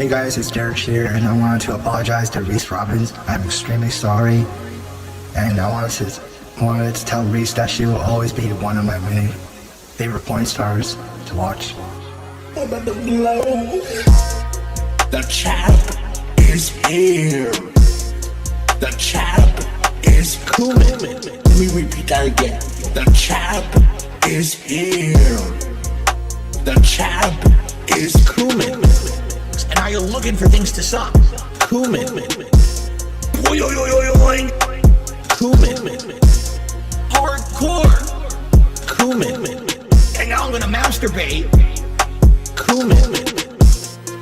Hey guys, it's Derek here, and I wanted to apologize to Reese Robbins. I'm extremely sorry, and I wanted to tell Reese that she will always be one of my many favorite porn stars to watch. I'm at the blow. The chap is here. The chap is coming. Let me repeat that again. The chap is here. The chap is coming. And are you looking for things to suck? Cumin. Boing. Cumin. Hardcore. Cumin. And now I'm gonna masturbate. Cumin.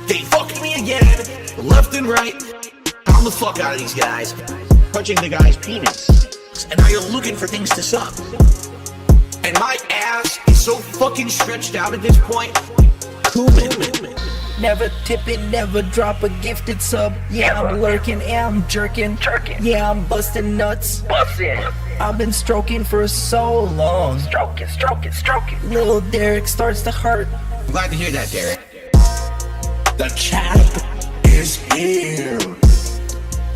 They fucked me again, left and right. I'm the fuck out of these guys. Touching the guy's penis. And are you looking for things to suck? And my ass is so fucking stretched out at this point. Cumin. Never tipping, never drop a gifted sub. Yeah, I'm lurking, yeah, I'm jerking. Yeah, I'm busting nuts. I've been stroking for so long. Stroking. Little Derek starts to hurt. I'm glad to hear that, Derek. The chap is here.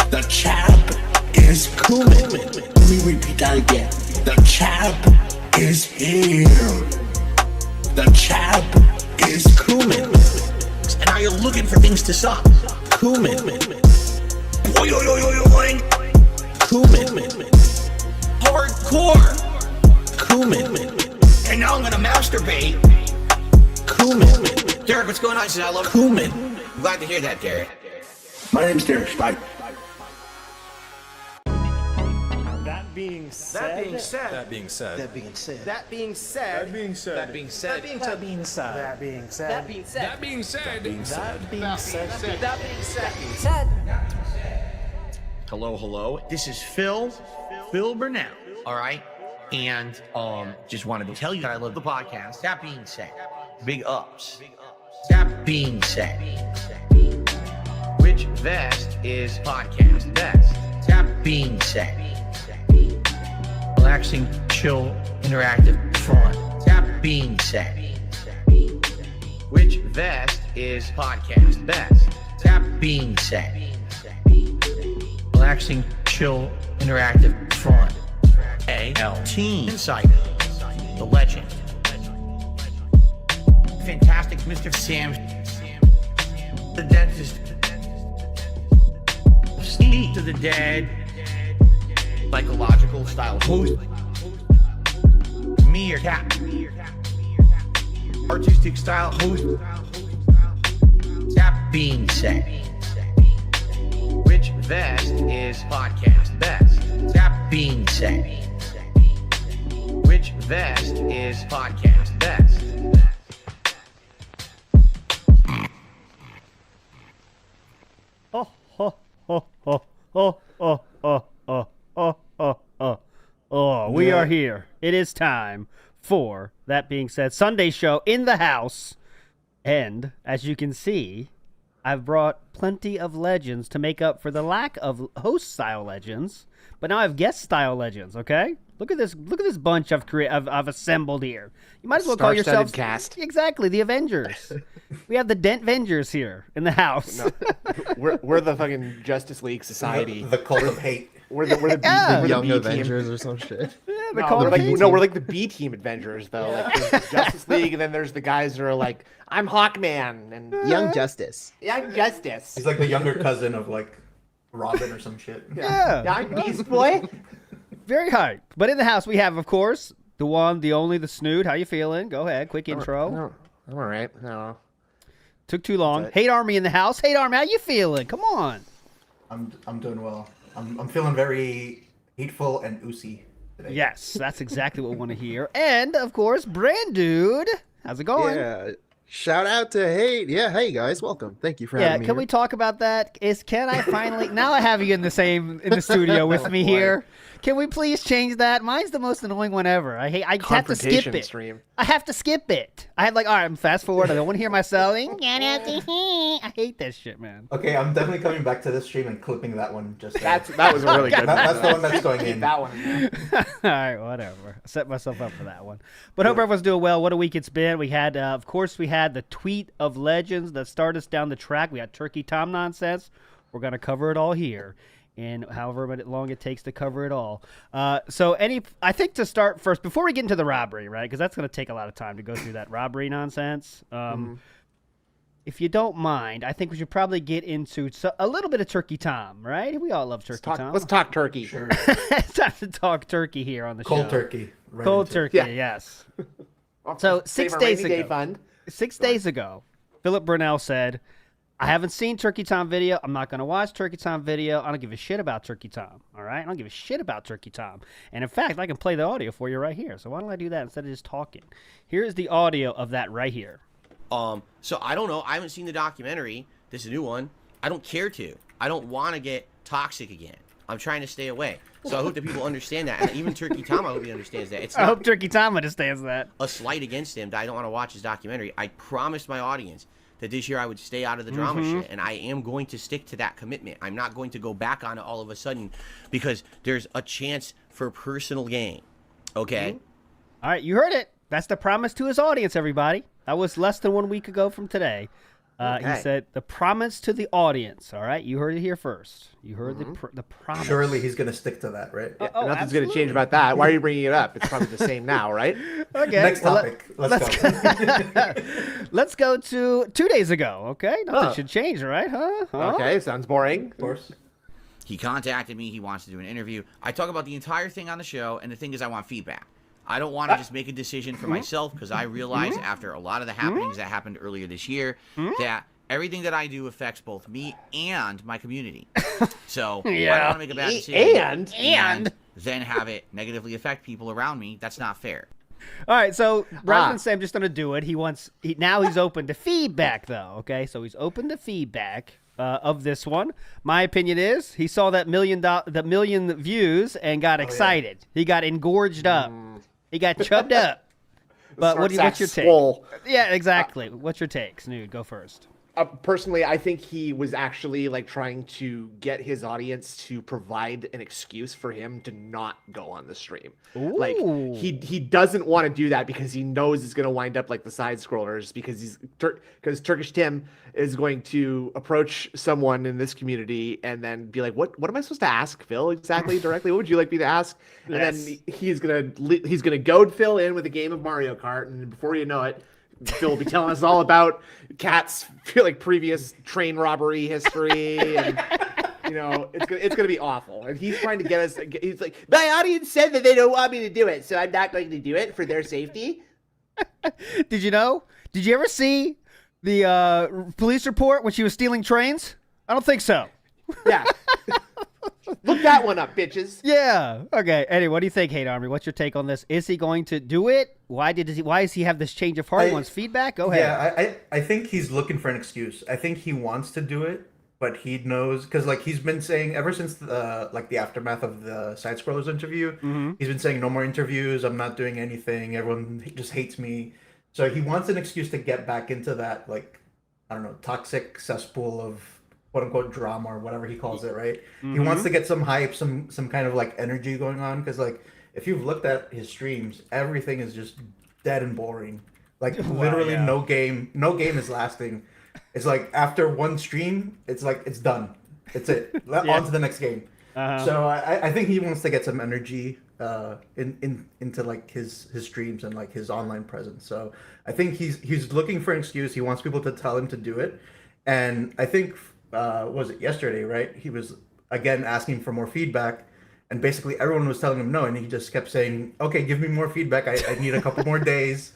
The chap is coming. Let me repeat that again. The chap is here. The chap is coming. And are you looking for things to suck? Cumin. Boing. Cumin. Hardcore. Cumin. And now I'm gonna masturbate. Cumin. Derek, what's going on? He says I love cumin. I'm glad to hear that, Derek. My name's Derek Spike. That being said. Hello. This is Phil Burnell. All right. And just wanted to tell you that I love the podcast. That being said, big ups. That being said, which vest is podcast best? That being said, relaxing, chill, interactive, fun. That being said, which vest is podcast best? That being said, relaxing, chill, interactive, fun. A.L.T. Insider, the legend. Fantastic Mr. Sam, the dentist. Speak to the dead. Psychological style host. Meerkat. Artistic style host. That being said, which vest is podcast best? That being said, which vest is podcast best? We are here. It is time for That Being Said Sunday show in the house. And as you can see, I've brought plenty of legends to make up for the lack of host style legends, but now I have guest style legends, okay? Look at this bunch I've assembled here. You might as well call yourselves cast. Exactly, the Avengers. We have the Dent-Vengers here in the house. No, we're the fucking Justice League Society. The cult of hate. We're the Young B Avengers team. or some shit. Yeah, We're like the B team Avengers though. Like there's Justice League, and then there's the guys that are like, I'm Hawkman and Young Justice. Young Justice. He's like the younger cousin of like Robin or some shit. Yeah. I'm Beast Boy. Very hype. But in the house we have, of course, the one, the only, the Snood. How you feeling? Go ahead, quick intro. I'm all right. No. Took too long. Hate Army in the house. Hate Army, how you feeling? Come on. I'm doing well. I'm feeling very hateful and oozy today. Yes, that's exactly what we want to hear. And, of course, Brand Dude. How's it going? Yeah. Shout out to Hate. Yeah, hey guys, welcome. Thank you for having me. Can we talk about that? Can I finally now I have you in the studio with me here. Can we please change that? Mine's the most annoying one ever. I have to skip Confrontation it. stream. I have to skip it. I had like, all right, I'm fast forward. I don't want to hear myself. I hate that shit, man. Okay, I'm definitely coming back to this stream and clipping that one. Just That was a really good. that's the one that's going Keep in. that one. In there. All right, whatever. I set myself up for that one. But hope everyone's doing well. What a week it's been. We had, of course, we had the tweet of legends that started us down the track. We had Turkey Tom nonsense. We're going to cover it all here. And however long it takes to cover it all. I think to start first, before we get into the robbery, right? Because that's going to take a lot of time to go through that robbery nonsense. If you don't mind, I think we should probably get into a little bit of Turkey Tom, right? We all love Turkey Tom. Let's talk turkey. Sure. It's time to talk turkey here on the Cold show. turkey. Right Cold into it. turkey, Yeah. yes. So Save 6 our days rainy day ago, fund. 6 days ago, Philip Burnell said, I haven't seen Turkey Tom video. I'm not going to watch Turkey Tom video. I don't give a shit about Turkey Tom, all right? I don't give a shit about Turkey Tom. And in fact, I can play the audio for you right here. So why don't I do that instead of just talking? Here's the audio of that right here. So I don't know. I haven't seen the documentary. This is a new one. I don't care to. I don't want to get toxic again. I'm trying to stay away. So I hope that people understand that. And even Turkey Tom, I hope he understands that. It's I not hope Turkey Tom understands that. a slight against him that I don't want to watch his documentary. I promised my audience that this year I would stay out of the drama shit, and I am going to stick to that commitment. I'm not going to go back on it all of a sudden because there's a chance for personal gain. Okay? All right, you heard it. That's the promise to his audience, everybody. That was less than 1 week ago from today. He said the promise to the audience. All right, you heard it here first. You heard the promise. Surely he's gonna stick to that, right? Nothing's going to change about that. Why are you bringing it up? It's probably the same now, right? Okay. Next topic. Let's go. Let's go to 2 days ago. Okay, nothing should change, right? Huh? Okay, sounds boring. Of course. He contacted me. He wants to do an interview. I talk about the entire thing on the show, and the thing is I want feedback. I don't want to just make a decision for myself because I realize after a lot of the happenings that happened earlier this year that everything that I do affects both me and my community. So I don't want to make a bad decision And then have it negatively affect people around me. That's not fair. All right, so rather than say I'm just going to do it, now he's open to feedback, though. Okay, so he's open to feedback of this one. My opinion is he saw that million views and got excited. Yeah. He got engorged up. He got chubbed up. But what's your take? Swole. Yeah, exactly. What's your take, Snood? Go first. Personally, I think he was actually like trying to get his audience to provide an excuse for him to not go on the stream. Ooh. Like he doesn't want to do that because he knows it's going to wind up like the side scrollers because because Turkish Tim is going to approach someone in this community and then be like, what am I supposed to ask Phil exactly directly? What would you like me to ask? And then he's gonna goad Phil in with a game of Mario Kart, and before you know it, Phil will be telling us all about Kat's previous train robbery history, and it's gonna be awful. And he's trying to get us. He's like, my audience said that they don't want me to do it, so I'm not going to do it for their safety. Did you know? Did you ever see the police report when she was stealing trains? I don't think so. Yeah. Look that one up, bitches. Yeah. Okay. Anyway, what do you think, Hate Army? What's your take on this? Is he going to do it? Why does he have this change of heart? He wants feedback? Go ahead. Yeah, I think he's looking for an excuse. I think he wants to do it, but he knows because he's been saying ever since the aftermath of the Side Scrollers interview, he's been saying no more interviews. I'm not doing anything. Everyone just hates me. So he wants an excuse to get back into that toxic cesspool of quote unquote drama or whatever he calls it, right? He wants to get some hype, some kind of energy going on because if you've looked at his streams, everything is just dead and boring. Literally no game is lasting. It's after one stream, it's done. It's it. On to the next game. So I think he wants to get some energy into his streams and his online presence. So I think he's looking for an excuse. He wants people to tell him to do it. And I think was it yesterday, right? He was again asking for more feedback, and basically everyone was telling him no, and he just kept saying, "Okay, give me more feedback. I need a couple more days.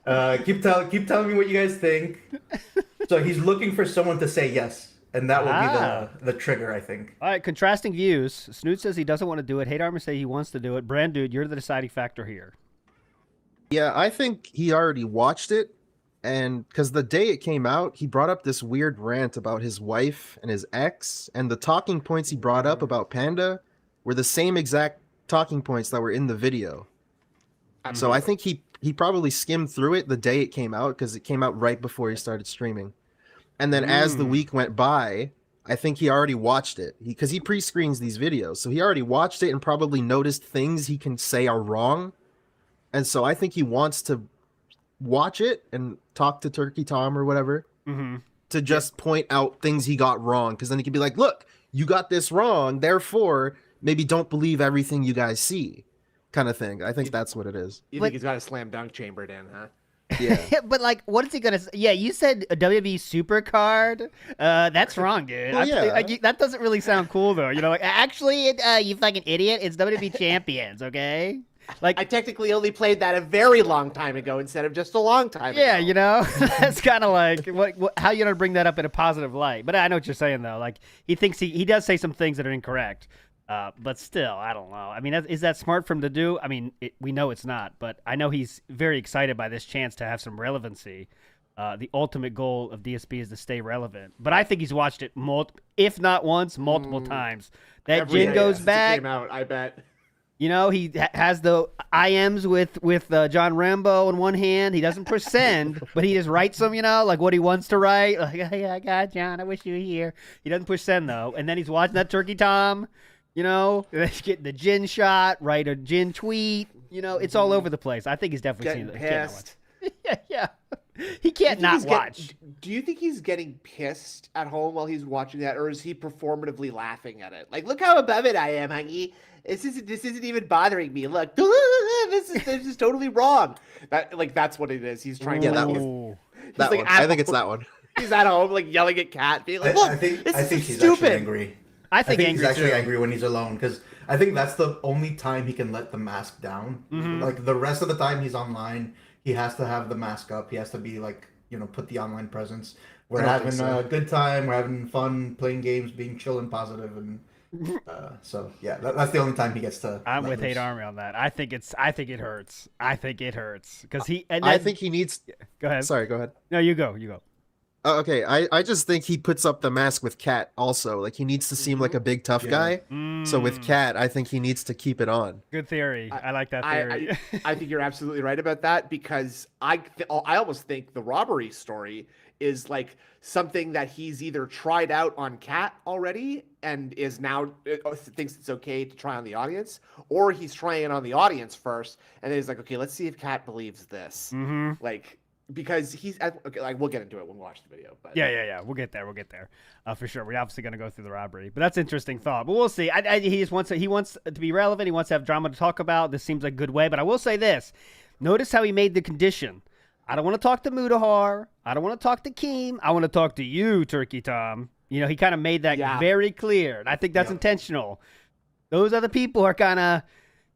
Keep telling me what you guys think." So he's looking for someone to say yes, and that will be the trigger, I think. All right, contrasting views. Snoot says he doesn't want to do it. Hate Armor say he wants to do it. Brand Dude, you're the deciding factor here. Yeah, I think he already watched it. And because the day it came out, he brought up this weird rant about his wife and his ex, and the talking points he brought up about Panda were the same exact talking points that were in the video. So I think he probably skimmed through it the day it came out, because it came out right before he started streaming. And then as the week went by, I think he already watched it, because he pre-screens these videos. So he already watched it and probably noticed things he can say are wrong. And so I think he wants to watch it and talk to Turkey Tom or whatever to just point out things he got wrong. Because then he can be like, look, you got this wrong. Therefore, maybe don't believe everything you guys see, kind of thing. I think that's what it is. You think he's got a slam dunk chambered in, huh? Yeah. But like, what is he gonna say? Yeah, you said a WWE Supercard. That's wrong, dude. Well, yeah. That doesn't really sound cool, though. You know, like, actually, you fucking idiot. It's WWE Champions, okay? Like, I technically only played that a very long time ago instead of just a long time yeah, ago. you know, that's kind of like how you gonna bring that up in a positive light. But I know what you're saying, though. Like, he thinks he does say some things that are incorrect. But still, I don't know. I mean, is that smart for him to do? I mean, we know it's not, but I know he's very excited by this chance to have some relevancy. The ultimate goal of DSP is to stay relevant. But I think he's watched it, if not once, multiple times. That Every Jin day goes since it back. came out, I bet. You know, he has the IMs with John Rambo in one hand. He doesn't push send, but he just writes them, you know, like what he wants to write. Like, hey, I got John. I wish you were here. He doesn't push send, though. And then he's watching that Turkey Tom. You know, getting the Jin shot, write a Jin tweet. You know, it's all over the place. I think he's definitely Getting seen it. pissed. Yeah. He can't not watch. Do you think he's getting pissed at home while he's watching that, or is he performatively laughing at it? Like, look how above it I am, honey. This isn't even bothering me. Look, this is totally wrong. That's what it is. He's trying to. that one. That one. I think it's that one. He's at home, like yelling at Kat, being like, "Look, I think this is he's stupid." actually angry. I think he's angry actually too. angry when he's alone, because I think that's the only time he can let the mask down. Like the rest of the time he's online, he has to have the mask up. He has to be like, you know, put the online presence. We're having a good time. We're having fun playing games, being chill and positive, and so yeah, that's the only time he gets to. I'm let with loose. Hate Army on that. I think it hurts. I think it hurts because he. And I then, think he needs. Go ahead. Sorry, go ahead. No, you go. Okay, I just think he puts up the mask with Kat also. Like, he needs to seem like a big tough guy. So with Kat, I think he needs to keep it on. Good theory. I like that theory. I think you're absolutely right about that, because I almost think the robbery story is like something that he's either tried out on Kat already and is now thinks it's okay to try on the audience, or he's trying it on the audience first and then he's like, okay, let's see if Kat believes this. Like, because he's okay, like, we'll get into it when we watch the video. But Yeah. We'll get there. For sure. We're obviously going to go through the robbery, but that's an interesting thought. But we'll see. He just wants to be relevant. He wants to have drama to talk about. This seems like a good way. But I will say this: notice how he made the condition. I don't want to talk to Mudahar. I don't want to talk to Keem. I want to talk to you, Turkey Tom. You know, he kind of made that very clear, and I think that's intentional. Those other people are kind of,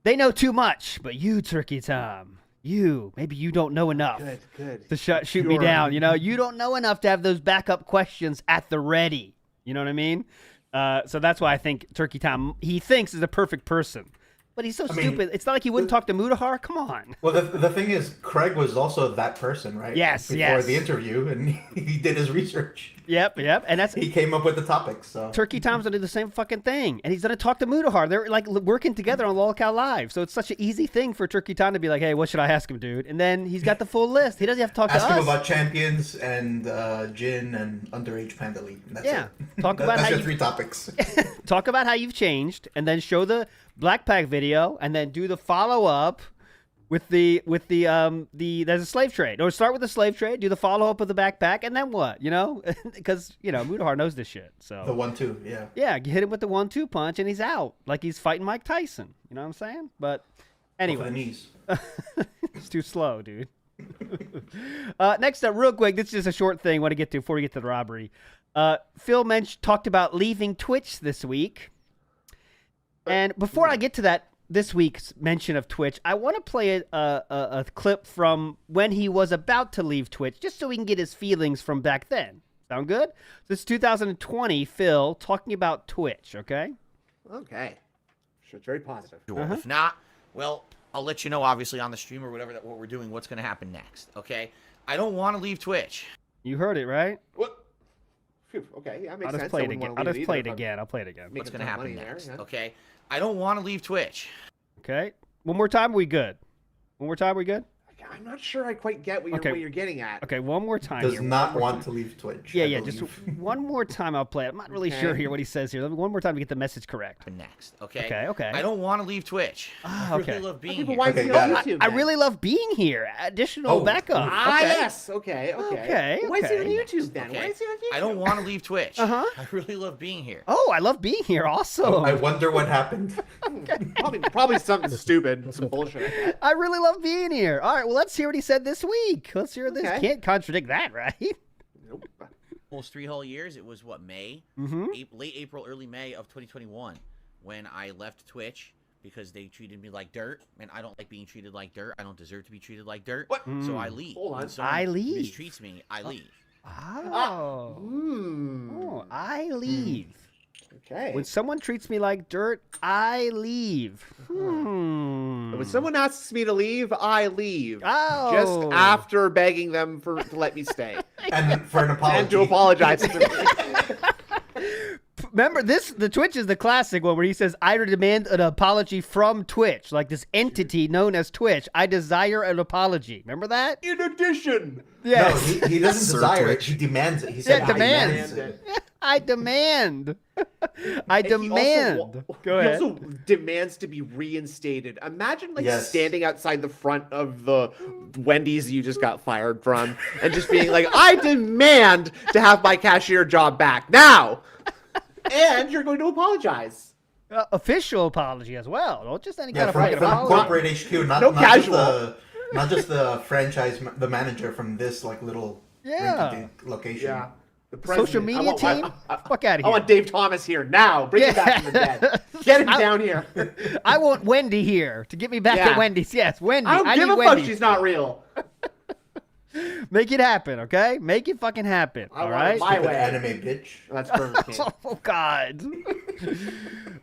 they know too much, but you, Turkey Tom. Maybe you don't know enough to shoot me down. You know, you don't know enough to have those backup questions at the ready. You know what I mean? So that's why I think Turkey Tom, he thinks is a perfect person. But he's so stupid. It's not like he wouldn't talk to Mudahar. Come on. Well, the thing is, Craig was also that person, right? Yes, Before the interview, and he did his research. Yep. And that's he came up with the topics. So Turkey Tom's gonna do the same fucking thing, and he's gonna talk to Mudahar. They're like working together on Lolcow Live, so it's such an easy thing for Turkey Tom to be like, "Hey, what should I ask him, dude?" And then he's got the full list. He doesn't have to talk ask to us. him about champions and Jin and underage Panda League. That's it. Talk about that's how your 3 topics. Talk about how you've changed, and then show the Black Pack video, and then do the follow up with the there's a slave trade, or start with the slave trade, do the follow up of the backpack, and then what? You know, because Mudahar knows this shit. So the 1-2, yeah. Yeah, hit him with the 1-2 punch, and he's out like he's fighting Mike Tyson. You know what I'm saying? But anyway, the knees. It's too slow, dude. Next up, real quick, this is just a short thing I want to get to before we get to the robbery. Phil talked about leaving Twitch this week. And before I get to that, this week's mention of Twitch, I want to play a clip from when he was about to leave Twitch, just so we can get his feelings from back then. Sound good? This is 2020, Phil, talking about Twitch, okay? Okay. Sure, it's very positive. If not, well, I'll let you know, obviously, on the stream or whatever, what we're doing, what's going to happen next, okay? I don't want to leave Twitch. You heard it, right? What? Phew, okay, yeah, makes I'll just sense. play it again. I'll just play it again. I'll play it again. What's going to happen next, yeah. okay? I don't want to leave Twitch. Okay. One more time, we good? One more time, we good? I'm not sure I quite get what you're getting at. Okay, one more time. Does here. not want to leave Twitch. Yeah, I yeah. believe. Just one more time. I'll play it. I'm not really Okay. sure here what he says here. One more time to get the message correct. Next, okay? Okay. I don't want to leave Twitch. Ah, I okay. really love being Okay, but here. why Okay, is he got on it. YouTube? I then? really love being here. Additional backup. Ah, Okay. yes. Okay. Okay, Why is he on okay. YouTube then? Okay. Why is he on YouTube? I don't want to leave Twitch. Uh-huh. I really love being here. Oh, I love being here. Awesome. I wonder what happened. Probably something stupid, some bullshit. I really love being here. All right, well, let's hear what he said this week. Let's hear this. Okay. Can't contradict that, right? Nope. Almost 3 whole years. It was what, May? Late April, early May of 2021 when I left Twitch because they treated me like dirt, and I don't like being treated like dirt. I don't deserve to be treated like dirt. What? So I leave. Hold on. When someone I leave. mistreats me, I leave. Oh. Oh, I leave. Okay. When someone treats me like dirt, I leave. When someone asks me to leave, I leave. Oh. Just after begging them to let me stay And for an apology. and to apologize to me. Remember the Twitch is the classic one where he says, I demand an apology from Twitch, like this entity known as Twitch. I desire an apology. Remember that? In addition, Yes. No, he doesn't Sir desire Twitch. it. He demands it. He said, Yeah, "I demands. it." I demand. I and he demand. also, Go ahead. He also demands to be reinstated. Imagine Yes. standing outside the front of the Wendy's you just got fired from and just being like, I demand to have my cashier job back now. And you're going to apologize. Official apology as well. Don't just any Yeah, kind of from fucking apology. corporate HQ, not, No not just casual. not just the franchise, the manager from this like little Yeah. rinky-dink location. Yeah. The Social president. media team? Fuck out of I here. want Dave Thomas here now. Bring him back from the dead. Get him down here. I want Wendy here to get me back Yeah. at Wendy's. Yes, Wendy. I don't give need a Wendy. fuck she's not real. Make it happen, okay? Make it fucking happen. I All want it right. my Stupid way. anime bitch. That's perfect. Oh God.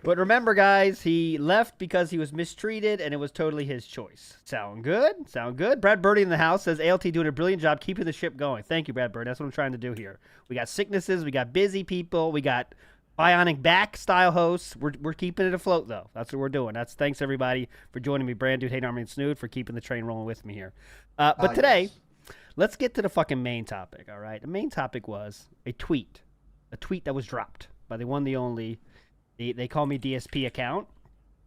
But remember, guys, he left because he was mistreated, and it was totally his choice. Sound good? Sound good? Brad Birdie in the house says ALT doing a brilliant job keeping the ship going. Thank you, Brad Birdie. That's what I'm trying to do here. We got sicknesses, we got busy people, we got bionic back style hosts. We're keeping it afloat though. That's what we're doing. That's thanks everybody for joining me, Brand Dude, Hate Army, and Snood, for keeping the train rolling with me here. But today. Yes. Let's get to the fucking main topic, all right? The main topic was a tweet that was dropped by the one, the only, they call me DSP account.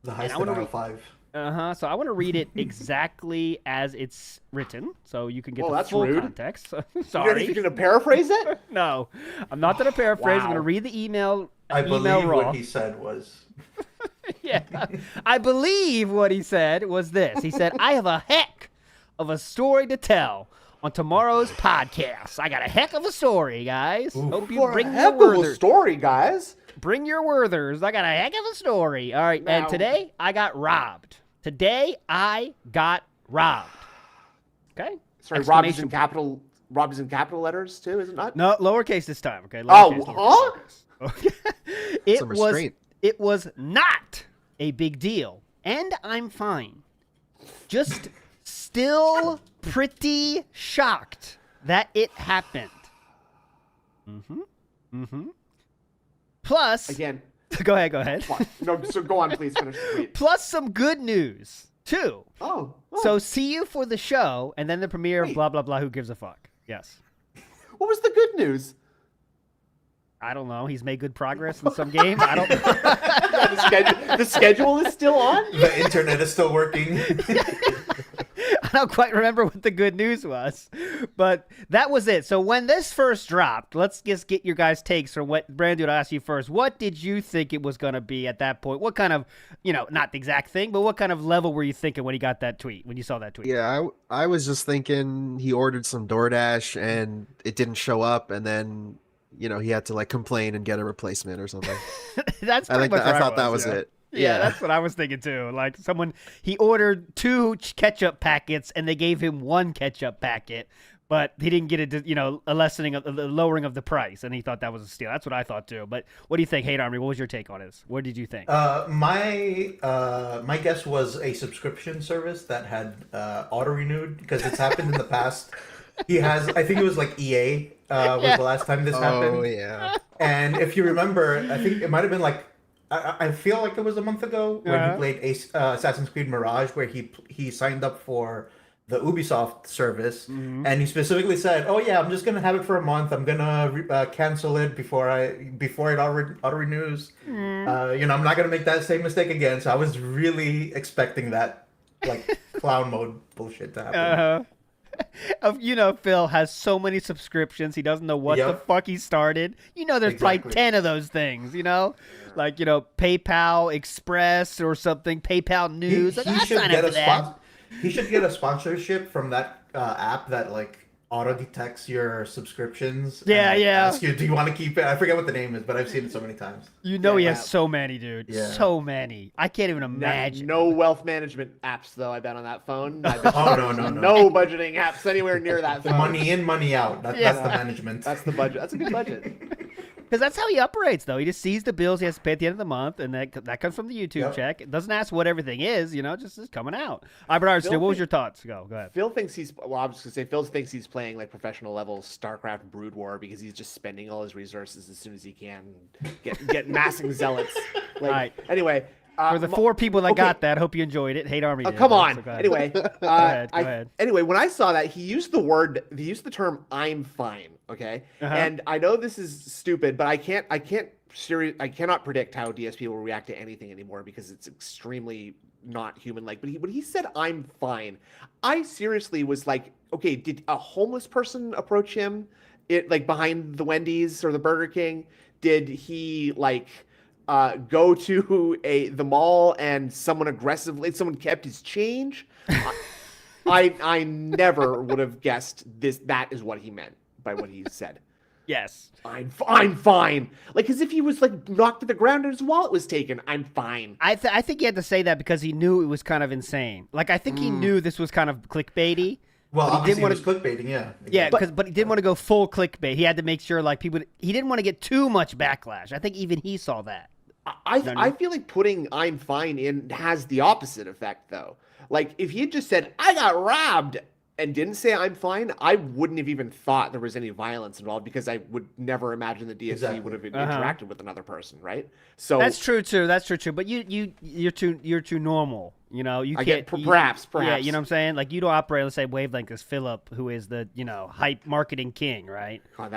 The I heist wanna in aisle read- 5. So I want to read it exactly as it's written, so you can get Whoa, the that's full rude. context. You're Sorry. going to paraphrase it? No, I'm not going to paraphrase. I'm Wow. going to read the email I email believe raw. what he said was. Yeah. I believe what he said was this. He said, I have a heck of a story to tell on tomorrow's podcast. I got a heck of a story, guys. Hope you For a bring your heck of a worthers. story, guys. Bring your worthers. I got a heck of a story. All right, and Now- today I got robbed. Today I got robbed. Okay? Sorry, Rob is Exclamation- in capital letters too, is it not? No, lowercase this time, okay? Oh, Lowercase, huh? lowercase. Okay. Some restraint. It was not a big deal, and I'm fine. Just still pretty shocked that it happened. Plus, Again. go ahead. No, so go on, please finish the tweet. Plus some good news too. Oh. So see you for the show, and then the premiere of Wait. blah blah blah. Who gives a fuck? Yes. What was the good news? I don't know. He's made good progress in some game. I don't. The schedule is still on? The internet is still working. I don't quite remember what the good news was, but that was it. So when this first dropped, let's just get your guys' takes from what Brandon. I asked you first. What did you think it was going to be at that point? What kind of, not the exact thing, but what kind of level were you thinking when he got that tweet? When you saw that tweet? Yeah, I was just thinking he ordered some DoorDash and it didn't show up, and then he had to like complain and get a replacement or something. That's I pretty think much that, I where thought that was yeah. it. Yeah, that's what I was thinking too. Like he ordered 2 ketchup packets and they gave him 1 ketchup packet, but he didn't get a lessening of the lowering of the price, and he thought that was a steal. That's what I thought too. But what do you think, Hate Army? What was your take on this? What did you think? My guess was a subscription service that had auto renewed, because it's happened in the past. He has, I think it was like EA was the last time this happened. Oh yeah. And if you remember, I think it might have been like I feel like it was a month ago when he played Assassin's Creed Mirage, where he signed up for the Ubisoft service, and he specifically said, "Oh yeah, I'm just gonna have it for a month. I'm gonna cancel it before it auto renews. I'm not gonna make that same mistake again." So I was really expecting that like clown mode bullshit to happen. Phil has so many subscriptions. He doesn't know what the fuck he started. There's probably 10 of those things, like, PayPal Express or something, PayPal News. He should get a sponsorship from that app that like auto detects your subscriptions. Yeah, and yeah. Ask you, do you want to keep it? I forget what the name is, but I've seen it so many times. He has so many, dude. Yeah. So many. I can't even imagine. No wealth management apps though. I bet on that phone. No. No budgeting apps anywhere near that phone. Money in, money out. That's the management. That's the budget. That's a good budget. Because that's how he operates, though. He just sees the bills he has to pay at the end of the month, and that comes from the YouTube check. It doesn't ask what everything is, just is coming out. Albert, what was your thoughts? Go ahead. Phil thinks he's. Well, I was just gonna say Phil thinks he's playing like professional level StarCraft Brood War because he's just spending all his resources as soon as he can, get massing zealots. Like, right. Anyway. For the 4 people that got that, hope you enjoyed it. Hate Army. Come on. So anyway, go ahead. Anyway, when I saw that, he used the term "I'm fine." Okay, and I know this is stupid, but I cannot predict how DSP will react to anything anymore because it's extremely not human-like. But when he said "I'm fine," I seriously was like, okay, did a homeless person approach him? Behind the Wendy's or the Burger King? Did he go to the mall and someone kept his change? I never would have guessed that is what he meant by what he said. Yes. I'm fine. As if he was knocked to the ground and his wallet was taken. I'm fine. I think he had to say that because he knew it was kind of insane. I think he knew this was kind of clickbaity. Well, he didn't want to clickbaiting, yeah. Yeah, but he didn't want to go full clickbait. He had to make sure he didn't want to get too much backlash. I think even he saw that. I feel like putting "I'm fine" in has the opposite effect, though. If he had just said, "I got robbed," and didn't say "I'm fine," I wouldn't have even thought there was any violence involved because I would never imagine the DSP would have interacted with another person, right? So that's true too. But you're too normal. You can't. Perhaps. Yeah, you know what I'm saying? You don't operate the same wavelength as Philip, who is the hype marketing king, right? God,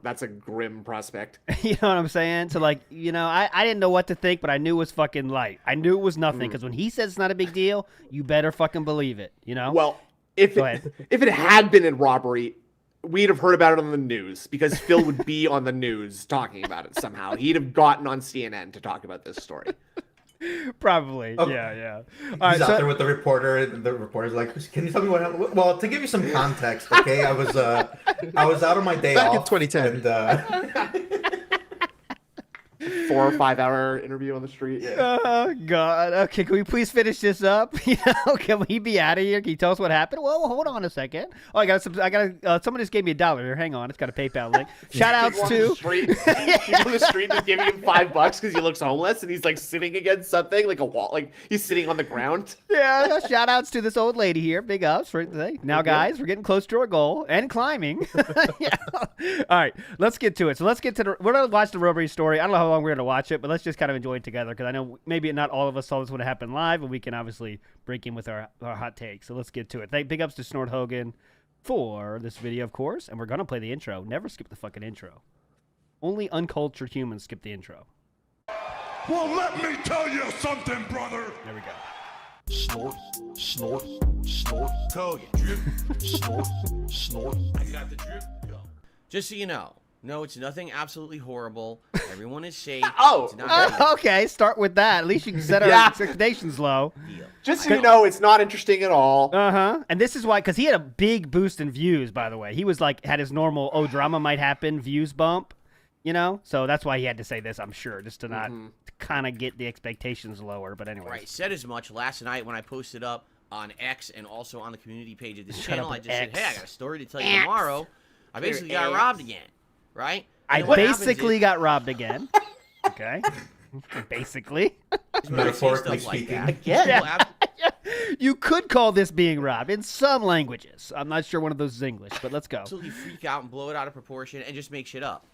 that's a grim prospect. You know what I'm saying? So I didn't know what to think, but I knew it was fucking light. I knew it was nothing because when he says it's not a big deal, you better fucking believe it. Well, if it had been in robbery, we'd have heard about it on the news because Phil would be on the news talking about it somehow. He'd have gotten on CNN to talk about this story. Probably. Okay. Yeah. He's out there with the reporter, and the reporter's like, "Can you tell me what happened?" Well, to give you some context, okay, I was out on my day Back off in 2010. and 4 or 5 hour interview on the street. Oh God. Okay, can we please finish this up? Can we be out of here? Can you tell us what happened? Well, hold on a second. Oh, someone just gave me $1 here. Hang on, it's got a PayPal link. Shout outs to people on the street just giving him $5 because he looks homeless and he's sitting against something like a wall, he's sitting on the ground. Yeah, shout outs to this old lady here. Big ups for today. Now, guys, we're getting close to our goal and climbing. Yeah. All right, let's get to it. So we're gonna watch the robbery story. I don't know how long we're gonna watch it, but let's just kind of enjoy it together because I know maybe not all of us saw this when it happened live, and we can obviously break in with our hot takes. So let's get to it. Big ups to Snort Hogan for this video, of course, and we're gonna play the intro. Never skip the fucking intro. Only uncultured humans skip the intro. Well, let me tell you something, brother. There we go. Snort, snort, snort. Hogan. Drip. Snort, snort. I got the drip. Go. Just so you know, no, it's nothing absolutely horrible. Everyone is safe. Oh, It's not Okay, start with that. At least you can set our expectations low. deal. Just so you know, it's not interesting at all. And this is why, because he had a big boost in views, by the way. He was had his normal, drama might happen, views bump, So that's why he had to say this, I'm sure, just to not kind of get the expectations lower. But anyway. Right, said as much last night when I posted up on X and also on the community page of this channel. I just said, hey, I got a story to tell you tomorrow. I basically got robbed again, right? I basically got robbed again. Okay. Basically. metaphorically speaking. Again. You could call this being robbed in some languages. I'm not sure one of those is English, but let's go. Absolutely freak out and blow it out of proportion and just make shit up.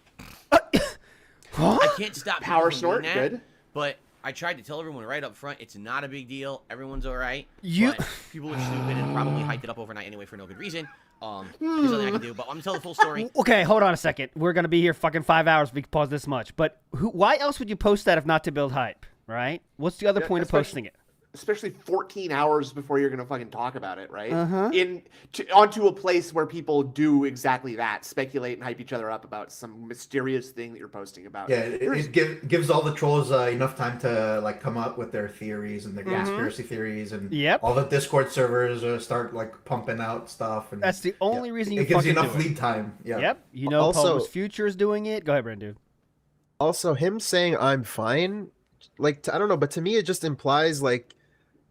Huh? I can't stop Power people from snort, doing that, good. But I tried to tell everyone right up front, it's not a big deal. Everyone's all right. You- But people are stupid and probably hyped it up overnight anyway for no good reason. There's nothing I can do, but I'm gonna tell the full story. Okay, hold on a second. We're gonna be here fucking 5 hours. We can pause this much. But why else would you post that if not to build hype, right? What's the other point of posting it? Especially 14 hours before you're gonna fucking talk about it, right? Uh-huh. Onto a place where people do exactly that, speculate and hype each other up about some mysterious thing that you're posting about. Yeah, it gives all the trolls enough time to like come up with their theories and their conspiracy theories, and Yep. all the Discord servers start like pumping out stuff. And That's the only reason you it gives you fucking enough do it. lead time. Yeah. Yep. You know, Also- Poe's Future is doing it. Go ahead, Brandon. Also, him saying I'm fine, like I don't know, but to me it just implies like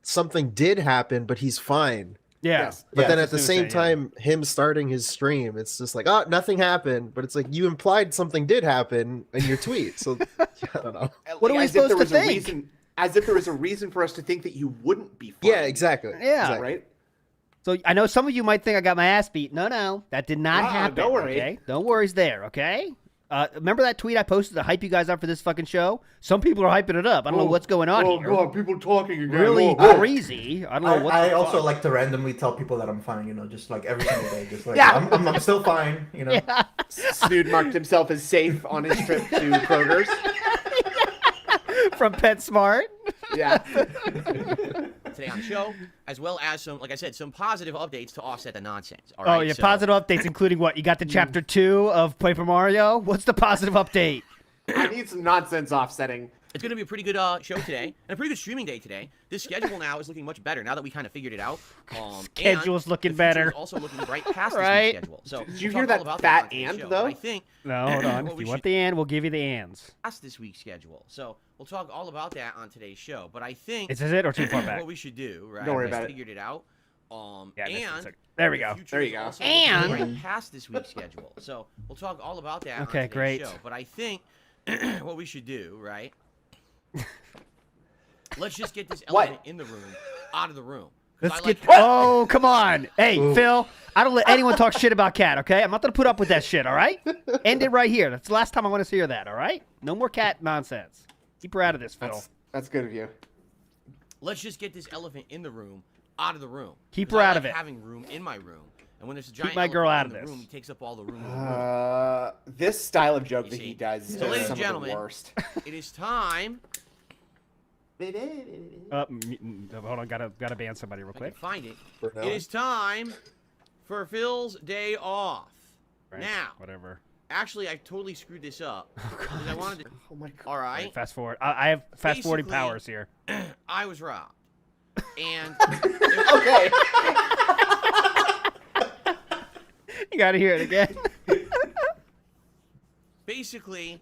something did happen, but he's fine. Yeah. Yes. But Yeah, then I at the was gonna same say, yeah. time, him starting his stream, it's just like, oh, nothing happened. But it's like you implied something did happen in your tweet. So I don't know. What are we As if supposed there to was a think? reason- as if there was a reason for us to think that you wouldn't be fine. Yeah, exactly. Yeah. Exactly. Right? So I know some of you might think I got my ass beat. No, that did not happen. don't worry. Okay, no worries there. Okay. Remember that tweet I posted to hype you guys up for this fucking show? Some people are hyping it up. I don't know what's going on here. people talking again. Really crazy. I don't know what. I the also fuck. like to randomly tell people that I'm fine, just like every single day, just like Yeah. I'm still fine, Snood marked himself as safe on his trip to Kroger's. from PetSmart. Yeah. Today on the show, as well as some, like I said, some positive updates to offset the nonsense. All Oh right, yeah, so- positive updates including what? You got the chapter 2 of Paper Mario. What's the positive update? I need some nonsense offsetting. It's going to be a pretty good show today, and a pretty good streaming day today. This schedule now is looking much better now that we kind of figured it out. Schedule's and looking the future better. is also looking bright past Right. this schedule. So Did you we'll hear talk that all about fat on today's and, show. though? But I think No, hold on. what If we you want should- the and, we'll give you the ands. past this week's schedule. So we'll talk all about that on today's show. But I think Is this it or too far back? what we should do, right? Don't worry is about it. figured it out. Yeah, this is And it. There we the go. future There you is go. also looking And- right past this week's schedule. So we'll talk all about that. Okay, on today's great. Show. But I think what we should do, right? Let's just get this elephant in the room out of the room. 'Cause Let's I like get. Oh, come on. Hey, Phil, I don't let anyone talk shit about Cat, okay? I'm not going to put up with that shit, all right? End it right here. That's the last time I want to hear that, all right? No more Cat nonsense. Keep her out of this, Phil. That's good of you. Let's just get this elephant in the room out of the room. Keep 'Cause her I out like of it. having room in my room. And when there's a giant my girl elephant out of in the this. room, he takes up all the room in the room. This style of joke You that see. he does So, ladies is and some of gentlemen, the worst. It is time. Hold on, gotta ban somebody real If I can quick. find it. For now. It is time for Phil's day off. Right, Now, whatever. actually, I totally screwed this up. Because I wanted to. Oh my god. All right. Fast forward. I have fast forwarding Basically- powers here. I was robbed. And Okay. You gotta hear it again. basically,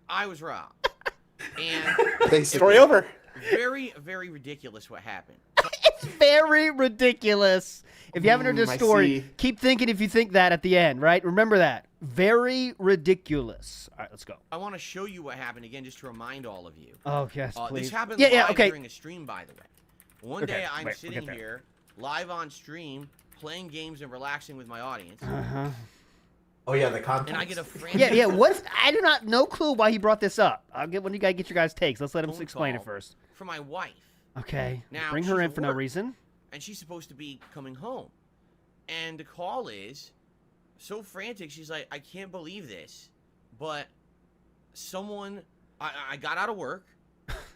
I was robbed. And Basically. Story over. very, very ridiculous what happened. It's very ridiculous. If you haven't heard this I story, see. keep thinking if you think that at the end, right? Remember that. Very ridiculous. All right, let's go. I want to show you what happened again, just to remind all of you. Oh, yes, please. This happened yeah, live yeah, okay. during a stream, by the way. One Okay, day I'm wait, we'll sitting get there. here, live on stream, playing games and relaxing with my audience, Uh-huh. Oh yeah, the content. and I get a frantic Yeah, yeah. What? I do not no clue why he brought this up. I'll get when you guys get your guys' takes. Let's let him phone explain it call first. from my wife, Okay. Now, Bring her she's in at for no work. reason. and she's supposed to be coming home. And the call is so frantic. She's like, "I can't believe this, but someone, I got out of work.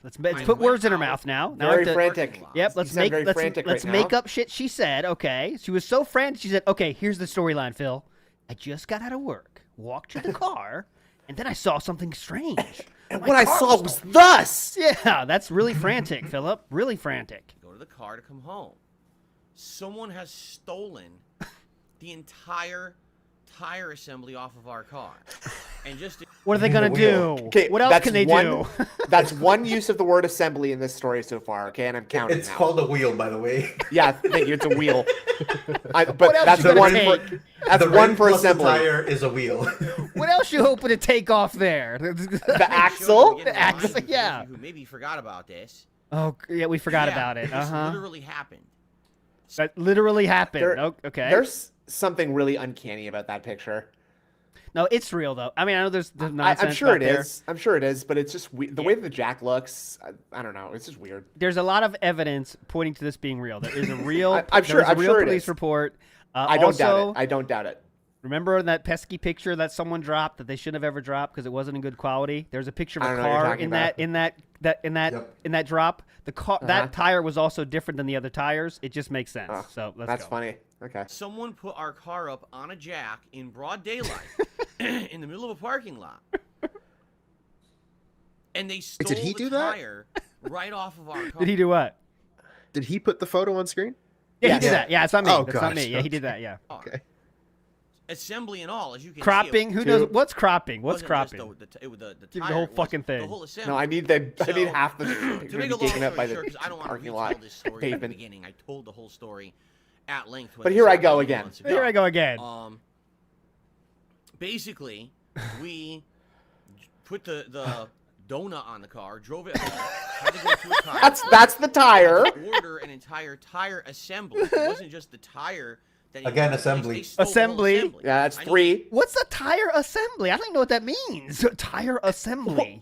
Let's I put went words in her out mouth now. Now I Very have to- frantic. Yep, You let's sound make very let's frantic let's right make now. up shit she said. Okay, she was so frantic. She said, "Okay, here's the storyline, Phil. I just got out of work, walked to the car, and then I saw something strange. And My what I car saw was thus. Yeah, that's really frantic, Philip. Really frantic. Go to the car to come home. Someone has stolen the entire tire assembly off of our car, and just What are they gonna do? Okay, What else that's can they one, do? That's one use of the word assembly in this story so far. Okay, and I'm counting It's now. called a wheel, by the way. Yeah, thank you. It's a wheel. But What else that's you gonna one take? for that's The one rim for plus the assembly. tire is a wheel. What else you hoping to take off there? The axle. The axle, yeah. Who maybe forgot about this? Oh, yeah, we forgot Yeah, about it. This Uh-huh. literally happened. That literally happened. There- Oh, okay. There's something really uncanny about that picture. No, it's real though. I mean, I know there's I'm nonsense sure out it there. is. I'm sure it is, but it's just the way that the jack looks. I don't know. It's just weird. There's a lot of evidence pointing to this being real. There is a real. I'm sure. There's a I'm real sure it police is. report. I don't doubt also, it. I don't doubt it. Remember that pesky picture that someone dropped that they shouldn't have ever dropped because it wasn't in good quality? There's a picture of I a don't know what you're car talking in about. Yep. in that drop. The car that tire was also different than the other tires. It just makes sense. So That's go. funny. Okay. Someone put our car up on a jack in broad daylight in the middle of a parking lot. And they stole Did he the do that? tire right off of our car. Did he do what? Did he put the photo on screen? Yeah, he did that. Yeah, it's not me. Oh, That's not gosh. me. Yeah, he did that. Yeah. Okay. Assembly and all, as you can Cropping. see. Who knows what's cropping? What's Wasn't just cropping? the Give me the tire, whole it was fucking thing. The whole assembly. No, I need half the to picture make to a be long taken up by story the short, 'cause I don't want to parking retell lot this story at the pavement. beginning. I told the whole story at length. But here I go again. Here I go again. Basically, we put the donut on the car, drove it home, had to go to a tire. That's the tire. Order an entire tire assembly. It wasn't just the tire. That Again, they assembly. stole the whole Assembly. Yeah, that's I need- 3. What's a tire assembly? I don't even know what that means. Tire assembly.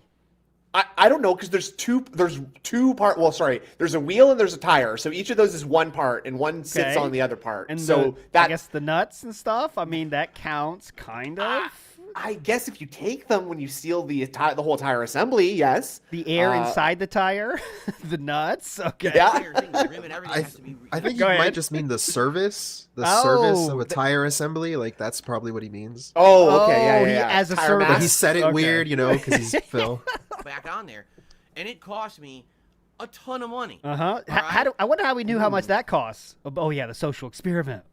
I don't know because there's two part. Well, sorry, there's a wheel and there's a tire. So each of those is one part, and one sits Okay. on the other part. And so I guess the nuts and stuff. I mean, that counts, kind of. I guess if you take them when you steal the whole tire assembly, yes. The air inside the tire, the nuts. Okay. Yeah. Entire thing, the rim and everything has to be. I think Go you ahead. might just mean the service of Oh, a tire assembly. Like that's probably what he means. Oh, okay, yeah, Oh, yeah, he yeah. as a Tire service. But mask. he said it Okay. weird, because he's Phil. back on there, and it cost me a ton of money. Uh huh. All How right? do I wonder how we knew how much that costs? Oh yeah, the social experiment.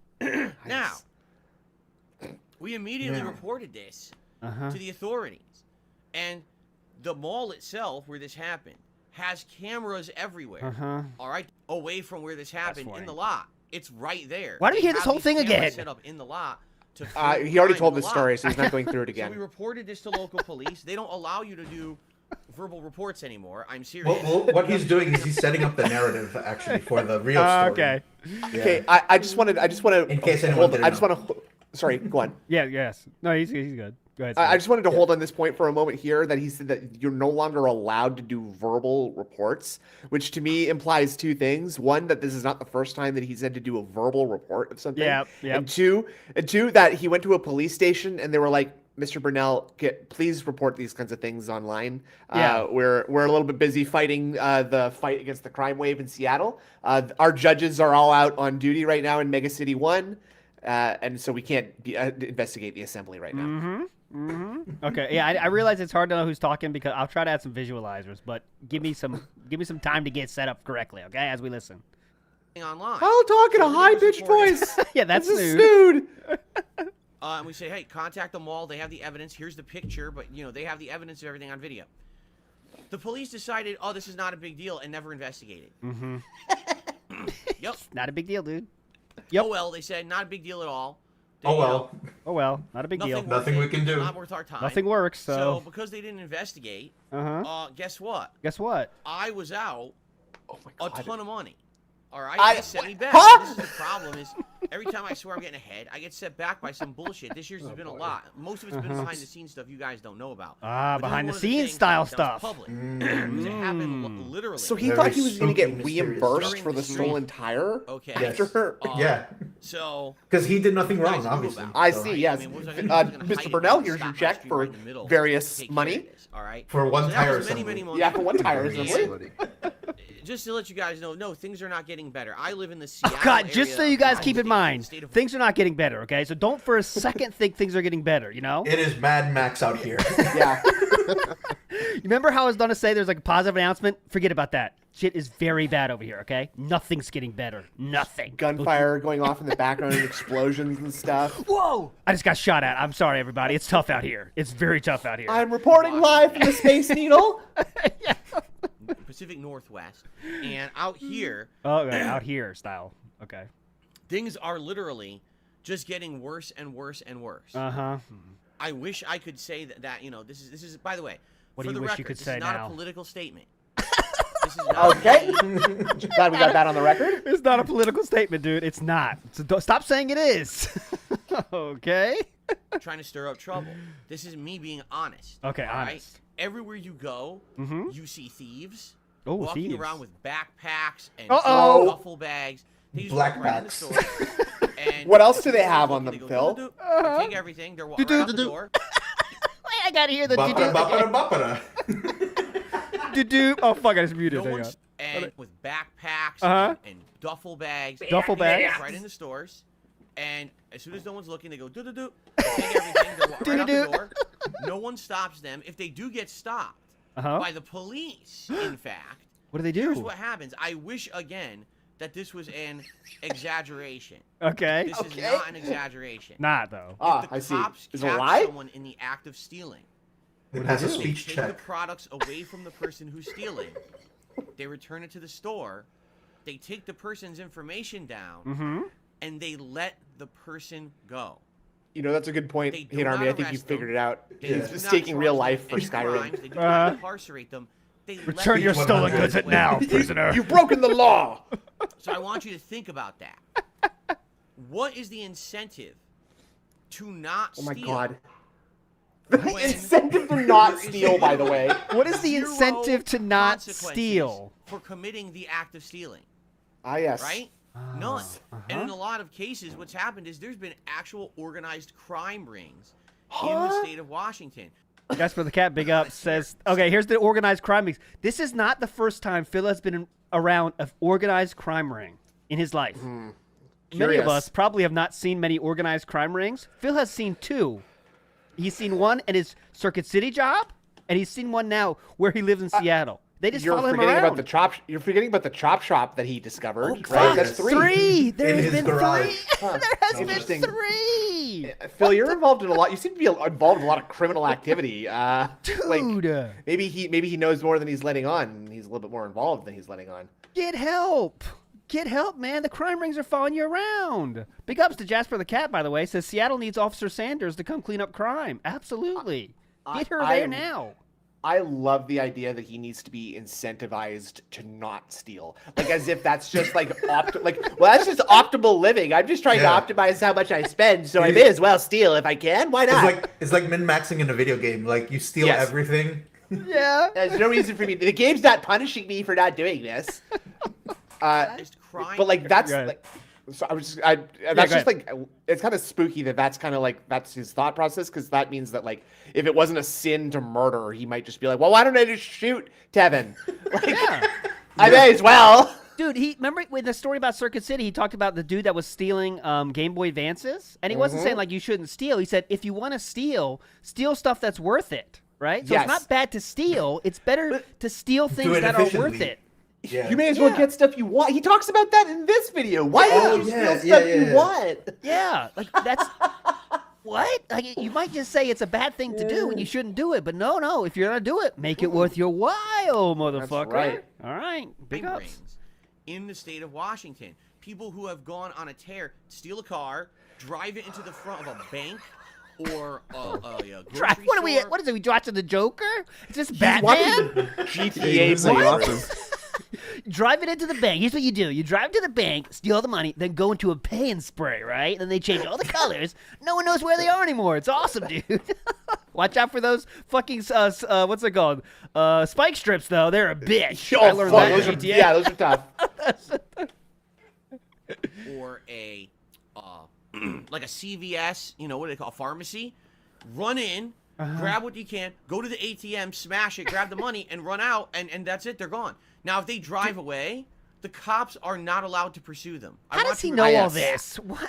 Now, we immediately reported this to the authorities, and the mall itself, where this happened, has cameras everywhere. All right, away from where this happened in the lot. It's right there. Why do we They hear this have whole these thing cameras again? Set up in the lot. To He film already crime told in this the story, lot. so he's not going through it So again. we reported this to local police. They don't allow you to do verbal reports anymore. I'm serious. Well, what he's doing is he's setting up the narrative actually for the real story. Okay. Yeah. Okay, I just want to. In case anyone didn't I just know. want to. Sorry, go on. Yeah. Yes. No, he's good. Go ahead. I just wanted to hold on this point for a moment here that he said that you're no longer allowed to do verbal reports, which to me implies two things. One, that this is not the first time that he's had to do a verbal report of something. Yep. And two, that he went to a police station and they were like, Mr. Burnell, please report these kinds of things online. Yeah. We're a little bit busy fighting the fight against the crime wave in Seattle. Our judges are all out on duty right now in Mega City 1. And so we can't investigate the assembly right now. Okay. Yeah, I realize it's hard to know who's talking because I'll try to add some visualizers, but give me some time to get set up correctly, okay, as we listen. Online. I'll talk in a high-pitched voice. Yeah, that's This is nude. snood. And we say, hey, contact the mall. They have the evidence. Here's the picture, but they have the evidence of everything on video. The police decided, oh, this is not a big deal, and never investigated. Yep. Not a big deal, dude. Yep. Oh well, they said not a big deal at all. Oh well. Oh well, not a big deal. Nothing we can do. Not worth our time. Nothing works. So. because they didn't investigate, Uh-huh. guess what? Guess what? I was out Oh my a God. ton of money. All right, I- they set me back. Huh? This is the problem: is every time I swear I'm getting ahead, I get set back by some bullshit. This year's has been a lot. Most of it's been behind the scenes stuff you guys don't know about. Ah, But this is behind the one of the scenes things style that was stuff. Public. Because it happened literally. So he Very thought he was going to get spooky, mysterious. reimbursed During for the the street. stolen tire? Okay. Yes. After Yeah. So Because he did nothing You wrong, guys knew obviously. about it. I So- see, yes. I mean, what was I gonna do? I was gonna hide Mr. it Burnell, behind here's the your stop check sign for right in the middle, various take care money. of this, all right? For one So that tire was many, assembly. many months. Yeah, for one tire Yeah. assembly. Just to let you guys know, no, things are not getting better. I live in the Seattle Oh God! Just area so you of guys the keep in state- mind, state of- things are not getting better. Okay, so don't for a second think things are getting better. You know? It is Mad Max out here. Yeah. You remember how I was gonna say there's like a positive announcement? Forget about that. Shit is very bad over here. Okay, nothing's getting better. Nothing. Gunfire going off in the background and explosions and stuff. Whoa! I just got shot at. I'm sorry, everybody. It's tough out here. It's very tough out here. I'm reporting live from the Space Needle. Pacific Northwest, and out here, Oh, okay, out here style. Okay. things are literally just getting worse and worse and worse. Uh huh. I wish I could say that this is. By the way, What for do the you wish record, you could this say is not now? a political statement. This is not Okay. Glad we got that on the record. It's not a political statement, dude. It's not. So stop saying it is. Okay. trying to stir up trouble. This is me being honest. Okay, all right? honest. Everywhere you go, you see thieves walking thieves. around with backpacks and Uh-oh. duffel bags. They just Black walk right in the bags. store. And What else do they someone's have on looking, them, they go, Phil? "Do-do-do." They take everything. They're walking right out the door. I gotta hear the Bapara. do. Oh fuck! I just muted. No Hang on. one's and with backpacks Uh-huh. and duffel bags. Duffel They bags. walk right in the stores. And as soon as no one's looking, they go do-do-do. They take everything. They walk right out the door. No one stops them. If they do get stopped by the police, in fact, What do they do? here's what happens. I wish, again, that this was an exaggeration. Okay. This is not an exaggeration. Not though. Ah, If the I see. cops Is it a catch lie? someone in the act of stealing, It has a they speech take the check. products away from the person who's stealing. They return it to the store. They take the person's information down, and they let the person go. You know, that's a good point, They do Hate Army. not I think you arrest them. figured it out. They He's do mistaking not real charge life them for any Skyrim. crimes. They do not incarcerate them. They Return let your them stolen go. goods at now, prisoner. You've broken the law. So I want you to think about that. What is the incentive to not Oh steal? my god. The When incentive to not there is steal, by the way. What is the zero incentive to not consequences steal? for committing the act of stealing? Ah, yes. Right? None. And in a lot of cases, what's happened is there's been actual organized crime rings in the state of Washington. That's for the cat. Big up says. Okay, here's the organized crime rings. This is not the first time Phil has been around an organized crime ring in his life. Many of Curious. us probably have not seen many organized crime rings. Phil has seen two. He's seen one at his Circuit City job, and he's seen one now where he lives in Seattle. They just You're follow him forgetting around. about the chop. You're forgetting about the chop shop that he discovered, right? Fuck, That's three. Three. There In has his been garage. three. Huh. There has been Interesting. three. Phil, you're involved in a lot. You seem to be involved in a lot of criminal activity. Dude, Maybe he knows more than he's letting on. And he's a little bit more involved than he's letting on. get help. Get help, man. The crime rings are following you around. Big ups to Jasper the Cat, by the way. Says Seattle needs Officer Sanders to come clean up crime. Absolutely. Get her I there am- now. I love the idea that he needs to be incentivized to not steal, like as if that's just like that's just optimal living. I'm just trying Yeah. to optimize how much I spend, so I may as well steal if I can. Why not? It's like min-maxing in a video game. Like you steal Yes. everything. Yeah. There's no reason for me. The game's not punishing me for not doing this. Just crime. But like that's Right. like, so that's just like it's kind of spooky that's kind of like that's his thought process, because that means that like if it wasn't a sin to murder, he might just be like, well, why don't I just shoot Tevin? Like, Yeah. I may as well. Dude, remember with the story about Circuit City, he talked about the dude that was stealing Game Boy Advances? And he wasn't saying like you shouldn't steal. He said if you want to steal stuff that's worth it, right? So Yes. it's not bad to steal. It's better to steal things it that are worth efficiently. it. Yeah. You may as well Yeah. get stuff you want. He talks about that in this video. Why Oh, don't you yeah, steal stuff yeah, you yeah. want? Yeah, like that's what? Like you might just say it's a bad thing to do and you shouldn't do it, but no, if you're gonna do it, make it worth your while, motherfucker. right. All right, big crime ups. rings in the state of Washington. People who have gone on a tear, steal a car, drive it into the front of a bank or a grocery What are we? store. What is it? We watching the Joker? Is this He's Batman? watching the GTA playthrough. Drive it into the bank. Here's what you do: you drive to the bank, steal all the money, then go into a pay and spray, right? Then they change all the colors. No one knows where they are anymore. It's awesome, dude. Watch out for those fucking what's it called? Spike strips, though. They're a bitch. I Oh, learned fuck, that in those are, GTA. yeah, those are tough. Or a like a CVS, what do they call a pharmacy? Run in, grab what you can, go to the ATM, smash it, grab the money, and run out, and that's it. They're gone. Now, if they drive away, the cops are not allowed to pursue them. How does he know all this? What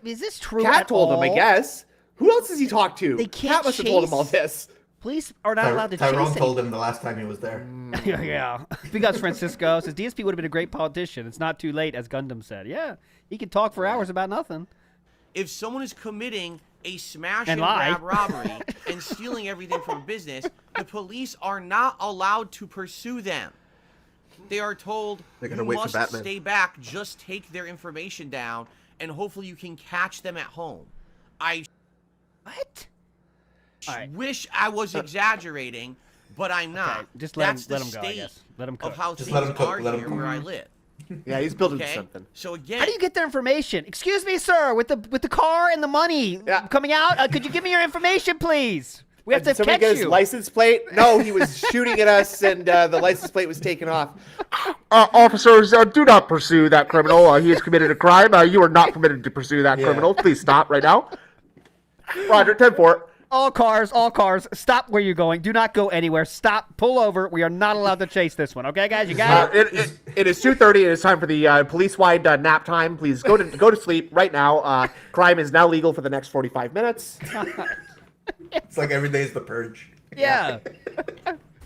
is this true? Cat at told him, I all? guess. Who else has he talked to? They can't Cat must have told him all chase- this. Police are not allowed to chase Tyrone him. told him the last time he was there. Yeah. Big ups, Francisco. Says DSP would have been a great politician. It's not too late, as Gundam said. Yeah. He could talk for hours about nothing. If someone is committing a smash And and lie. grab robbery and stealing everything from a business, the police are not allowed to pursue them. They are told They're you gonna wait for must Batman. stay back, just take their information down, and hopefully you can catch them at home. I What? All right. wish I was exaggerating, but I'm not. Okay, just let him That's go, I the guess. state Let him of cook. how Just things let him cook, are let him here cook. where I live. Yeah, he's building Okay? something. So again, How do you get their information? Excuse me, sir, with the car and the money coming out, could you give me your information, please? We have to Did somebody catch get his you. license plate? No, he was shooting at us, and the license plate was taken off. Officers, do not pursue that criminal. He has committed a crime. You are not permitted to pursue that criminal. Please stop right now. Roger, 10-4. All cars, stop where you're going. Do not go anywhere. Stop, pull over. We are not allowed to chase this one. Okay, guys, you got it? It is 2:30. It is time for the police-wide nap time. Please go to sleep right now. Crime is now legal for the next 45 minutes. It's like every day is the purge. Yeah.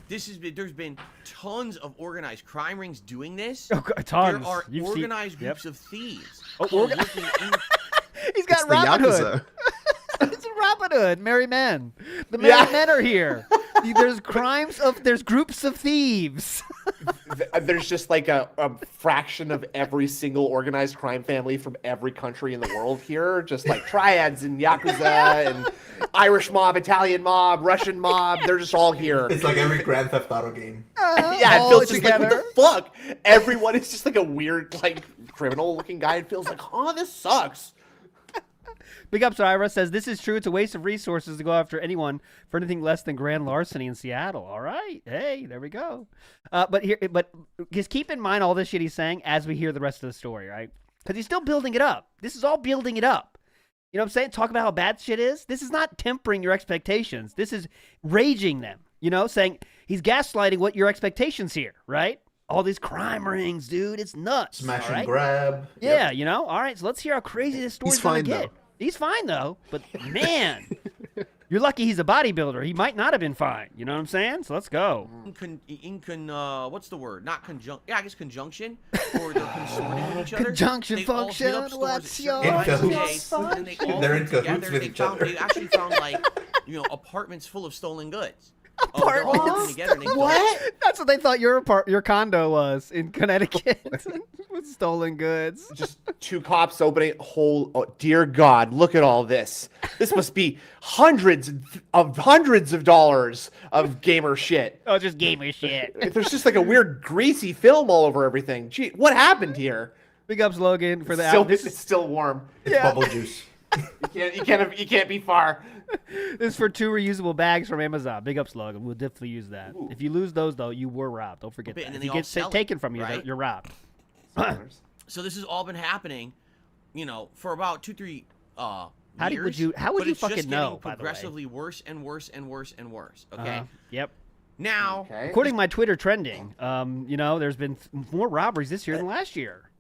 there's been tons of organized crime rings doing this. Oh, tons. There are You've seen- organized groups of thieves. Oh, who are working in- He's got It's the Robin Hood. Yakuza. It's Robin Hood, merry men. The merry men are here. There's groups of thieves. There's just like a fraction of every single organized crime family from every country in the world here. Just like triads and Yakuza and Irish mob, Italian mob, Russian mob. They're just all here. It's like every Grand Theft Auto game. Yeah, it all feels just like, what together. the fuck? Everyone is just like a weird, like, criminal-looking guy. It feels like, oh, this sucks. Big Ups Ira says, this is true. It's a waste of resources to go after anyone for anything less than grand larceny in Seattle. All right. Hey, there we go. But just keep in mind all this shit he's saying as we hear the rest of the story, right? Because he's still building it up. This is all building it up. You know what I'm saying? Talk about how bad shit is. This is not tempering your expectations. This is raging them, saying he's gaslighting what your expectations here, right? All these crime rings, dude. It's nuts. Smash all right? and grab. Yeah, Yep. All right, so let's hear how crazy this story's He's going fine, to get. though. He's fine, though. But, man, you're lucky he's a bodybuilder. He might not have been fine. You know what I'm saying? So let's go. what's the word? Not conjunct. Yeah, I guess conjunction. Or they're consorting with each other. Conjunction They all hit up function, stores what's at your certain times of the cahoots? day, and they all They're in get together. cahoots with They each found- other. They actually found, apartments full of stolen goods. They're all Apartments? working together and they What? That's what they thought your condo was in Connecticut with stolen goods. Just two cops opening whole. Oh, dear God, look at all this. This must be hundreds of dollars of gamer shit. Oh, just gamer shit. There's just like a weird greasy film all over everything. Gee, what happened here? Big Ups Logan for the It's still warm. It's bubble juice. You can't be far. This is for 2 reusable bags from Amazon. Big Ups Logan. We'll definitely use that. If you lose those, though, you were robbed. Don't forget And that. then If they you all get sell it, taken from you, right? you're robbed. So this has all been happening, for about 2-3 How years. would you but it's fucking just know, getting by the way? progressively worse and worse and worse and worse. Okay. Yep. Now, Okay. According to my Twitter trending, there's been more robberies this year than last year.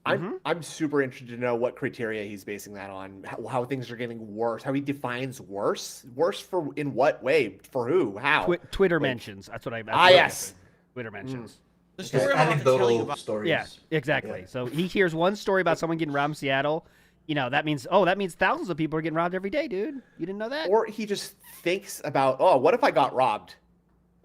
I'm super interested to know what criteria he's basing that on. How things are getting worse. How he defines worse. Worse for in what way? For who? How? Twitter mentions. That's what I. Yes. Twitter mentions. the Just story I'm about to tell you anecdotal about. stories. Yeah, exactly. Yeah. So he hears one story about someone getting robbed in Seattle. That means thousands of people are getting robbed every day, dude. You didn't know that? Or he just thinks about, what if I got robbed?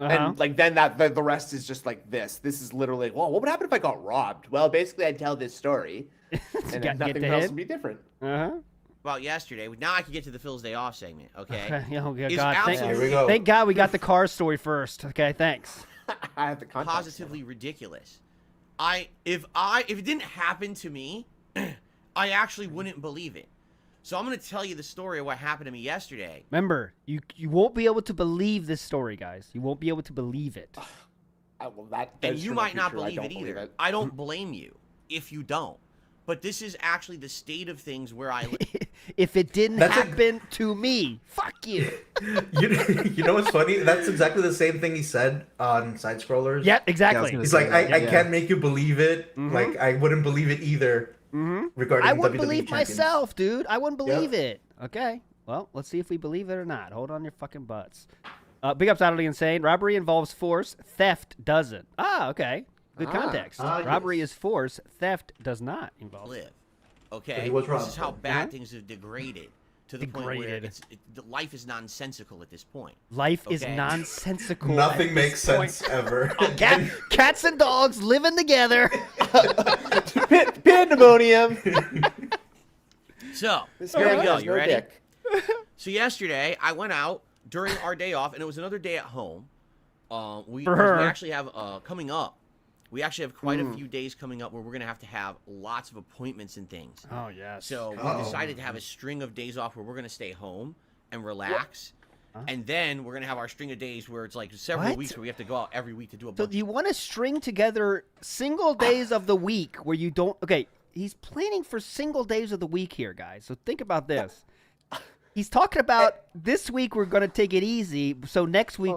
And then the rest is just like this. This is literally, what would happen if I got robbed? Well, basically, I'd tell this story, and Get then nothing to else hit? would be different. About yesterday. Now I can get to the Phil's Day Off segment. Okay. Oh, Is God. Here we go. Thank God we got the car story first. Okay, thanks. I have the context. Positively ridiculous. If it didn't happen to me, I actually wouldn't believe it. So I'm going to tell you the story of what happened to me yesterday. Remember, you won't be able to believe this story, guys. You won't be able to believe it. Well, that And is you true in might the not future. I believe don't it either. it. I don't blame you if you don't. But this is actually the state of things where I live. If it didn't That's happen to me, fuck you. You know what's funny? That's exactly the same thing he said on Side Scrollers. Yeah, exactly. Yeah, I was He's gonna like, say that. I can't make you believe it. Like, I wouldn't believe it either. Regarding I wouldn't WWE believe champions. myself, dude. I wouldn't believe Yep. it. Okay. Well, let's see if we believe it or not. Hold on your fucking butts. Big Ups Utterly Insane. Robbery involves force. Theft doesn't. Okay. Good context. Robbery yes. is force. Theft does not involve. Live. Okay? He was This wrong, is how though. bad things have degraded to the point where Degraded. life is nonsensical at this point. Life is Okay. nonsensical. Nothing at makes this point. sense ever. Cats and dogs living together. Pandemonium. So, This here man we go. has You no ready? dick. So yesterday, I went out during our day off, and it was another day at home. We For her. actually have coming up. we actually have quite a few days coming up where we're going to have lots of appointments and things. Oh, yes. So we decided to have a string of days off where we're going to stay home and relax. And then we're going to have our string of days where it's like several weeks where we have to go out every week to do a bunch. So you want to string together single days of the week where you don't... Okay, he's planning for single days of the week here, guys. So think about this. He's talking about this week we're going to take it easy. So next week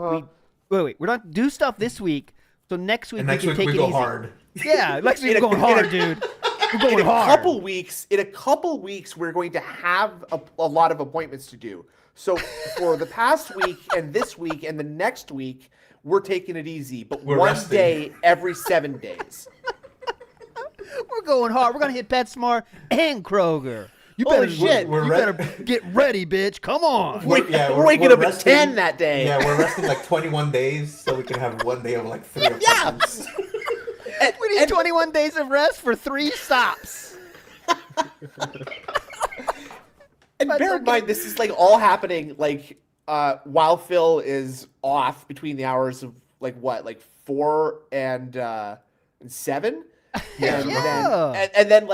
we're not do stuff this week. So next week we can take it easy. Hard. Yeah, next week we're going hard, dude. We're going in a hard. couple weeks, we're going to have a lot of appointments to do. So for the past week and this week and the next week, we're taking it easy, but we're one resting. day every 7 days. We're going hard. We're going to hit PetSmart and Kroger. You Holy better, shit. you better get ready, bitch. Come on. We're waking up at 10 that day. Yeah, we're resting like 21 days, so we can have one day of like 3 appointments. We need 21 days of rest for 3 stops. And bear in mind, this is like all happening like while Phil is off between the hours of like 4 and 7. And then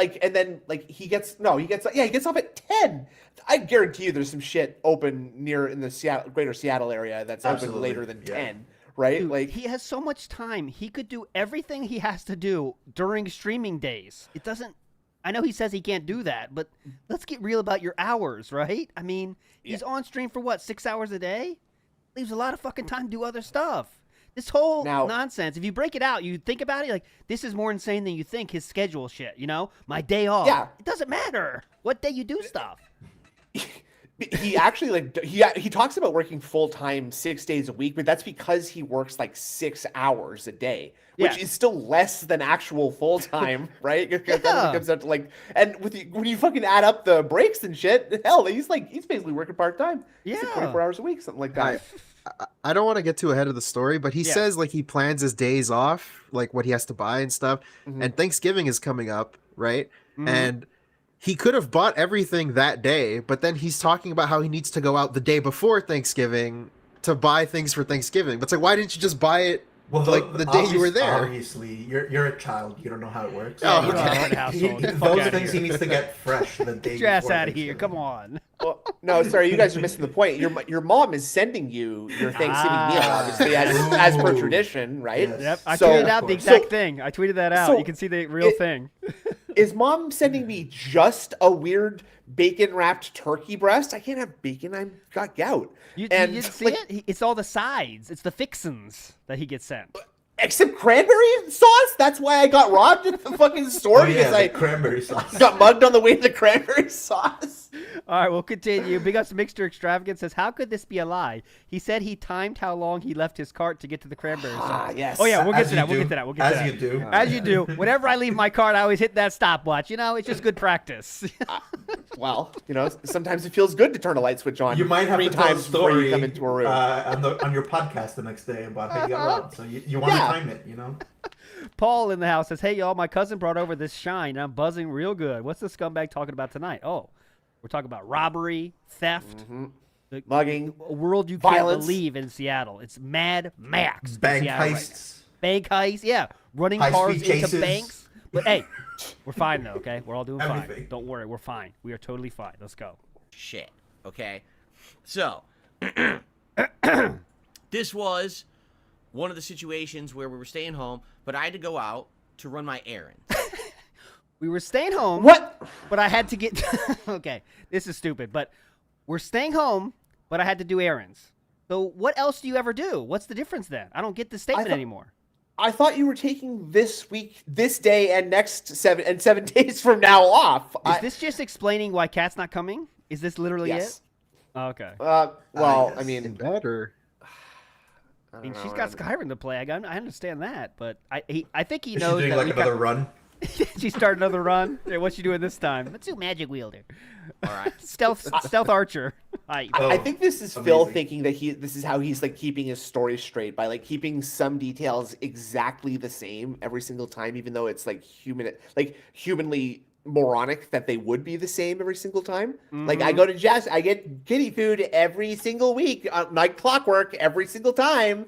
he gets off at 10. I guarantee you there's some shit open near in the greater Seattle area that's open later than 10, right? Dude, like he has so much time. He could do everything he has to do during streaming days. It doesn't I know he says he can't do that, but let's get real about your hours, right? I mean, he's on stream for what, 6 hours a day? Leaves a lot of fucking time to do other stuff. This whole nonsense, if you break it out, you think about it, like, this is more insane than you think, his schedule shit, you know? My day off. Yeah. It doesn't matter what day you do stuff. He actually he talks about working full time 6 days a week, but that's because he works like 6 hours a day, which is still less than actual full time, right? Because that comes out to like, and when you fucking add up the breaks and shit, hell, he's basically working part time. Yeah, like 24 hours a week, something like that. I don't want to get too ahead of the story, but he says like he plans his days off, like what he has to buy and stuff. And Thanksgiving is coming up, right? And he could have bought everything that day, but then he's talking about how he needs to go out the day before Thanksgiving to buy things for Thanksgiving. But it's like, why didn't you just buy it the day you were there? Obviously, you're a child. You don't know how it works. Oh, okay. Those things he needs to get fresh the day. Get your ass out of here! Come on. Well, no, sorry, you guys are missing the point. Your mom is sending you your Thanksgiving meal, obviously, as per tradition, right? Yes. Yep, I tweeted out the exact thing. I tweeted that out. You can see the real thing. Is mom sending me just a weird bacon-wrapped turkey breast? I can't have bacon. I've got gout. You didn't see it? It's all the sides. It's the fixins that he gets sent. Except cranberry sauce? That's why I got robbed at the fucking store, because I cranberry sauce. got mugged on the way to the cranberry sauce. All right, we'll continue. Big Ups Mixture Extravagant says, how could this be a lie? He said he timed how long he left his cart to get to the cranberry sauce. Yes. Oh, yeah, we'll get to that. As you do. As you do. Whenever I leave my cart, I always hit that stopwatch. You know, it's just good practice. Well, sometimes it feels good to turn a light switch on. You might have 3 to tell a times before story you come into a room. on your podcast the next day about how you got robbed. So you want to time it, you know? Paul in the house says, hey, y'all, my cousin brought over this shine, and I'm buzzing real good. What's the scumbag talking about tonight? Oh, we're talking about robbery, theft, mugging, a world you violence. can't believe in Seattle. It's Mad Max. Bank Seattle heists. Bank heists, yeah. Running High-speed cars into chases. banks. But, hey, we're fine, though, okay? We're all doing fine. Everything. Don't worry, we're fine. We are totally fine. Let's go. Shit. Okay. So, this was one of the situations where we were staying home, but I had to go out to run my errands. We were staying home. What? But I had to get... Okay, this is stupid, but we're staying home, but I had to do errands. So what else do you ever do? What's the difference then? I don't get this statement anymore. I thought you were taking this week, this day, and next 7 days from now off. Is this just explaining why Cat's not coming? Is this literally Yes. it? Oh, okay. Well, I mean, better. I mean, she's got Skyrim to play. I understand that, but I think he Is she knows doing that like another run? She started another run. Yeah, what's she doing this time? Let's do Magic Wielder. All right. Stealth Archer. I think this is Phil thinking that this is how he's like keeping his story straight by like keeping some details exactly the same every single time, even though it's like humanly moronic that they would be the same every single time. Like I go to Jess, I get kitty food every single week, like clockwork every single time.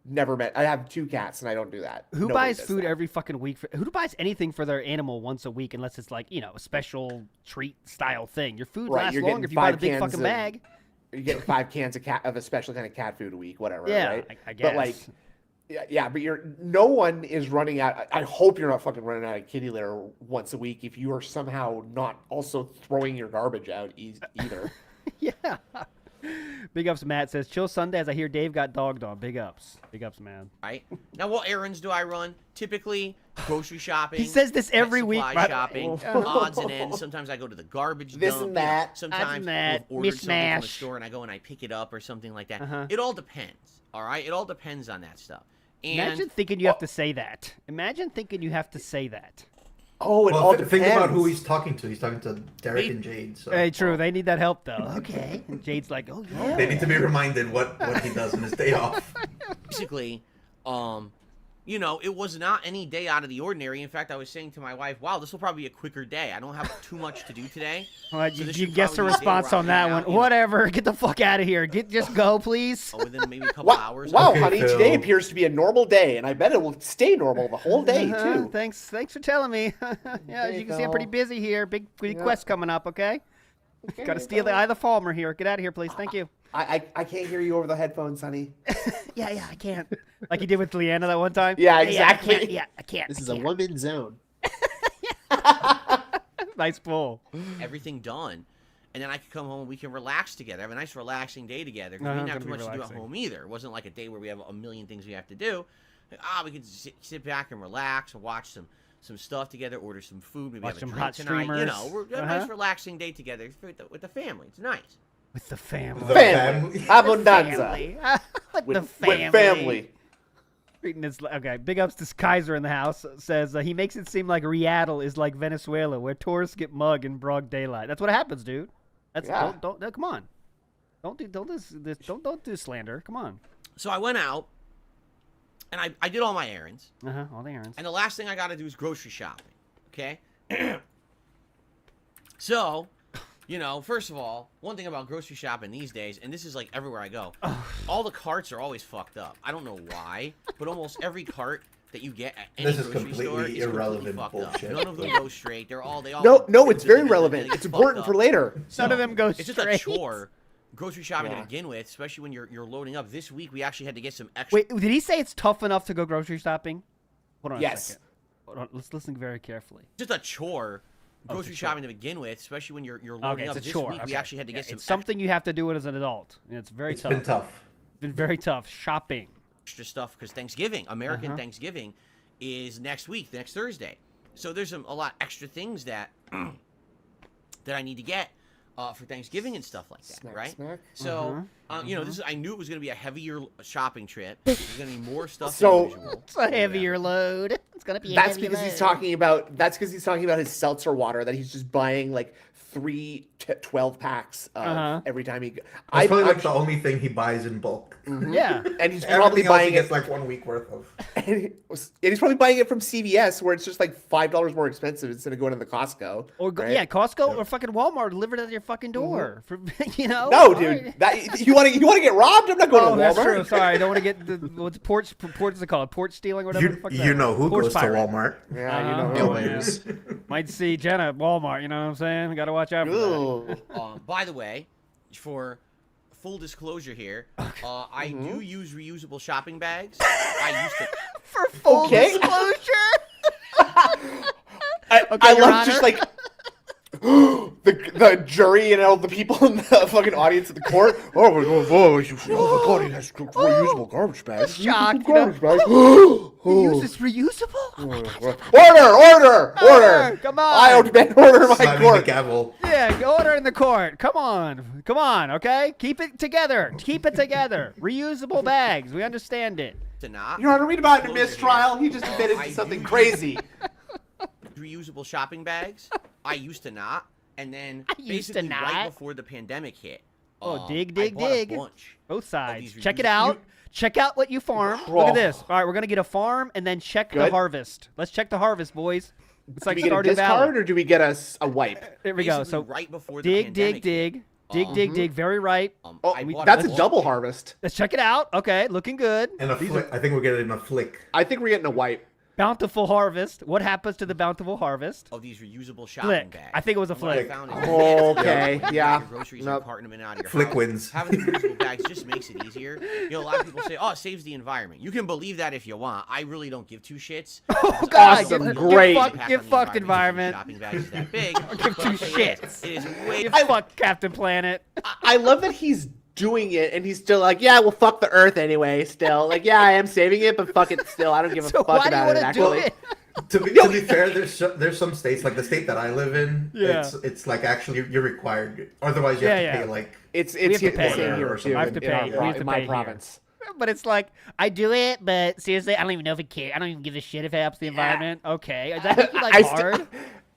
never met. I have 2 cats, and I don't do that. Who Nobody buys does food that. every fucking week? Who buys anything for their animal once a week unless it's like, a special treat style thing? Your food Right, lasts you're longer getting if you buy the 5 big cans fucking of- bag. You get 5 cans of a special kind of cat food a week, whatever. Yeah, right? I guess. But like, yeah, but no one is running out. I hope you're not fucking running out of kitty litter once a week if you are somehow not also throwing your garbage out either. Yeah. Big ups, Matt says, chill Sunday as I hear Dave got dogged on. Big ups. Big ups, man. Right now, what errands do I run? Typically, grocery shopping. He says this pet every week, supply right? shopping, odds and ends. Sometimes I go to the garbage This dump. and that. Sometimes that. we'll order something from the Mishmash. store and I go and I pick it up or something like that. Uh-huh. It all depends. All right, it all depends on that stuff. And Imagine thinking you have to say that. Imagine thinking you have to say that. Oh, it all Well, depends. think about who he's talking to. He's talking to Derek and Jade. So Hey, true. They need that help, though. Okay. And Jade's like, oh, yeah. they need to be reminded what he does on his day off. basically, it was not any day out of the ordinary. In fact, I was saying to my wife, wow, this will probably be a quicker day. I don't have too much to do today. Well, So you this you should guessed the probably be a day where response I'll on hang that out, one. Whatever. Get the fuck out of here. Just go, please. Within maybe a couple hours. Wow, Okay, honey, Phil. today appears to be a normal day, and I bet it will stay normal the whole day too. Thanks for telling me. Yeah, as you can see, I'm pretty busy here. Big quest coming up, okay? Got to steal the eye of the farmer here. Get out of here, please. Thank you. I can't hear you over the headphones, honey. Yeah, I can't. Like you did with Leanna that one time? Yeah, exactly. I can't. This is a woman zone. Nice pull. Everything done. And then I could come home and we can relax together. Have a nice relaxing day together. Because we didn't have too gonna much be to do at relaxing. home either. It wasn't like a day where we have a million things we have to do. We could sit back and relax and watch some stuff together, order some food, maybe Watch have a some drink hot tonight. streamers. We're a nice relaxing day together with the family. It's nice. With the family. Family. Abundanza. Family. with the With family. family. Reading this, okay, big ups to Kaiser in the house. Says he makes it seem like Seattle is like Venezuela, where tourists get mugged in broad daylight. That's what happens, dude. That's Yeah. don't come on. Don't do slander. Come on. So I went out and I did all my errands. All the errands. And the last thing I got to do is grocery shopping. Okay? So, first of all, one thing about grocery shopping these days, and this is like everywhere I go, all the carts are always fucked up. I don't know why, but almost every cart that you get at any This is grocery store completely is completely irrelevant fucked bullshit. up. None of them go straight. They all No, it's very they relevant. get It's fucked important up. for later. None of them go It's just a straight. chore. Grocery shopping Yeah. to begin with, especially when you're loading up. This week we actually had to get some extra. Wait, did he say it's tough enough to go grocery shopping? Hold on a Yes. second. Hold on, let's listen very carefully. Just a chore. Grocery chore. shopping to begin with, especially when you're loading Okay, up. it's a This chore. week we Okay. actually had to Yeah, get some it's something you have to do as an adult, and it's very It's tough. been tough. Been very tough shopping. extra stuff because Thanksgiving, American Thanksgiving, is next week, next Thursday. So there's a lot extra things that that I need to get for Thanksgiving and stuff like that, Smack, right? smack. So this is, I knew it was going to be a heavier shopping trip. There's going to be more stuff So- than usual. It's a heavier load. It's gonna be. That's because he's talking about. That's because he's talking about his seltzer water that he's just buying like 12 packs of every time he. That's probably like the only thing he buys in bulk. Yeah. And he's probably Everything else he buying gets it. like 1 week worth of. And he's probably buying it from CVS, where it's just like $5 more expensive instead of going to the Costco. Or right? Costco or fucking Walmart delivered it at your fucking door. For, No, all dude. right. That you want to get robbed? I'm not going Oh, to that's Walmart. true. Sorry, I don't want to get the what's porch. What's it called? Porch stealing, or whatever. the fuck that know who Porch goes pirate. to Walmart. Yeah, you Uh-huh. know. Always. Might see Jenna at Walmart. You know what I'm saying? Got to watch out for that. Ooh. By the way, for full disclosure here, I do use reusable shopping bags. I used to. For full Okay. disclosure. I Your love just Honor. like the jury and all the people in the fucking audience at the court. Oh my god, he has reusable garbage bags. Shock, you Garbage bags. Use this reusable. Oh my God. Order! Come on. I demand order in my Slamming the court. gavel. Yeah, order in the court. Come on, okay? Keep it together. Reusable bags. We understand it. To not. Your Honor, read about it in Disclosure mistrial. here. He just admitted I to something do crazy. reusable shopping bags. I used to not, and then I used to basically not. right before the pandemic hit. Oh, dig, I dig, bought a dig. bunch Both of sides. these Check it reusable- out. Check out what you farm. Look at this. All right, we're gonna get a farm and then check the Good. harvest. Let's check the harvest, boys. It's Do like we get a Stardew discard Valley. or do we get a wipe? There we go. Basically, So right before the dig, pandemic dig, dig. Dig. Very ripe. Oh, I bought that's a bulk. double harvest. Let's check it out. Okay, looking good. And a flick. I think we're getting a flick. I think we're getting a wipe. Bountiful harvest. What happens to the bountiful harvest? Of these reusable shopping Flick. bags. I think it was a And what I flick. found is Okay, you get yeah. your groceries Nope. and carting them in and out of your Flick house. wins. Having the reusable bags just makes it easier. You know, a lot of people say, "Oh, it saves the environment." You can believe that if you want. I really don't give two shits. Oh, because God, I don't get- feel great. the impact Get on the fucked, because environment. Shopping bags is that big. Give But two I'll tell you this, shits. It is way. Fuck Captain Planet. I love that he's doing it and he's still like, yeah, well, fuck the earth anyway. Still, like, yeah, I am saving it, but fuck it. Still, I don't give a So fuck why do you about it. want to do Actually, it? To be fair, there's some states like the state that I live in. Yeah. It's like actually you're required. Otherwise, you have to pay like. it's have to here, pay. the same here Or too. I have to in pay. our We pro- have to in pay my here. province. But it's like, I do it, but seriously, I don't even know if it cares. I don't even give a shit if it helps the environment. Okay. Is that make you, like, I hard?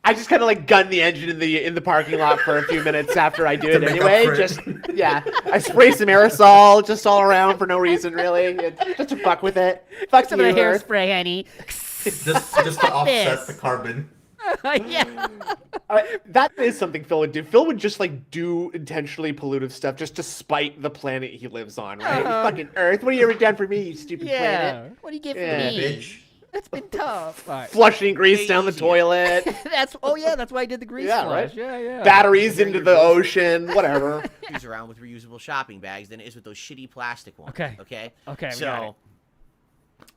I just kind of like gun the engine in the parking lot for a few minutes after I do it make up anyway. for it. Just yeah, I spray some aerosol just all around for no reason really, just to fuck with it. Fuck Some you, of the Earth. hairspray, honey. just to offset this. the carbon. Yeah. That is something Phil would do. Phil would just like do intentionally pollutive stuff just to spite the planet he lives on, right? Fucking Earth, what have you ever done for me, you stupid Yeah. planet? What do you get for Yeah. me? Bitch. It's been tough. All right. Flushing grease down the Easy. toilet, That's that's why I did the grease Yeah, flush. right? Yeah. batteries into the ocean, whatever. Use around with reusable shopping bags than it is with those shitty plastic ones. Okay. Okay. Okay, we got it. So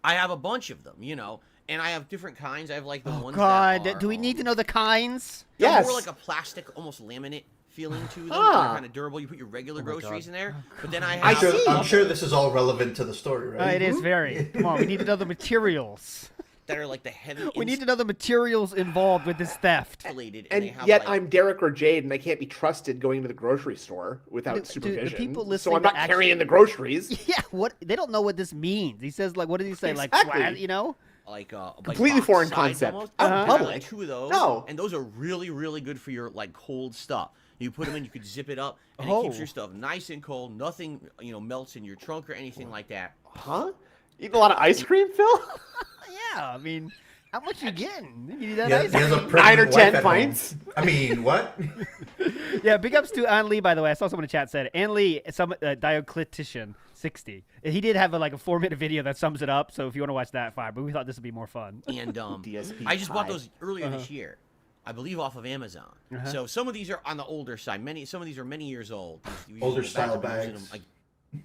I have a bunch of them, you know, and I have different kinds. I have like the ones God, that are, do we need to know the kinds? they're Yes. more like a plastic, almost laminate feeling to them. Ah. They're kind of durable. You put your regular groceries in there, but then I I have see. I'm sure this is all relevant to the story, right? It is very. Come on, we need to know the materials. that are like the heavy. We need to know the materials involved with this theft. insulated, And they have, yet like, I'm Derek or Jade, and I can't be trusted going to the grocery store without Dude, the supervision. people So listening I'm to not actually- carrying the groceries. Yeah, what? They don't know what this means. He says, like, what did he say? Like, Exactly. swag, you know? like Completely box foreign size concept. almost. Out in I have, public. like, 2 of those. No. And those are really, really good for your like cold stuff. You put them in, you could zip it up, and it Oh. keeps your stuff nice and cold. Nothing, melts in your trunk or anything like that. Huh? Eating a lot of ice cream, Phil? Yeah, I mean, how much you getting? You need that He has, ice he has a cream. pregnant 9 or wife 10 at home. pints? I mean, what? Yeah, big ups to Ann Lee, by the way. I saw someone in chat said Ann Lee, some Diocletian 60. He did have a 4-minute video that sums it up. So if you want to watch that, fine. But we thought this would be more fun. And DSP I just bought pie. those earlier this year, I believe, off of Amazon. So some of these are on the older side. Some of these are many years old. These Older reusable style we're using bags. them, like,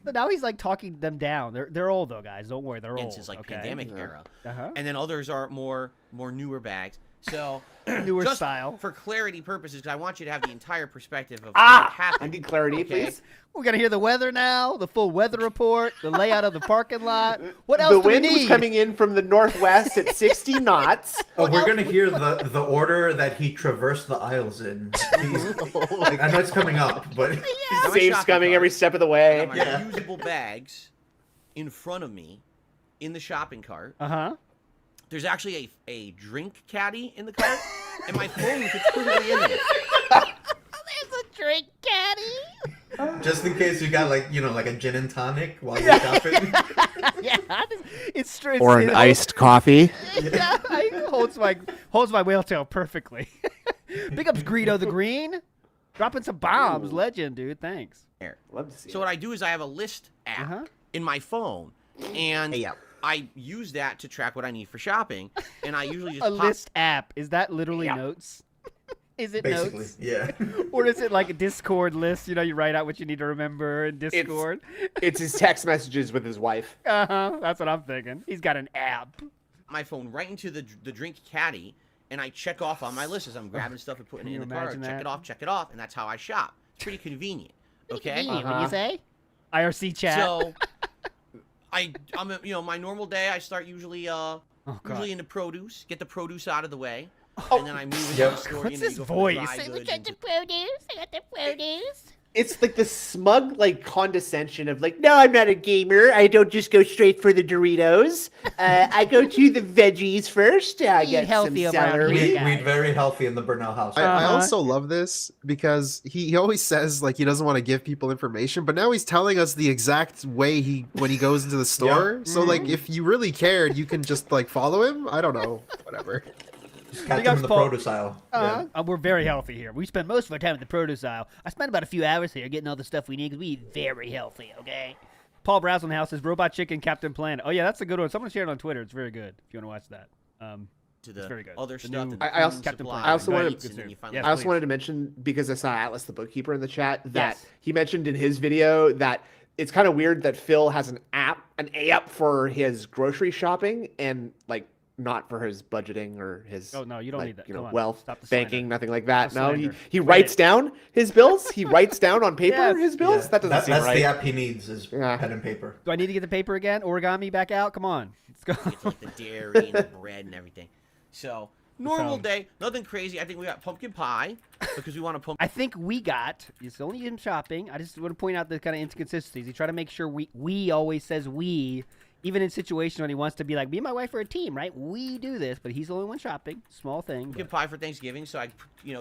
But now he's like talking them down. They're old though, guys. Don't worry, they're again, old. since like okay? pandemic era. Uh-huh. And then others are more newer bags. So Newer just style. for clarity purposes, because I want you to have the entire perspective of what I happened. need clarity, Okay. please. We're gonna hear the weather now, the full weather report, the layout of the parking lot. What else The do we wind was need? coming in from the northwest at 60 knots. Oh, we're gonna hear the order that he traversed the aisles in. Like, I know it's coming up, but I'm a Saves shopping coming cart. every step of the I way. got my Yeah. reusable bags in front of me in the shopping cart. Uh-huh. There's actually a drink caddy in the cart, and my phone fits perfectly in there. There's a drink caddy. just in case you got like a gin and tonic while you're shopping. Yeah, it's straight. Or an iced coffee. Yeah, it holds my whale tail perfectly. Big ups Greedo the Green, dropping some bombs. Legend, dude. Thanks. Love to see So what I do is I have a list app Uh-huh. in my phone, and Yeah. I use that to track what I need for shopping, and I usually just A pop. list app. Is that literally Yeah. notes? Is it Basically, notes? yeah. Or is it like a Discord list? You write out what you need to remember in Discord. It's his text messages with his wife. Uh-huh. That's what I'm thinking. He's got an app. My phone right into the drink caddy, and I check off on my list as I'm grabbing stuff and putting it Can in you the cart. imagine Check that? it off, and that's how I shop. It's pretty convenient. Okay. What do you say? IRC chat. So, my normal day, I start usually usually into produce, get the produce out of the way, and then I move into the store. What's you this go for the voice? dry Say, goods "Look and at produce. I got the produce." It's like the smug, condescension of no, I'm not a gamer. I don't just go straight for the Doritos. I go to the veggies first. I Eat get some healthy around celery. here. We guys. eat very healthy in the Burnell house. I Uh-huh. also love this because he always says he doesn't want to give people information, but now he's telling us the exact way when he goes into the store. So if you really cared, you can just follow him. I don't know, whatever. Catch them in the Paul. produce aisle. We're very healthy here. We spend most of our time at the produce aisle. I spend about a few hours here getting all the stuff we need because we eat very healthy, okay? Paul Browse on the house says Robot Chicken Captain Planet. Oh, yeah, that's a good one. Someone shared it on Twitter. It's very good if you want to watch that. To the it's very good. other The stuff. new that I also- Captain Planet. I also Go ahead. wanted- and then you find Yes, out- I also please. wanted to mention, because I saw Atlas the Bookkeeper in the chat, that Yes. he mentioned in his video that it's kind of weird that Phil has an app for his grocery shopping and like not for his budgeting or his Oh, no, you don't like, need that. you know, Come on. wealth, Stop the slander. banking, nothing like that. No No, he, slander. he Quit writes it. down his bills. He writes down on paper Yes. his bills. That doesn't seem That's right. the app he needs is Yeah. pen and paper. Do I need to get the paper again? Origami back out? Come on. Let's go. Get to, like the dairy and the bread and everything. So normal So- day, nothing crazy. I think we got pumpkin pie because we want a pumpkin. I think we got, it's only him shopping. I just want to point out the kind of inconsistencies. He tried to make sure we always says we, even in situations when he wants to be like, me and my wife are a team, right? We do this, but he's the only one shopping. Small thing. Pumpkin But pie for Thanksgiving, so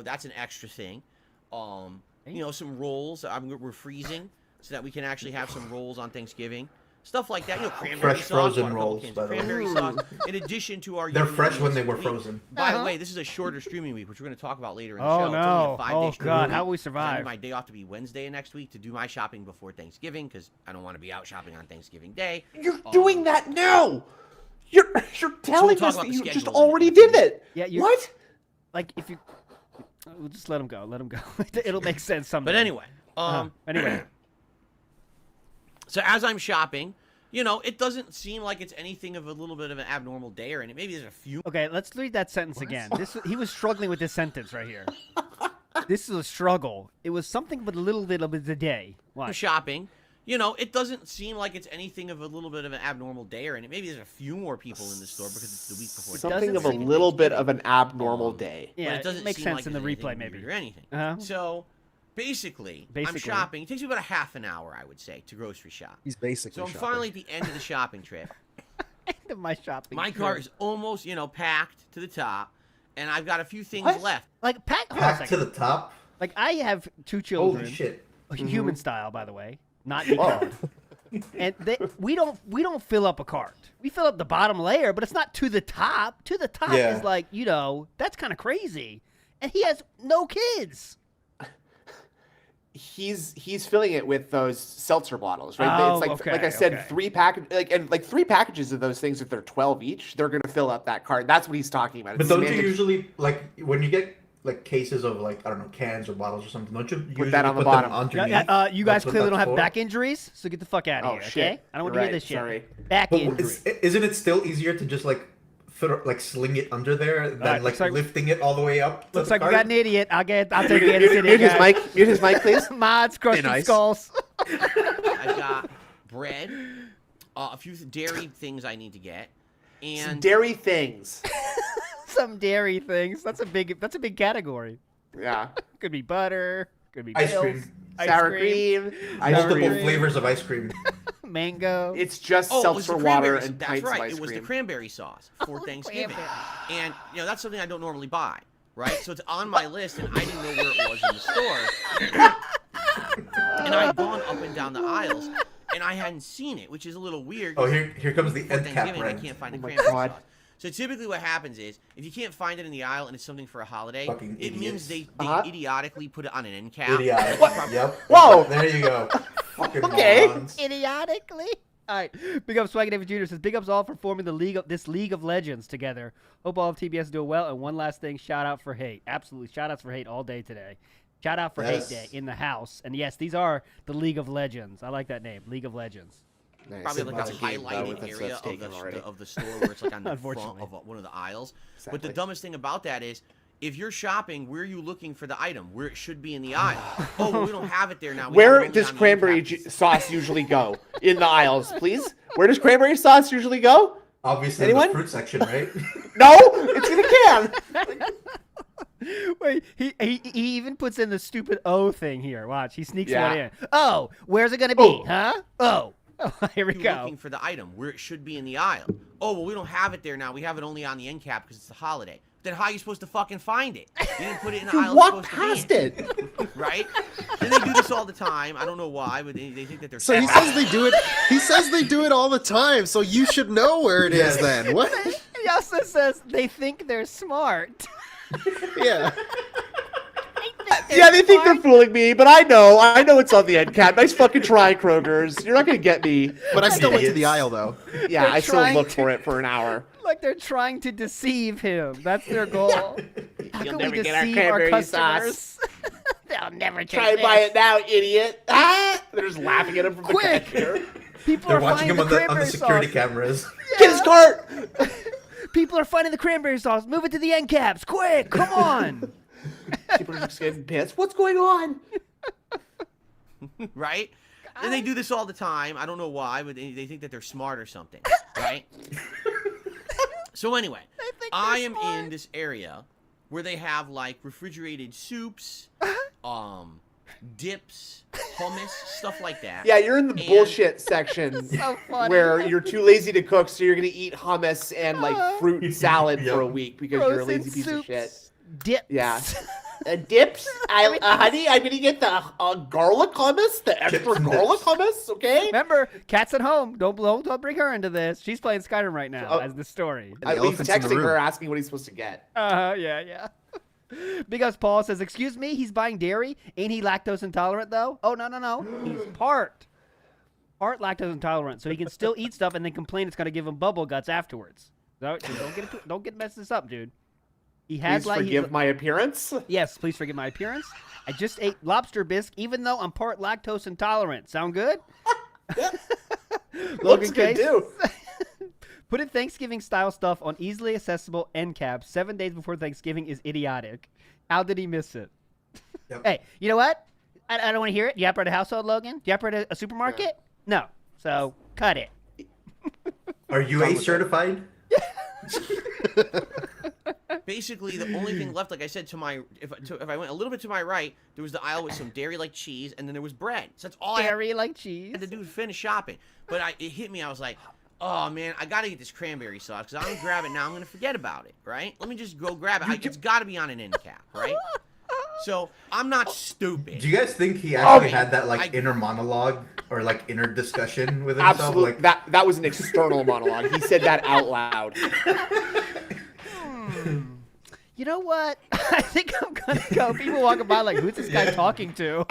that's an extra thing. Some rolls. We're freezing so that we can actually have some rolls on Thanksgiving. Stuff like that, cranberry Fresh sauce. frozen bought a couple rolls, cans by of the way. cranberry sauce. In addition to our, They're usual fresh when meals they of were the week. frozen. By the way, this is a shorter streaming week, which we're going to talk about later in the Oh, show. It's only a no. 5-day Oh, streaming God. week. How will we 'Cause I survive? need my day off to be Wednesday of next week to do my shopping before Thanksgiving because I don't want to be out shopping on Thanksgiving Day. You're doing that now. You're telling talk us about that the you just schedule already later. did it. Yeah, you're- What? like, if you, we'll just let him go. Let him go. It'll make sense someday. But anyway, Anyway. so as I'm shopping, it doesn't seem like it's anything of a little bit of an abnormal day or anything. Maybe there's a few Okay, let's read that sentence again. He was struggling with this sentence right here. This is a struggle. It was something but a little bit of the day. Watch. shopping. It doesn't seem like it's anything of a little bit of an abnormal day or anything. Maybe there's a few more people in the store because it's the week before. Something doesn't of a seem little bit of an abnormal day. Yeah, but it doesn't makes seem sense like in the there's replay, anything maybe. weird or anything. Uh-huh. So basically, I'm shopping. It takes me about a half an hour, I would say, to grocery shop. He's basically So I'm shopping. finally at the end of the shopping trip. End of my shopping. My trip. car is almost, packed to the top, and I've got a few things What? left. Like, hold on a Packed to second. the top. Like, I have two children. Holy shit. Human style, by the way. Not decard. And we don't fill up a cart. We fill up the bottom layer, but it's not to the top. To the top Yeah. is like, that's kind of crazy. And he has no kids. He's filling it with those seltzer bottles, right? Oh, It's okay, like I said, okay. three packages of those things. If they're 12 each, they're gonna fill up that cart. That's what he's talking about. But It's don't you semantic- usually, like, when you get, like, cases of, like, I don't know, cans or bottles or something, don't you usually that on the put bottom. them underneath? You guys That's what clearly don't that's have for? back injuries, so get the fuck out of Oh, here, shit. okay? I don't want to You're hear right, this shit. sorry. Back But injury. isn't it still easier to just, like, sling it under there than, Alright, like, looks like- lifting it all the way up? to Looks the like we cart? got an idiot. I'll take the idiot. Mute his mic. Mute his mic, please. Mods, crushed nice. skulls. I've got bread, a few dairy things I need to get, and Dairy things. Some dairy things. That's a big category. Yeah. Could be butter. Could be Ice milk, cream. ice Sour cream. Ice Multiple cream. flavors of ice cream. mango. It's just it was seltzer the water cranberry- and that's pints right. of ice It was cream. the cranberry sauce for Thanksgiving, cranberry. and that's something I don't normally buy. Right, so it's on my list, and I didn't know where it was in the store. And I had gone up and down the aisles, and I hadn't seen it, which is a little weird. Oh, here comes the For end cap Thanksgiving, I red. can't find the Oh my cranberry God. sauce. So typically what happens is, if you can't find it in the aisle and it's something for a holiday, Fucking it means idiots. they idiotically put it on an end cap. Idiotic. Yep. Whoa. There you go. Fucking Okay. morons. Idiotically. All right. Big ups, Swaggy David Jr. says, big ups all for forming this League of Legends together. Hope all of TBS do well. And one last thing, shout out for hate. Absolutely. Shout outs for hate all day today. Shout out for Yes. hate day in the house. And yes, these are the League of Legends. I like that name, League of Legends. Nice. Probably like That's a a game, though, highlighted that's area taken already. of the store where it's like on the front Unfortunately. of one of the aisles. But the Exactly. dumbest thing about that is, if you're shopping, where are you looking for the item? Where it should be in the aisle. Oh, well, we don't have it there now. We have it Where only does on the cranberry end cap. sauce usually go? In the aisles, please. Where does cranberry sauce usually go? Obviously, Anyone? the fruit section, right? No, it's in a can. Wait, he even puts in the stupid O thing here. Watch, he sneaks Yeah. one in. Oh, where's it going to be, huh? Oh, here we You're go. looking for the item where it should be in the aisle. Oh, well, we don't have it there now. We have it only on the end cap because it's the holiday. Then how are you supposed to fucking find it? You didn't put it in the aisle. You it's walk supposed to be past in, it. right? And they do this all the time. I don't know why, but they think that they're. So he says they do it. He says they do it all the time. So you should know where it is Yes. then. What? also says they think they're smart. Yeah. Yeah, they think they're fooling me, but I know it's on the end cap. Nice fucking try, Kroger's. You're not gonna get me. But I still went to the aisle though. Yeah, They're I still trying looked to- for it for an hour. Like they're trying to deceive him. That's their goal. How You'll can we never get our deceive our cranberry customers? They'll never take Try and this. buy it now, idiot. Ah! They're just laughing at him from the Quick! cashier. People They're are watching finding him the on the cranberry security sauce. cameras. Get his cart! People are finding the cranberry sauce. Move it to the end caps. Quick, come on. People are just getting pissed. What's going on? Right? And they do this all the time. I don't know why, but they think that they're smart or something, right? So anyway, I am in this area where they have like refrigerated soups, dips, hummus, stuff like that. Yeah, you're in the And- bullshit section So funny. where you're too lazy to cook, so you're gonna eat hummus and like fruit salad for a week because you're a Frozen lazy piece of soups, shit. Dips. Yeah. Dips, honey, I'm gonna get the garlic hummus, the extra Chips and garlic dips. hummus, okay? Remember, Kat's at home. Don't bring her into this. She's playing Skyrim right now Oh. as the story. The He's elephant's in the texting room. her asking what he's supposed to get. Yeah. Big Us Paul says, "Excuse me, he's buying dairy. Ain't he lactose intolerant though? Oh no. He's part lactose intolerant, so he can still eat stuff and then complain it's gonna give him bubble guts afterwards. So don't mess this up, dude. He has Please forgive my appearance. Yes, please forgive my appearance. I just ate lobster bisque, even though I'm part lactose intolerant. Sound good? Looks good Case. too. Putting Thanksgiving-style stuff on easily accessible end caps 7 days before Thanksgiving is idiotic. How did he miss it? Yep. Hey, you know what? I don't want to hear it. Do you operate a household, Logan? Do you operate a supermarket? No. So, cut it. Are you a certified? Basically, the only thing left, like I said, if I went a little bit to my right, there was the aisle with some dairy-like cheese, and then there was bread. So that's all I Dairy like cheese. had to do was finish shopping. But it hit me. I was like, oh man, I gotta get this cranberry sauce because I'm gonna grab it now. I'm gonna forget about it, right? Let me just go grab it. It's got to be on an end cap, right? So I'm not stupid. Do you guys think he actually Okay. had that like inner monologue or like inner discussion with himself? Absolutely. Like, That was an external monologue. He said that out loud. You know what? I think I'm going to go. People walking by like, who's this guy talking to?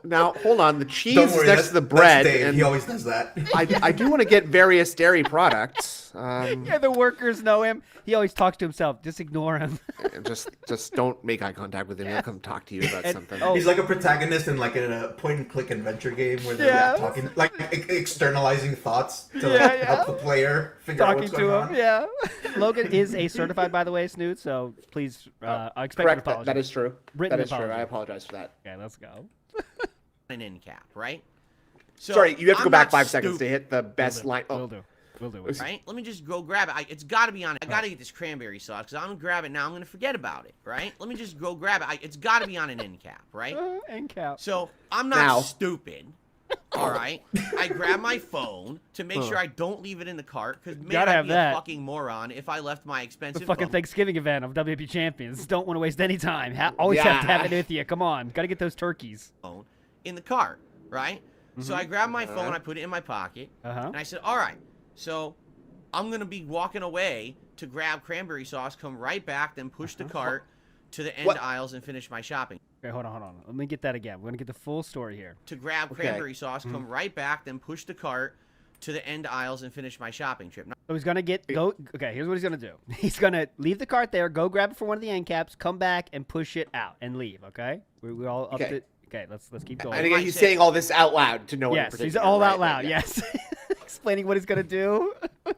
Now, hold on. The cheese don't is worry, next that's to the that's bread. Dave. And He always does that. I do want to get various dairy products. Yeah, the workers know him. He always talks to himself. Just ignore him. Just don't make eye contact with him. He'll come talk to you about something. oh, He's like a protagonist in like a point-and-click adventure game where they're Yeah. talking, like externalizing thoughts to like, Yeah, yeah. help the player figure out Talking what's to going him. on. Yeah. Logan is a certified, by the way, Snoot. So please, I expect Correct. an apology. That is true. Written That is true. apology. I apologize for that. Okay, let's go. An end cap, right? So Sorry, you have to go I'm back not 5 seconds to stupid, hit the best line. We'll Oh, do. We'll do. right? Let me just go grab it. It's got to be on it. I got to get this cranberry sauce because I'm gonna grab it now. I'm gonna forget about it, right? Let me just go grab it. It's got to be on an end cap, right? End cap. So I'm not Now. stupid. All right. I grab my phone to make sure I don't leave it in the cart because man, Gotta I'd have be that. a fucking moron if I left my The expensive fucking phone. Thanksgiving event of WP Champions. Don't want to waste any time. Always have to have Yeah. it with you. Come on. Got to get those turkeys. phone in the cart, right? So I grabbed my phone, I put it in my pocket, Uh-huh. and I said, all right, so I'm going to be walking away to grab cranberry sauce, come right back, then push the cart to the end What? aisles and finish my shopping. Okay, hold on. Let me get that again. We're going to get the full story here. To grab Okay. cranberry sauce, come right back, then push the cart to the end aisles and finish my shopping trip. Now, So he's going to okay, here's what he's going to do. He's going to leave the cart there, go grab it for one of the end caps, come back and push it out and leave, okay? We're all up Okay. to... Okay, let's keep going. and again, he's saying all this out loud to no one in Yes, he's particular, all out right? loud, Yeah. yes. Explaining what he's going to do.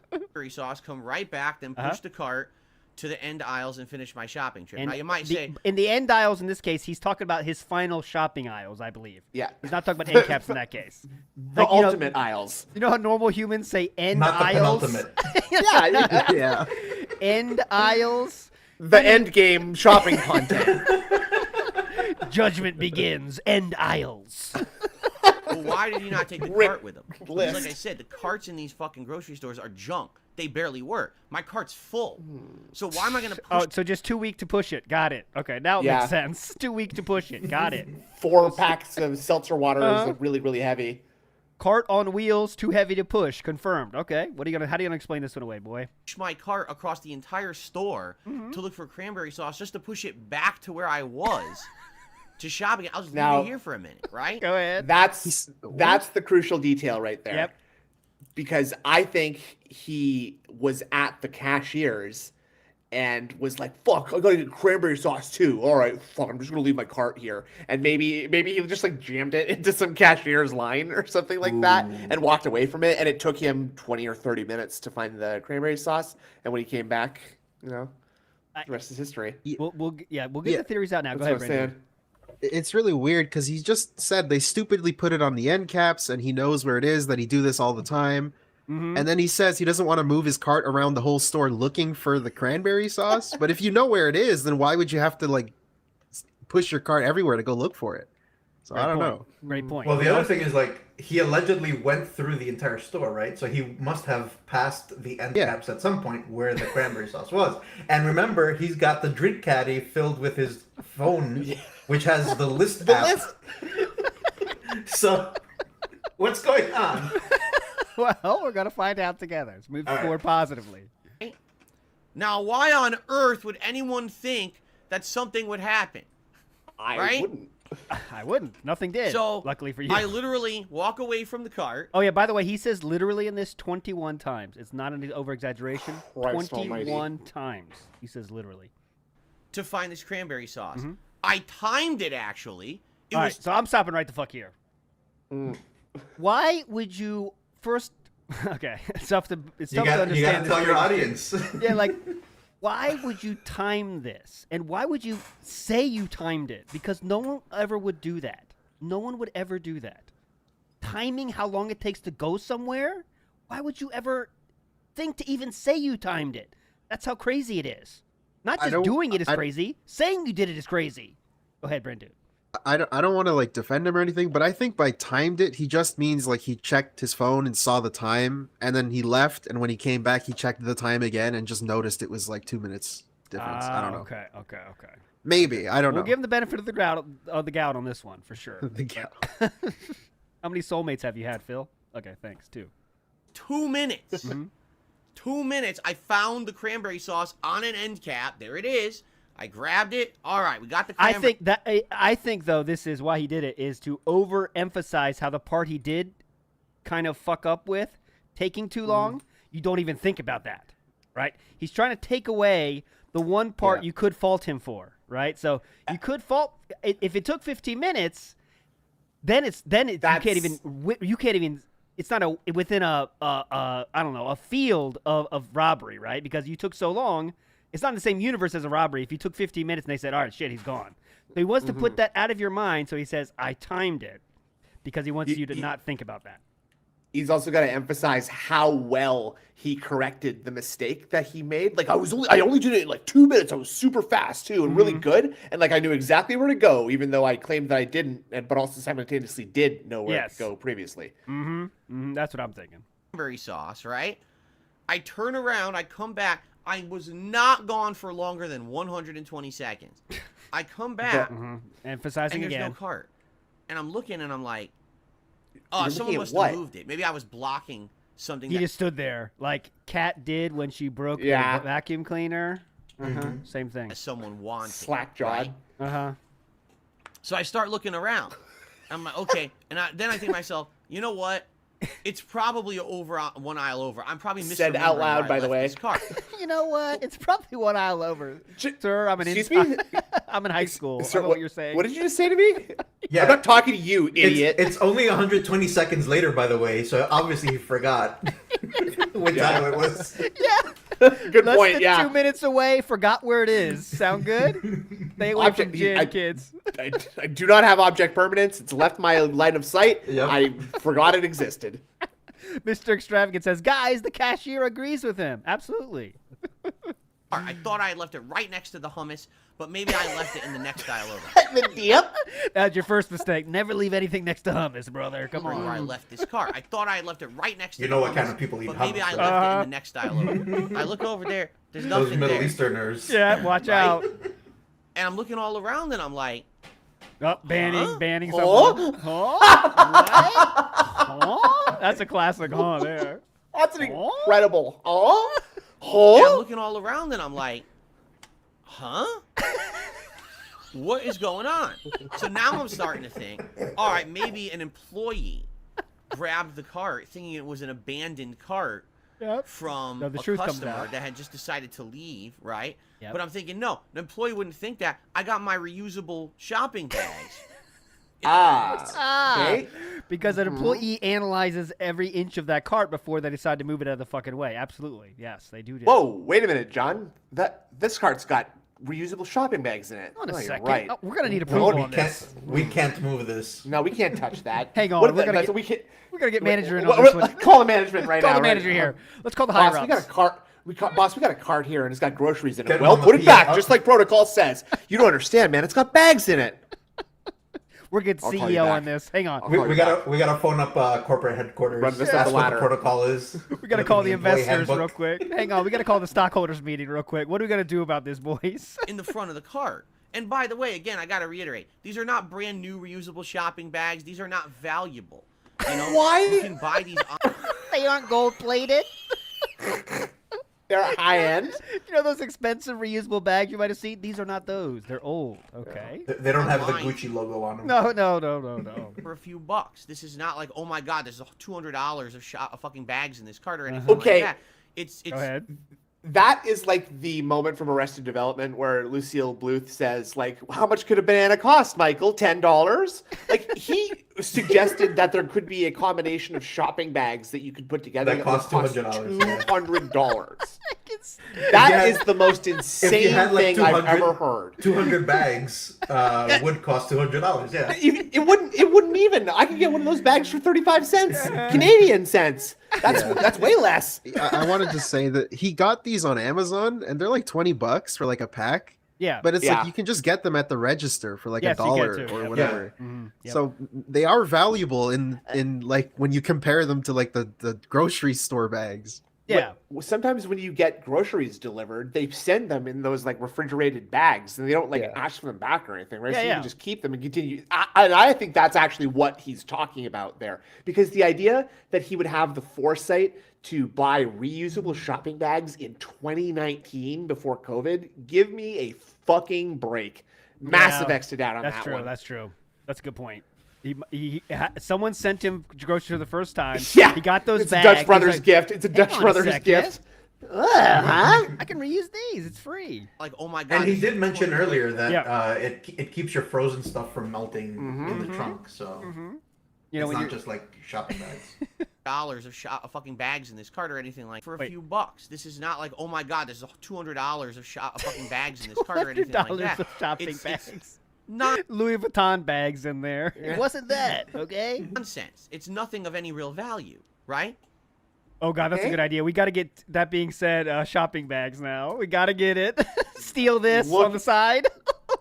cranberry sauce, come right back, then push the cart to the end aisles and finish my shopping trip. And Now, you might the- say, in the end aisles, in this case, he's talking about his final shopping aisles, I believe. Yeah. He's not talking about end caps in that case. The Like, you know- ultimate aisles. You know how normal humans say end Not the aisles? penultimate. Yeah. Yeah. End aisles. The end game shopping content. Judgment begins. End aisles. well, why did he not take the Rip cart with him? 'Cause list. like I said, the carts in these fucking grocery stores are junk. They barely work. My cart's full. So why am I going to push Oh, so just too weak to push it. Got it. Okay, now it Yeah. makes sense. Too weak to push it. Got it. 4 packs of seltzer water Uh-huh. is really, really heavy. Cart on wheels, too heavy to push. Confirmed. Okay. How are you gonna explain this one away, boy? Push my cart across the entire store to look for cranberry sauce just to push it back to where I was to shopping. I was leaving here for a minute, right? Go ahead. That's the crucial detail right there. Yep. Because I think he was at the cashiers and was like, fuck, I gotta get cranberry sauce too. All right, fuck, I'm just gonna leave my cart here. And maybe he just like jammed it into some cashier's line or something like that and walked away from it. And it took him 20 or 30 minutes to find the cranberry sauce. And when he came back, the rest is history. We'll get the theories out now. That's Go ahead, what I'm Brandon. saying. It's really weird because he just said they stupidly put it on the end caps and he knows where it is, that he do this all the time. And then he says he doesn't want to move his cart around the whole store looking for the cranberry sauce. But if you know where it is, then why would you have to like push your cart everywhere to go look for it? So I don't know. Great point. Well, the other thing is like he allegedly went through the entire store, right? So he must have passed the end caps at some point where the cranberry sauce was. And remember, he's got the drink caddy filled with his phone, which has the list app. So what's going on? Well, we're gonna find out together. Let's move forward positively. Now, why on earth would anyone think that something would happen? I wouldn't. I wouldn't. Nothing did. So, luckily for you. I literally walk away from the cart. Oh yeah. By the way, he says literally in this 21 times. It's not an over exaggeration. 21 times. He says literally. To find this cranberry sauce. I timed it actually. All right, so I'm stopping right the fuck here. Why would you first? Okay, it's tough to understand. You gotta tell your audience. Yeah, like, why would you time this? And why would you say you timed it? Because no one ever would do that. No one would ever do that. Timing how long it takes to go somewhere? Why would you ever think to even say you timed it? That's how crazy it is. Not just doing it is crazy. Saying you did it is crazy. Go ahead, Brendan. I don't want to like defend him or anything, but I think by timed it, he just means like he checked his phone and saw the time, and then he left, and when he came back, he checked the time again and just noticed it was like 2 minets difference. I don't know. Okay. Maybe, I don't know. We'll give him the benefit of the gout on this one for sure. The gout. How many soulmates have you had, Phil? Okay, thanks. 2. 2 minutes. 2 minutes. I found the cranberry sauce on an end cap. There it is. I grabbed it. All right, we got the cranberry. I think though this is why he did it is to overemphasize how the part he did kind of fuck up with taking too long. You don't even think about that, right? He's trying to take away the one part you could fault him for, right? So you could fault if it took 15 minutes. Then you can't even. It's not within a I don't know, a field of robbery, right? Because you took so long. It's not in the same universe as a robbery. If you took 15 minutes and they said, all right, shit, he's gone. So he wants to put that out of your mind. So he says, I timed it because he wants you to not think about that. He's also got to emphasize how well he corrected the mistake that he made. Like I only did it in like 2 minutes. I was super fast too and really good. And like I knew exactly where to go, even though I claimed that I didn't, but also simultaneously did know where to go previously. That's what I'm thinking. Cranberry sauce, right? I turn around, I come back. I was not gone for longer than 120 seconds. I come back, emphasizing and there's again. no cart. And I'm looking, and I'm like, oh, someone must have moved it. Maybe I was blocking something. He just stood there, like Kat did when she broke the vacuum cleaner. Same thing. As someone wanted. Slack-jawed. Right? So I start looking around. I'm like, okay. And then I think to myself, you know what? It's probably over one aisle over. I'm probably misremembering said out loud, by the way. This car. You know what? It's probably one aisle over. Sir, I'm in high school. Sir, I know what you're saying. What did you just say to me? Yeah. I'm not talking to you, idiot. It's only 120 seconds later, by the way, so obviously he forgot which aisle it was. Yeah. Good Less point, than 2 minutes away, forgot where it is. Sound good? Stay away from gin, kids. I do not have object permanence. It's left my line of sight. Yep. I forgot it existed. Mr. Extravagant says, guys, the cashier agrees with him. Absolutely. I thought I had left it right next to the hummus, but maybe I left it in the next aisle over. The dip? That's your first mistake. Never leave anything next to hummus, brother. Come on. Where I left this car. I thought I had left it right next to You the know what hummus, kind of people eat but maybe hummus, I right? left it in the next aisle over. I look over there. There's Those nothing Middle there. Easterners. Yeah, watch out. And I'm looking all around, and I'm like, Oh, banning someone. Oh? Huh? What? Aw, that's a classic huh there. That's an Aw. incredible. Oh, And I'm oh. looking all around and I'm like, huh? What is going on? So now I'm starting to think, all right, maybe an employee grabbed the cart thinking it was an abandoned cart Yep. from No, the a truth comes customer out. that had just decided to leave, right? Yep. But I'm thinking, no, an employee wouldn't think that. I got my reusable shopping bags. Okay. Because an employee analyzes every inch of that cart before they decide to move it out of the fucking way. Absolutely. Yes, they do. Whoa, wait a minute, John. This cart's got reusable shopping bags in it. Hold on a No, you're second. right. Oh, we're gonna need No, approval on this. we can't move this. No, we can't touch that. Hang on, What we're if gonna that- get- we can't. We're gonna get manager in What- on this what- one. Call the management right Call now. the manager right? here. Let's call the higher Boss, we ups. got a cart. Boss, we got a cart here, and it's got groceries in it. Get Well, on the put it PA. back, just like protocol says. You don't understand, man. It's got bags in it. We're getting I'll call you CEO back. on this. Hang on. We gotta phone up corporate headquarters. Run this up That's the what ladder. the protocol is. We gotta call the employee investors handbook. real quick. Hang on. We gotta call the stockholders meeting real quick. What are we gonna do about this, boys? In the front of the cart. And by the way, again, I got to reiterate, these are not brand new reusable shopping bags. These are not valuable. You know, Why? You can buy these. They aren't gold plated. They're high end. You know those expensive reusable bags you might have seen? These are not those. They're old. Okay. They don't have the Online. Gucci logo on them. No. For a few bucks. This is not like, oh my God, there's $200 of fucking bags in this cart or anything Okay. like that. It's Go ahead. That is like the moment from Arrested Development where Lucille Bluth says, like, how much could a banana cost, Michael? $10? Like, he suggested that there could be a combination of shopping bags that you could put together That cost $200, yeah. $200. That is the most insane had, like, thing I've 200 ever heard. 200 bags would cost $200. Yeah. It wouldn't even. I could get one of those bags for 35 cents, Canadian cents. That's way less. I wanted to say that he got these on Amazon and they're like $20 for like a pack. Yeah. But it's Yeah. like you can just get them at the register for like Yes, you can $1 too. or Yep. whatever. Mhm. Yep. So they are valuable in like when you compare them to like the grocery store bags. Yeah. Sometimes when you get groceries delivered, they send them in those like refrigerated bags, and they don't like Yeah. ask for them back or anything, right? Yeah, So you yeah. can just keep them and continue. I think that's actually what he's talking about there, because the idea that he would have the foresight to buy reusable shopping bags in 2019 before COVID, give me a fucking break. Massive Yeah. X to down on That's that true. one. That's true. That's a good point. Someone sent him groceries for the first time. Yeah, He got those it's bags. a Dutch He's Brothers like, gift. It's a "Hang Dutch on a Brothers second. gift. Huh? I can reuse these. It's free. like, oh my God. And he this did is mention $200. earlier that Yeah. it keeps your frozen stuff from melting Mm-hmm. in the trunk. So You know, it's when not you're, just like shopping bags. Dollars of fucking bags in this cart or anything like for a Wait. few bucks. This is not like, oh my God, there's $200 of fucking bags in this cart or anything like $100 that. of shopping It's bags. not Louis Vuitton bags in there. It wasn't that, okay? nonsense. It's nothing of any real value, right? Oh god, that's a Okay. good idea. We got to get. That being said, shopping bags now. We got to get it. Steal this Look- on the side.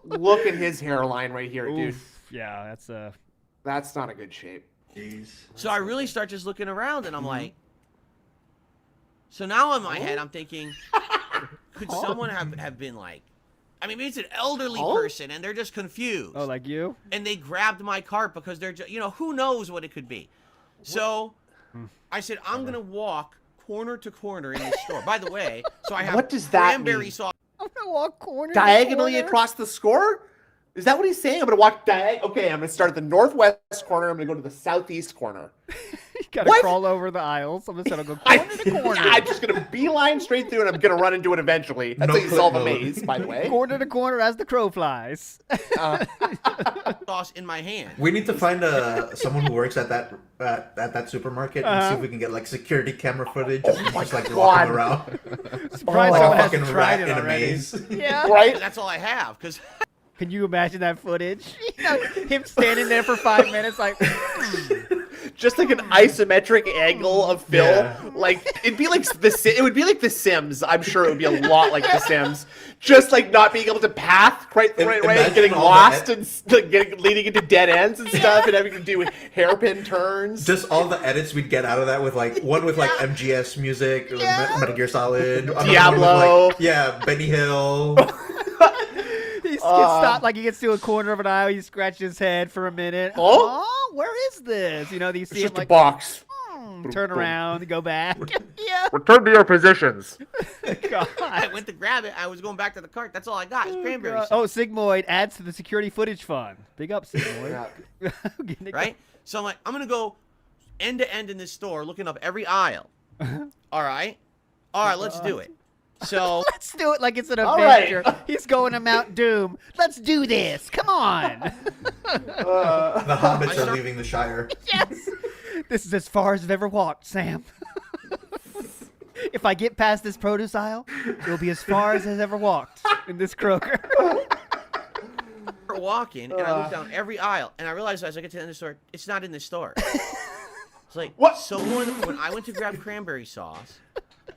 Look at his hairline right here, dude. Oof. Yeah, that's That's not a good shape. Jeez. So I really start just looking around and I'm like, so now in my head I'm thinking, could someone have been like, I mean, maybe it's an elderly person and they're just confused. Oh, like you? And they grabbed my cart because they're just, who knows what it could be. So I said, I'm going to walk corner to corner in this store. By the way, so I have What does that cranberry mean? sauce. I'm gonna walk corner to Diagonally corner. across the score? Is that what he's saying? I'm going to walk Okay, I'm going to start at the northwest corner. I'm going to go to the southeast corner. You gotta What? crawl over the aisles. I'm just gonna go corner to corner. I'm just going to beeline straight through and I'm going to run into it eventually. That's No how you solve a clip mode. maze, by the way. Corner to corner as the crow flies. Sauce in my hand. We need to find someone who works at that supermarket and see if we can get like security camera footage of him just like God. walking around Surprised like someone a hasn't fucking tried rat it in a already. maze. Yeah. Right? That's all I have because Can you imagine that footage? Him standing there for 5 minutes, like. Just like an isometric angle of Phil. Yeah. Like, it'd be like it would be like The Sims. I'm sure it would be a lot like The Sims. Just like not being able to path right, Imagine getting all lost that. and leading into dead ends and stuff, and having to do hairpin turns. Just all the edits we'd get out of that with like one with like MGS music, or Metal Gear Solid, another one with, Diablo. like, yeah, Benny Hill. He's stopped, like he gets to a corner of an aisle, he scratches his head for a minute. Oh, where is this? You know, you see It's him just like a box. turn around, go back. Yeah. Return to your positions. God. I went to grab it. I was going back to the cart. That's all I got. It's cranberry sauce. Oh, Sigmoid adds to the security footage fund. Big up, Sigmoid. Right? So I'm like, I'm going to go end to end in this store looking up every aisle. All right? All right, let's do it. So Let's do it like it's an All right. adventure. He's going to Mount Doom. Let's do this. Come on. The hobbits are leaving the Shire. Yes. This is as far as I've ever walked, Sam. If I get past this produce aisle, it'll be as far as I've ever walked in this Kroger. we're walking, and I look down every aisle, and I realize as I get to the end of the store, it's not in the store. It's like, What? someone, when I went to grab cranberry sauce,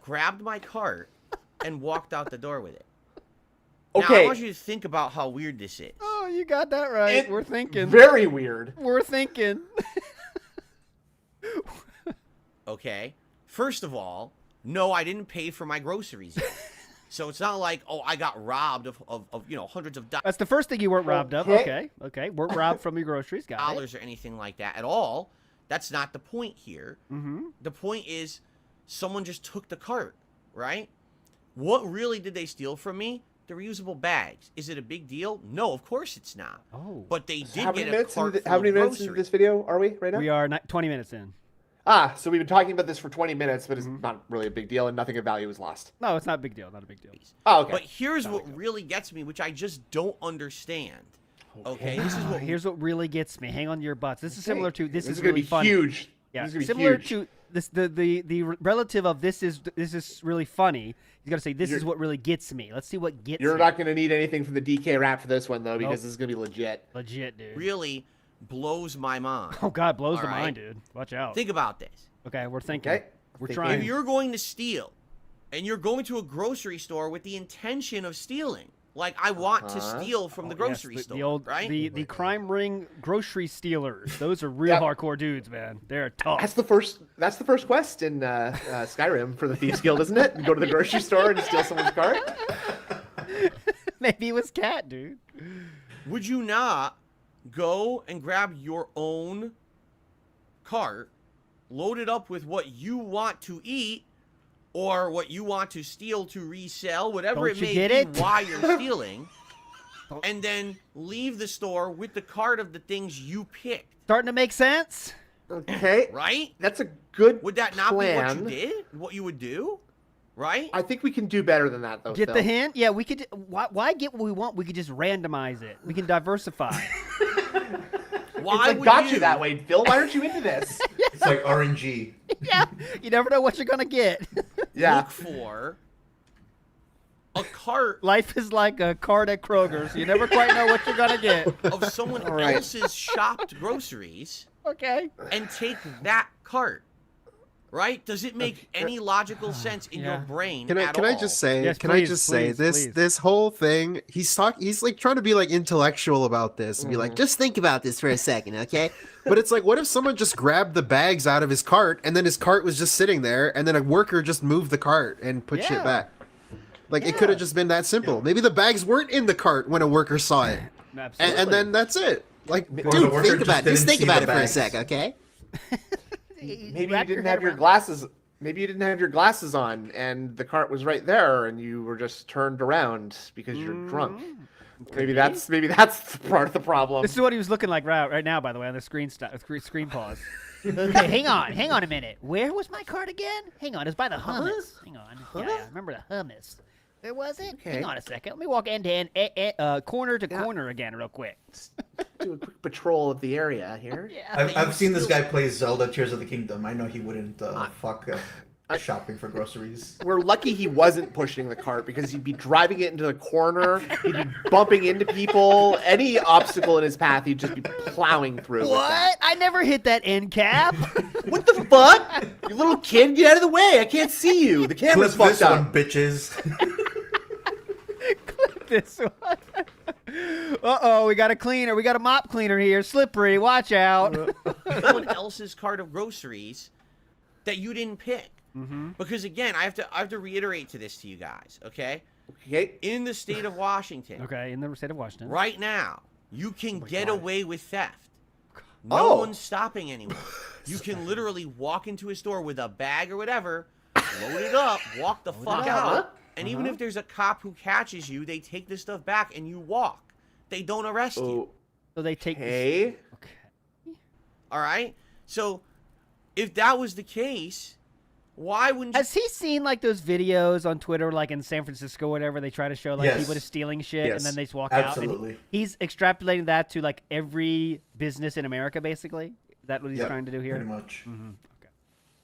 grabbed my cart and walked out the door with it. Now, Okay. I want you to think about how weird this is. Oh, you got that right. We're thinking. Very weird. We're thinking. Okay? First of all, no, I didn't pay for my groceries yet. So it's not like, oh, I got robbed of hundreds of That's the first thing you weren't robbed of. Okay. Okay. Weren't robbed from your groceries. Got it. dollars or anything like that at all. That's not the point here. Mm-hmm. The point is someone just took the cart, right? What really did they steal from me? The reusable bags. Is it a big deal? No, of course it's not. Oh. But they did How many get a minutes? cart How many full of minutes into groceries. this video are we right now? We are 20 minutes in. So we've been talking about this for 20 minutes, but it's not really a big deal, and nothing of value is lost. No, it's not a big deal. Not a big deal. Oh, okay. But here's what really gets me, which I just don't understand. Okay, this is what Here's what really gets me. Hang on to your butts. This is similar to this is gonna really be funny. huge. Yeah, This is gonna be similar huge. to this. The relative of this is really funny. You got to say this is what really gets me. Let's see what gets. You're me. not going to need anything from the DK rap for this one, though, because this is going to be legit. Legit, dude. really blows my mind. Oh God, blows All the right? mind, dude. Watch out. Think about this. Okay, we're thinking. Okay. We're Thinking. trying. If you're going to steal, and you're going to a grocery store with the intention of stealing, like I want to steal from the grocery Yes, store, the old right? the crime ring grocery stealers. Those are real Yep. hardcore dudes, man. They're tough. That's the first quest in Skyrim for the Thieves Guild, isn't it? You go to the grocery store and steal someone's cart. Maybe it was Cat, dude. Would you not go and grab your own cart, load it up with what you want to eat, or what you want to steal to resell, whatever Don't it you may get be it? while you're stealing, and then leave the store with the cart of the things you picked, Starting to make sense? Okay. right? That's a good Would that not plan. be what you did? What you would do? Right? I think we can do better than that, though. Get Phil. the hint? Yeah, we could. Why get what we want? We could just randomize it. We can diversify. Why It's like would got you that way, Phil. Why aren't you into this? It's like RNG. Yeah, you never know what you're gonna get. Yeah. look for a cart Life is like a cart at Kroger's. You never quite know what you're gonna get. of someone right. else's shopped groceries Okay. and take that cart. Right? Does it make any logical sense in your Yeah. brain Can I at can all? I just say Yes, can I please, just say please, this please. this whole thing he's like trying to be like intellectual about this and be like just think about this for a second, okay? But it's like what if someone just grabbed the bags out of his cart and then his cart was just sitting there and then a worker just moved the cart and put Yeah. shit back? Like it could have just been that simple. Maybe the bags weren't in the cart when a worker saw it. Absolutely. And then that's it. Like the dude, worker think just about it. Just didn't think see about the it for a bags. sec, okay? Maybe you Wrap your didn't head have your around- glasses. Maybe you didn't have your glasses on, and the cart was right there, and you were just turned around because you're drunk. Maybe that's part of the problem. This is what he was looking like right now, by the way, on the screen screen pause. Okay, hang on a minute. Where was my cart again? Hang on, it's by the hummus. Hang on. Yeah, remember the hummus. Where was it? Okay. Hang on a second. Let me walk end to end, corner to corner again, real quick. Do a quick patrol of the area here. I've seen this guy play Zelda Tears of the Kingdom. I know he wouldn't fuck shopping for groceries. We're lucky he wasn't pushing the cart because he'd be driving it into the corner. He'd be bumping into people. Any obstacle in his path, he'd just be plowing through. with that. What? I never hit that end cap. What the fuck? You little kid, get out of the way. I can't see you. The camera's Clip fucked this up. one, bitches. This one. Uh-oh, we got a cleaner. We got a mop cleaner here. Slippery. Watch out. someone else's cart of groceries that you didn't pick. Because again, I have to reiterate to this to you guys, okay? Okay. In the state of Washington, Okay, in the state of Washington. right now, you can get away with theft. No Oh. one's stopping anyone. You can literally walk into a store with a bag or whatever, load it up, walk the fuck out, and even if there's a cop who catches you, they take this stuff back and you walk. They don't arrest you. So they take. Okay. Okay. All right? So if that was the case, why wouldn't you? Has he seen like those videos on Twitter, like in San Francisco, or whatever? They try to show like Yes. people just stealing shit Yes. and then they just walk Absolutely. out. And he's extrapolating that to like every business in America, basically. Is that what he's Yep, trying to do here? Pretty much.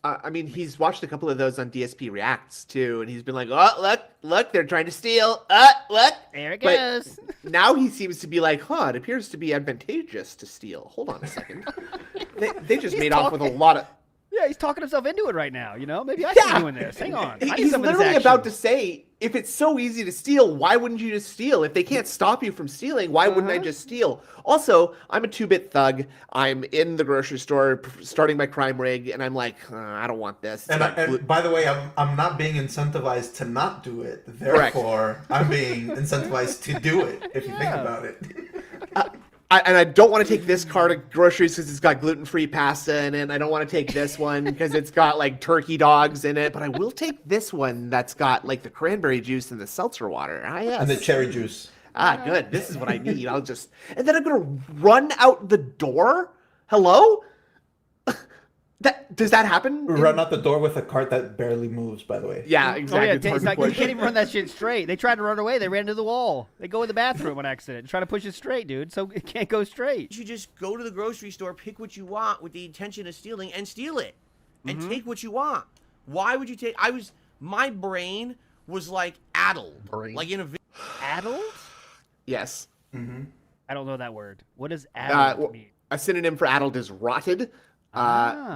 I mean, he's watched a couple of those on DSP Reacts too, and he's been like, "Oh, look, they're trying to steal. Look." There it But goes. now he seems to be like, "Huh, it appears to be advantageous to steal." Hold on a second. they just made off with a lot of. Yeah, he's talking himself into it right now. You know, maybe I should be doing this. Hang on. I need He's some of this literally action. about to say, if it's so easy to steal, why wouldn't you just steal? If they can't stop you from stealing, why wouldn't I just steal? Also, I'm a 2-bit thug. I'm in the grocery store starting my crime rig, and I'm like, I don't want this. It's And, got and by the way, I'm not being incentivized to not do it. Therefore, I'm being incentivized to do it. If you think about it. and I don't want to take this cart of groceries because it's got gluten-free pasta in it. And I don't want to take this one because it's got like turkey dogs in it. But I will take this one that's got like the cranberry juice and the seltzer water. Ah, yes. And the cherry juice. Ah, good. This is what I need. And then I'm gonna run out the door. Hello? Does that happen? Run out the door with a cart that barely moves, by the way. Yeah, Oh exactly. yeah, It's hard it's to like, you push. can't even run that shit straight. They tried to run away. They ran into the wall. They go in the bathroom on accident, try to push it straight, dude. So it can't go straight. You should just go to the grocery store, pick what you want with the intention of stealing, and steal it, and take what you want. Why would you take? My brain was like addled, like in a. Addled? Yes. I don't know that word. What does addled mean? A synonym for addled is rotted.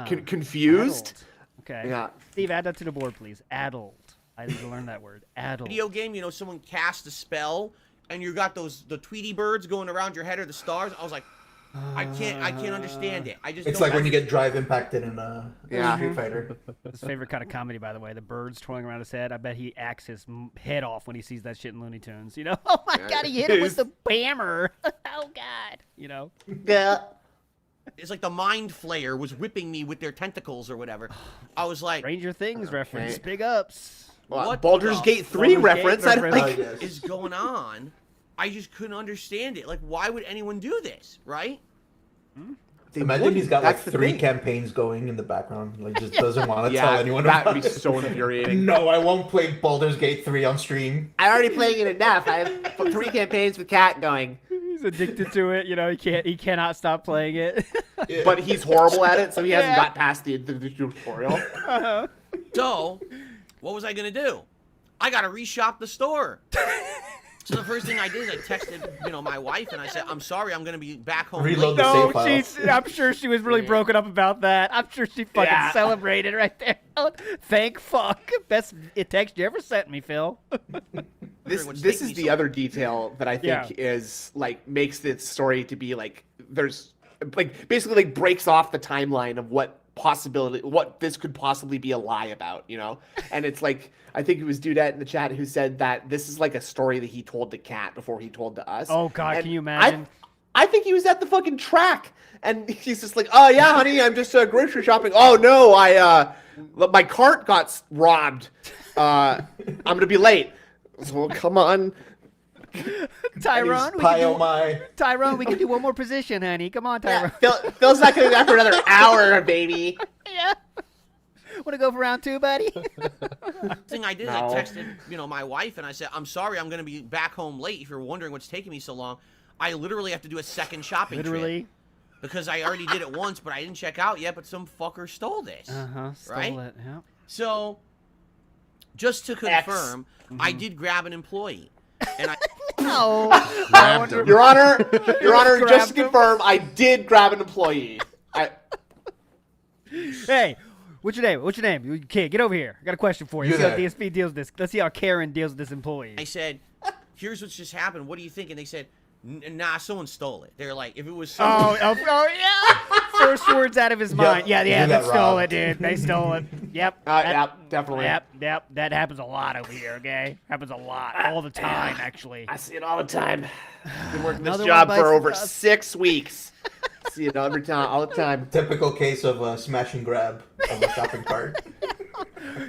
Confused. Addled. Okay. Yeah. Steve, add that to the board, please. Addled. I need to learn that word. Addled. Video game, someone cast a spell, and you got the Tweety birds going around your head or the stars. I was like, I can't understand it. I just. It's don't like when you get drive impacted in a Yeah. Street Fighter. His favorite kind of comedy, by the way. The birds twirling around his head. I bet he acts his head off when he sees that shit in Looney Tunes. Oh my God, he hit him with the bammer. Oh God. Yeah. It's like the Mind Flayer was whipping me with their tentacles or whatever. I was like, Stranger Things reference. Big ups. what Baldur's the Gate 3 Baldur's Gate reference. I don't reference. think. yes. is going on? I just couldn't understand it. Like, why would anyone do this, right? They Imagine wouldn't. he's got like That's the 3 thing. campaign going in the background. Like, just doesn't want to Yeah, tell anyone that about would be it. so infuriating. No, I won't play Baldur's Gate 3 on stream. I'm already playing it enough. I have 3 campaigns with Cat going. He's addicted to it. He cannot stop playing it. But he's horrible at it, so he hasn't got past the tutorial. So, what was I gonna do? I gotta reshop the store. So the first thing I did is I texted, my wife, and I said, "I'm sorry, I'm gonna be back home Reload late." the No, save file. I'm sure she was really broken up about that. I'm sure she fucking Yeah. celebrated right there. Thank fuck. Best text you ever sent me, Phil. This What's this taking is me the so other detail that I think Yeah. is like makes this story to be like there's like basically like breaks off the timeline of what this could possibly be a lie about, And it's like I think it was Dudette in the chat who said that this is like a story that he told to Kat before he told to us. Oh, God, And can you imagine? I think he was at the fucking track and he's just like, "Oh yeah, honey, I'm just grocery shopping. Oh no, my cart got robbed. I'm gonna be late." So come on. Tyrone, Tyrone, we can do one more position, honey. Come on, Tyrone. Phil's not gonna be back for another hour, baby. Yeah. Want to go for round 2, buddy? Thing I did is I texted, my wife, and I said, "I'm sorry, I'm gonna be back home late. If you're wondering what's taking me so long, I literally have to do a second shopping trip because I already did it once, but I didn't check out yet. But some fucker stole this. Stole right? it. Yeah. So, just to confirm, I did grab an employee, and I." No. Your Honor, just to Grabbed him. confirm, I did grab an employee. Hey, what's your name? What's your name? You kid, get over here. I got a question for you. You Let's see how there. DSP deals with this. Let's see how Karen deals with this employee. I said, "Here's what's just happened. What do you think?" And they said, "Nah, someone stole it." They're like, "If it was someone." Oh, yeah. first words out of his mind. Yeah, you they got stole it, robbed. dude. They stole it. Yep. Yep, definitely. Yep. That happens a lot over here, okay? Happens a lot. All the time, actually. I see it all the time. Been working this Another job one for bites over the dust. 6 weeks. See it every time, all the time. Typical case of smash and grab of a shopping cart.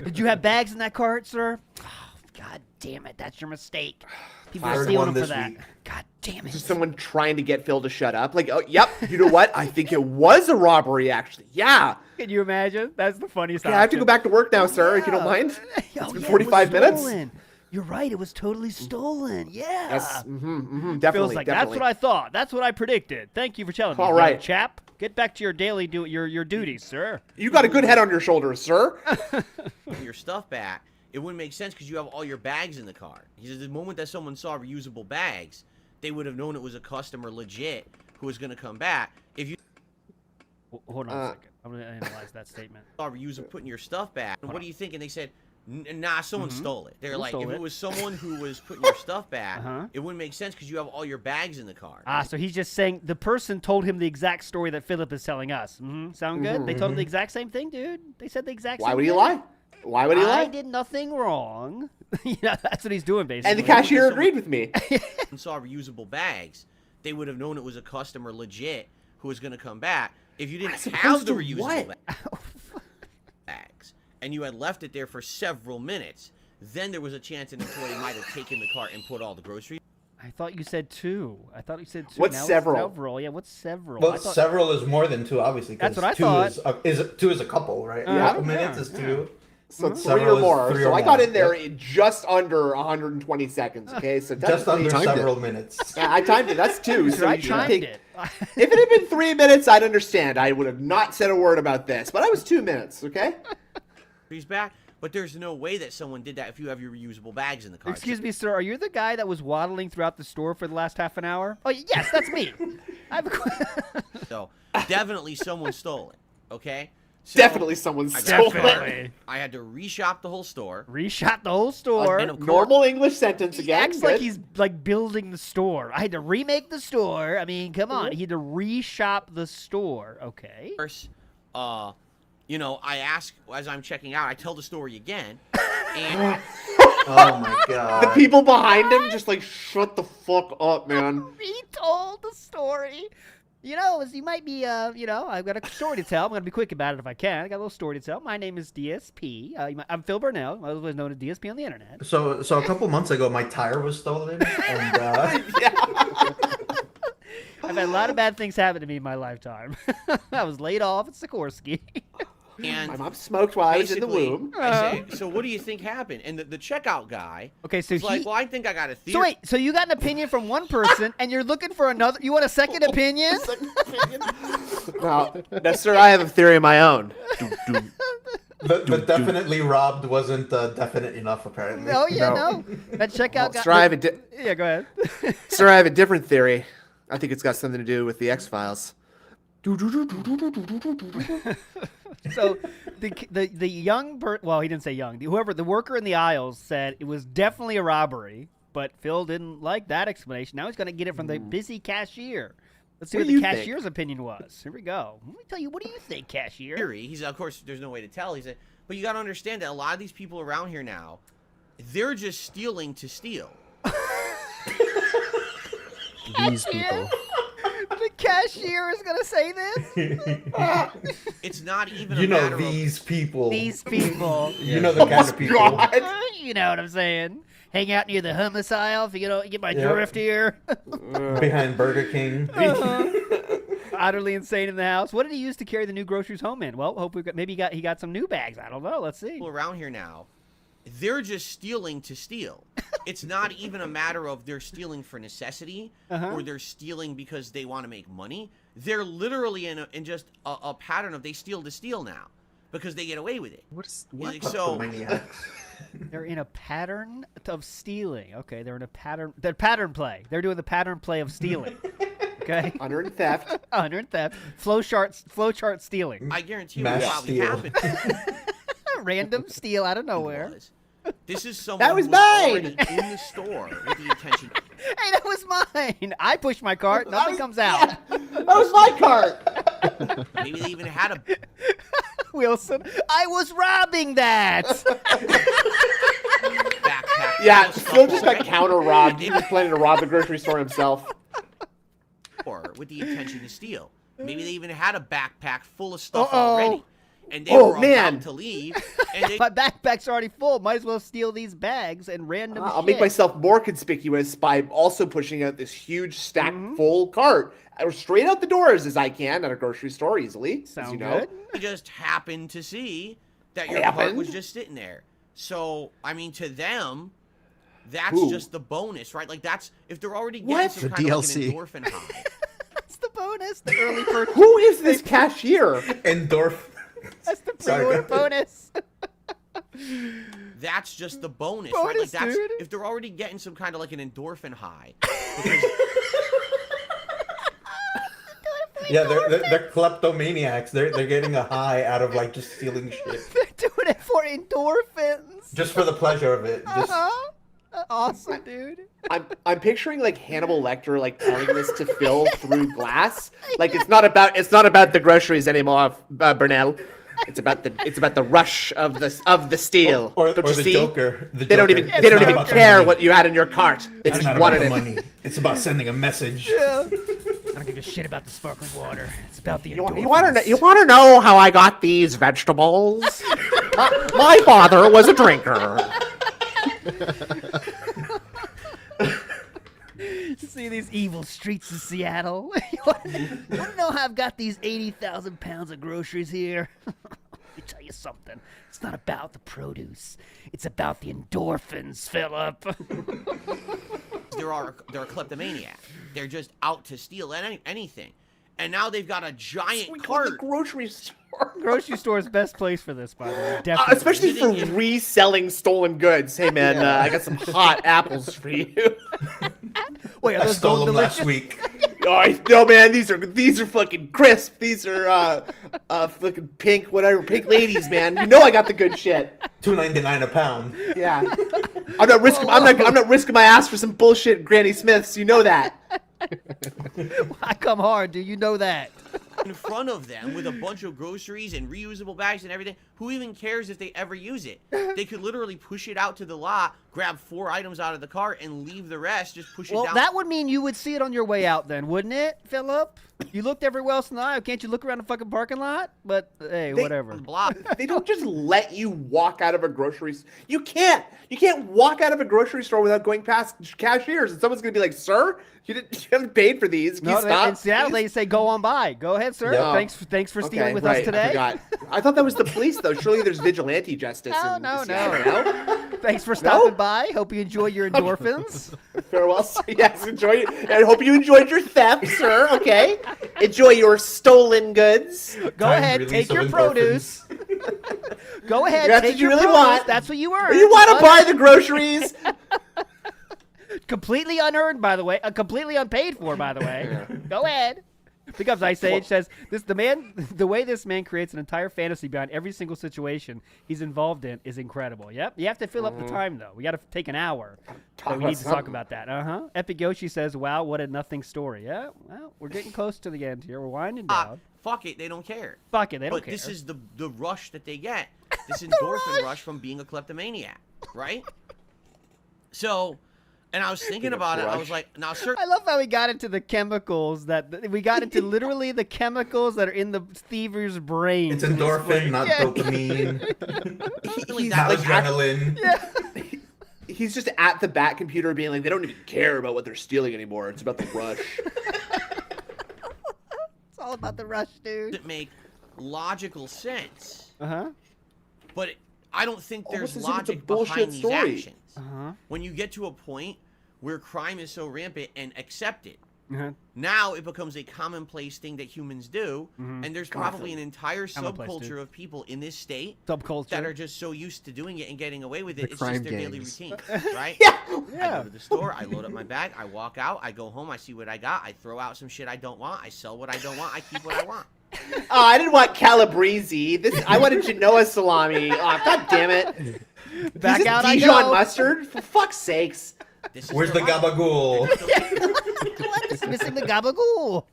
Did you have bags in that cart, sir? Oh, God damn it. That's your mistake. People are Third stealing one them for this that. week. God damn it. Just someone trying to get Phil to shut up. Like, oh, yep, you know what? I think it was a robbery, actually. Yeah. Can you imagine? That's the funniest Yeah, I have to go back to work now, sir, if you don't mind. It's been 45 minutes. You're right. It was totally stolen. Yeah. Yes, definitely, Feels like definitely. that's what I thought. That's what I predicted. Thank you for telling me. All young right. chap. Get back to your daily your duties, sir. You got a good head on your shoulders, sir. Your stuff back, it wouldn't make sense because you have all your bags in the car. He says the moment that someone saw reusable bags, they would have known it was a customer legit who was going to come back. If you Hold on a second. I'm going to analyze that statement. saw reusable putting your stuff back, what do you think? And they said, nah, someone stole it. They're Who like, stole if it? it was someone who was putting your stuff back, Uh-huh. it wouldn't make sense because you have all your bags in the car. So he's just saying the person told him the exact story that Philip is telling us. Sound good? They told him the exact same thing, dude. They said the exact same Why thing. would he lie? Why would he I lie? did nothing wrong. That's what he's doing, basically. And the cashier agreed with me. And saw reusable bags, they would have known it was a customer legit who was going to come back. If you didn't As have opposed the to reusable what? bags and you had left it there for several minutes, then there was a chance an employee might have taken the cart and put all the groceries. I thought you said 2. I thought you said 2. What's Now it's several? several. Yeah, what's several? Well, I thought... several is more than 2, obviously. 'cause That's what I 2 thought. is 2 is a couple, right? Yeah. A couple minutes is 2. So 3 Several or is more. 3 So or I got more. in there Yep. in just under 120 seconds. Okay, so Just under technically- several minutes. Yeah, I timed it. That's 2. So I you should timed take. it. If it had been 3 minutes, I'd understand. I would have not said a word about this. But I was 2 minutes. Okay. Back, but there's no way that someone did that if you have your reusable bags in the car. Excuse me, sir. Are you the guy that was waddling throughout the store for the last half an hour? Oh, yes, that's me. I have a So definitely someone stole it. Okay. So Definitely someone stole it. Definitely. I had to reshop the whole store. Reshot the whole store. And of course, Normal English sentence He again. acts like Good. he's like building the store. I had to remake the store. I mean, come on. He had to reshop the store. Okay. I ask as I'm checking out. I tell the story again, and Oh my god. The people behind him just like shut the fuck up, man. Retold the story. You might be, I've got a story to tell. I'm going to be quick about it if I can. I got a little story to tell. My name is DSP. I'm Phil Burnell. I was known as DSP on the internet. So a couple months ago, my tire was stolen, and I've had a lot of bad things happen to me in my lifetime. I was laid off at Sikorsky. and My mom smoked while I was in the basically, womb. I say, so what do you think happened? And the checkout guy Okay, so was like, well, I think I got a theory. So wait, so you got an opinion from one person, and you're looking for another. You want a second opinion? No, sir, I have a theory of my own. but definitely robbed wasn't definite enough, apparently. No, no. That checkout guy. Sir, I have a Yeah, go ahead. sir, I have a different theory. I think it's got something to do with the X-Files. So the young well, he didn't say young. The worker in the aisles said it was definitely a robbery, but Phil didn't like that explanation. Now he's going to get it from the busy cashier. Let's see What what do the you think? cashier's opinion was. Here we go. Let me tell you. What do you think, cashier? Theory. He's of course there's no way to tell. He said, but you got to understand that a lot of these people around here now, they're just stealing to steal. These people. The cashier is going to say this? It's not even You a know matter these people. These people. You know the kind of people. You know what I'm saying? Hang out near the hummus aisle if you get my Yep. drift here. Behind Burger King. Utterly insane in the house. What did he use to carry the new groceries home in? Well, hope maybe he got some new bags. I don't know. Let's see. People around here now, they're just stealing to steal. It's not even a matter of they're stealing for necessity or they're stealing because they want to make money. They're literally in just a pattern of they steal to steal now because they get away with it. What? Like, so Maniacs. They're in a pattern of stealing. Okay, they're in a pattern. They're pattern play. They're doing the pattern play of stealing. Okay. Honor and theft. Honor and theft. Flowchart stealing. I guarantee you Mass what probably steal. happened. Random steal out of nowhere. was, this is someone That was who mine! already in the store with the intention. Hey, that was mine. I push my cart. Nothing comes out. That was my cart. Maybe they even had a Wilson, I was robbing that. backpack. Yeah, full of Phil stuff just got already. counter robbed. He was planning to rob the grocery store himself. Or with the intention to steal. Maybe they even had a backpack full of stuff Uh-oh. already. And they Oh, were man. about to leave. And they My backpack's already full. Might as well steal these bags and random I'll shit. make myself more conspicuous by also pushing out this huge stacked full cart straight out the doors as I can at a grocery store easily. as Sound you know. good? they just happened to see that your cart Happened? was just sitting there. So, I mean, to them, that's Ooh. just the bonus, right? Like, that's if they're already getting What? some The kind of like DLC. an endorphin high. That's the bonus. The early purchase. Who is this cashier? Endorphin. That's the Sorry, pre-order go ahead. bonus. That's just the bonus, right? Like Bonus, that's dude. if they're already getting some kind of like an endorphin high. Because Yeah, they're kleptomaniacs. They're getting a high out of like just stealing shit, They're doing it for endorphins. just for the pleasure of it. Just Uh-huh. Awesome, dude. I'm picturing like Hannibal Lecter like telling this to Phil through glass. Like it's not about the groceries anymore, Burnell. It's about the rush of the steel. or Don't you the see? Joker. They don't even It's they don't not even about the care money. what you had in your cart. They It's just not wanted about the it. money. It's about sending a message. I don't give a shit about the sparkling water. It's about the endorphins. You want to know how I got these vegetables? my father was a drinker. See these evil streets of Seattle? You want to know how I've got these 80,000 pounds of groceries here? Let me tell you something. It's not about the produce. It's about the endorphins, Philip. they're a kleptomaniac. They're just out to steal anything. And now they've got a giant We call the cart. grocery store. Grocery store is best place for this, by the way. Definitely. Especially for reselling stolen goods. Hey man, I got some hot apples for you. Wait, are I those stole gold them last delicious? week. No man, these are fucking crisp. These are fucking pink, whatever, pink ladies, man. You know I got the good shit. $2.99 a pound. Yeah. I'm not risking my ass for some bullshit Granny Smiths. You know that. I come hard, dude. You know that. In front of them with a bunch of groceries and reusable bags and everything. Who even cares if they ever use it? They could literally push it out to the lot, grab 4 items out of the cart, and leave the rest. Just push it Well, down. that would mean you would see it on your way out then, wouldn't it, Philip? You looked everywhere else in the aisle. Can't you look around the fucking parking lot? But, hey, whatever. Block. They don't just let you walk out of a grocery store. You can't walk out of a grocery store without going past cashiers. And someone's going to be like, sir, you haven't paid for these. Can No, you stop? in Seattle, please?" they say, go on by. Go ahead, sir. Yeah. Thanks for stealing Okay, with right, us today. I forgot. I thought that was the police, though. Surely there's vigilante justice. in No. Seattle, no? Thanks for stopping by. Hope you enjoy your endorphins. Farewell. Sir. Yes, enjoy it. I hope you enjoyed your theft, sir. Okay. Enjoy your stolen goods. Go Timed ahead, release take of your endorphins. produce. Go ahead, That's take what you your really produce. want. That's what you earned. You want to buy the groceries? Completely unearned, by the way. Completely unpaid for, by the way. Go ahead. Becomes Ice Age says the way this man creates an entire fantasy behind every single situation he's involved in is incredible. Yep, you have to fill up the time though. We got to take an hour. So we need to talk about that. Epic Yoshi says, "Wow, what a nothing story." Yeah, well, we're getting close to the end here. We're winding down. Fuck it, they don't care. Fuck it, they don't But care. this is the rush that they get. This endorphin rush from being a kleptomaniac, right? So, and I was thinking about it. I was like, now, I love how we got into the chemicals we got into literally the chemicals that are in the thiever's brain. It's endorphin, not dopamine, He's not like, adrenaline. he's just at the back computer being like, they don't even care about what they're stealing anymore. It's about the rush. It's all about the rush, dude. that make logical sense. Uh-huh. But I don't think there's Almost as if it's a logic bullshit behind these story. actions. Uh-huh. When you get to a point where crime is so rampant and accepted, Uh-huh. now it becomes a commonplace thing that humans do, and there's probably an entire Commonplace, subculture dude. of people in this state Subculture. that are just so used to doing it and getting away with it. It's crime just their daily gangs. routine, right? Yeah. I go to the store, I load up my bag, I walk out, I go home, I see what I got, I throw out some shit I don't want, I sell what I don't want, I keep what I want. Oh, I didn't want Calabrese. I wanted Genoa salami. Oh, God damn it. Back Is this out I Dijon go. mustard? For fuck's sakes. This is Where's the their life. gabagool? What is missing the gabagool?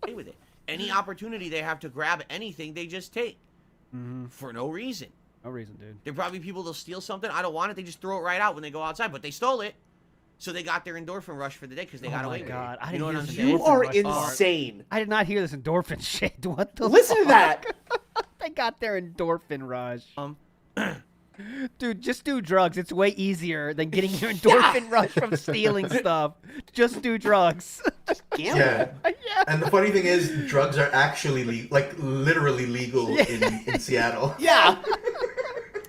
Play with it. Any opportunity they have to grab anything, they just take for no reason. No reason, dude. There are probably people that'll steal something. I don't want it. They just throw it right out when they go outside, but they stole it. So they got their endorphin rush for the day because they got away with it. I You know what didn't I'm hear saying? You this are endorphin rush. insane. I did not hear this endorphin shit. What the Listen to that. They got their endorphin rush. Dude, just do drugs. It's way easier than getting your endorphin rush from stealing stuff. Just do drugs. Yeah. Yeah. And the funny thing is, drugs are actually literally legal in Seattle. Yeah.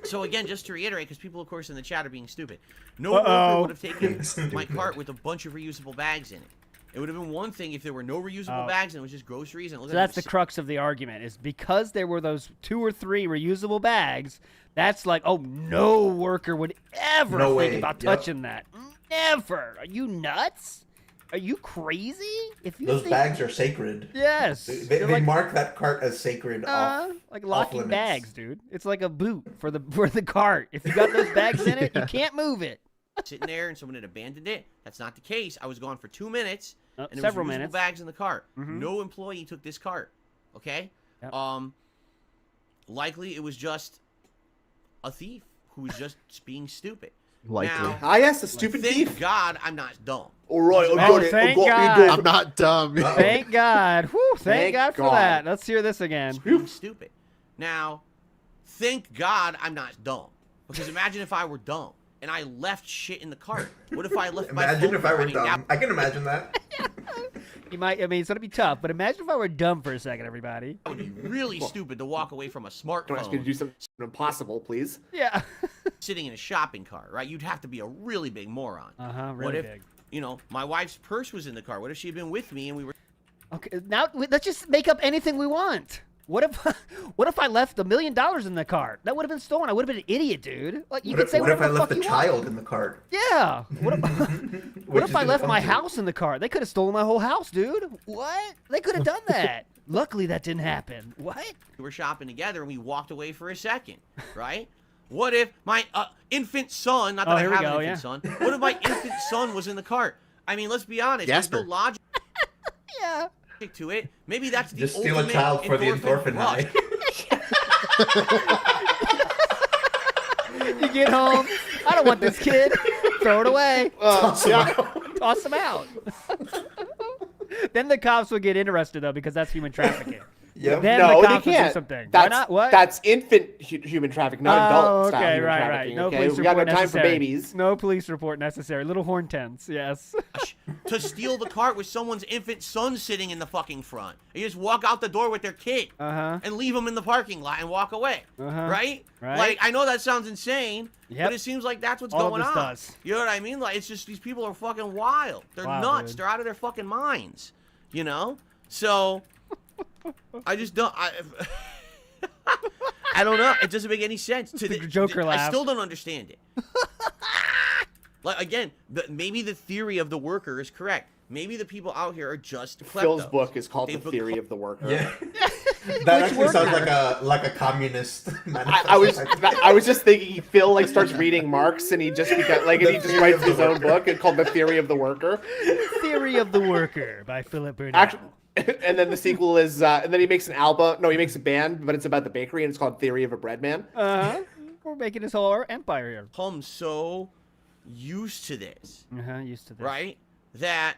So again, just to reiterate, because people, of course, in the chat are being stupid. No worker would have taken my cart with a bunch of reusable bags in it. It would have been one thing if there were no reusable bags and it was just groceries. And So that's the crux of the argument, is because there were those 2 or 3 reusable bags, that's like, oh, no worker would ever think about touching that. Never. Are you nuts? Are you crazy? If you Those think... bags are sacred. Yes. They like, mark that cart as sacred like off locking limits. bags, dude. It's like a boot for the cart. If you got those bags in it, you can't move it. sitting there and someone had abandoned it. That's not the case. I was gone for 2 minutes, and there several was reusable minutes. bags in the cart. Mhm. No employee took this cart. Okay. Yep. Likely it was just a thief who was just being stupid. Likely. Now, Ah, yes, a stupid thank thief. God I'm not dumb. All right, I Oh, got it. I thank got God. me I'm not dumb. Thank God. Whew, thank Thank God for God. that. Let's hear this again. Being stupid. Now, thank God I'm not dumb. Because imagine if I were dumb and I left shit in the cart. What if I left my Imagine phone if I were running dumb. down- I can imagine that. You might. I mean, it's gonna be tough. But imagine if I were dumb for a second, everybody. That would be really stupid to walk away from a Don't ask me to smartphone do something impossible, please. Yeah. sitting in a shopping cart, right? You'd have to be a really big moron. Really what if, big. you know, my wife's purse was in the car? What if she had been with me and we were... Okay. Now let's just make up anything we want. What if I left $1 million in the cart? That would have been stolen. I would have been an idiot, dude. Like you could say What if whatever I the left fuck a you want. child in the cart? Yeah. What if, what Which if I is left my uncomfortable. house in the cart? They could have stolen my whole house, dude. What? They could have done that. Luckily, that didn't happen. What? We were shopping together and we walked away for a second, right? What if my infant son, not that I here we have go, an infant son, what if my infant son was in the cart? I mean, let's be honest, there's Jasper. no logic Yeah. to it. Maybe that's the Just steal a ultimate child for the endorphin rush. high. You get home. I don't want this kid. Throw it away. Yeah. Toss him out. Then the cops will get interested though, because that's human trafficking. Yep. Then No, the they cops will do can't. something. That's Why not? What? That's infant human trafficking, not adult style okay, human right. trafficking. No okay, police we got no report time for necessary. babies. No police report necessary. Little horn tents. Yes. To steal the cart with someone's infant son sitting in the fucking front. You just walk out the door with their kid and leave them in the parking lot and walk away. Right? Right. Like, I know that sounds insane, Yep. but it seems like that's what's All of going this on. does. You know what I mean? Like, it's just these people are fucking wild. They're Wild, nuts. dude. They're out of their fucking minds. You know? So, I just don't... I don't know. It doesn't make any sense. The Joker I laugh. still don't understand it. Like, again, maybe the theory of the worker is correct. Maybe the people out here are just Phil's kleptos. book is called They The Theory of the Worker. Yeah. That actually sounds like a communist manifesto. I was just thinking Phil like starts reading Marx and he just writes his own book called The Theory of the Worker. Theory of the Worker by Philip Burnett. Actually, and then the sequel is and then he makes an album. No, he makes a band, but it's about the bakery and it's called Theory of a Bread Man. We're making his whole empire here. I'm so used to this, Used to this. right? That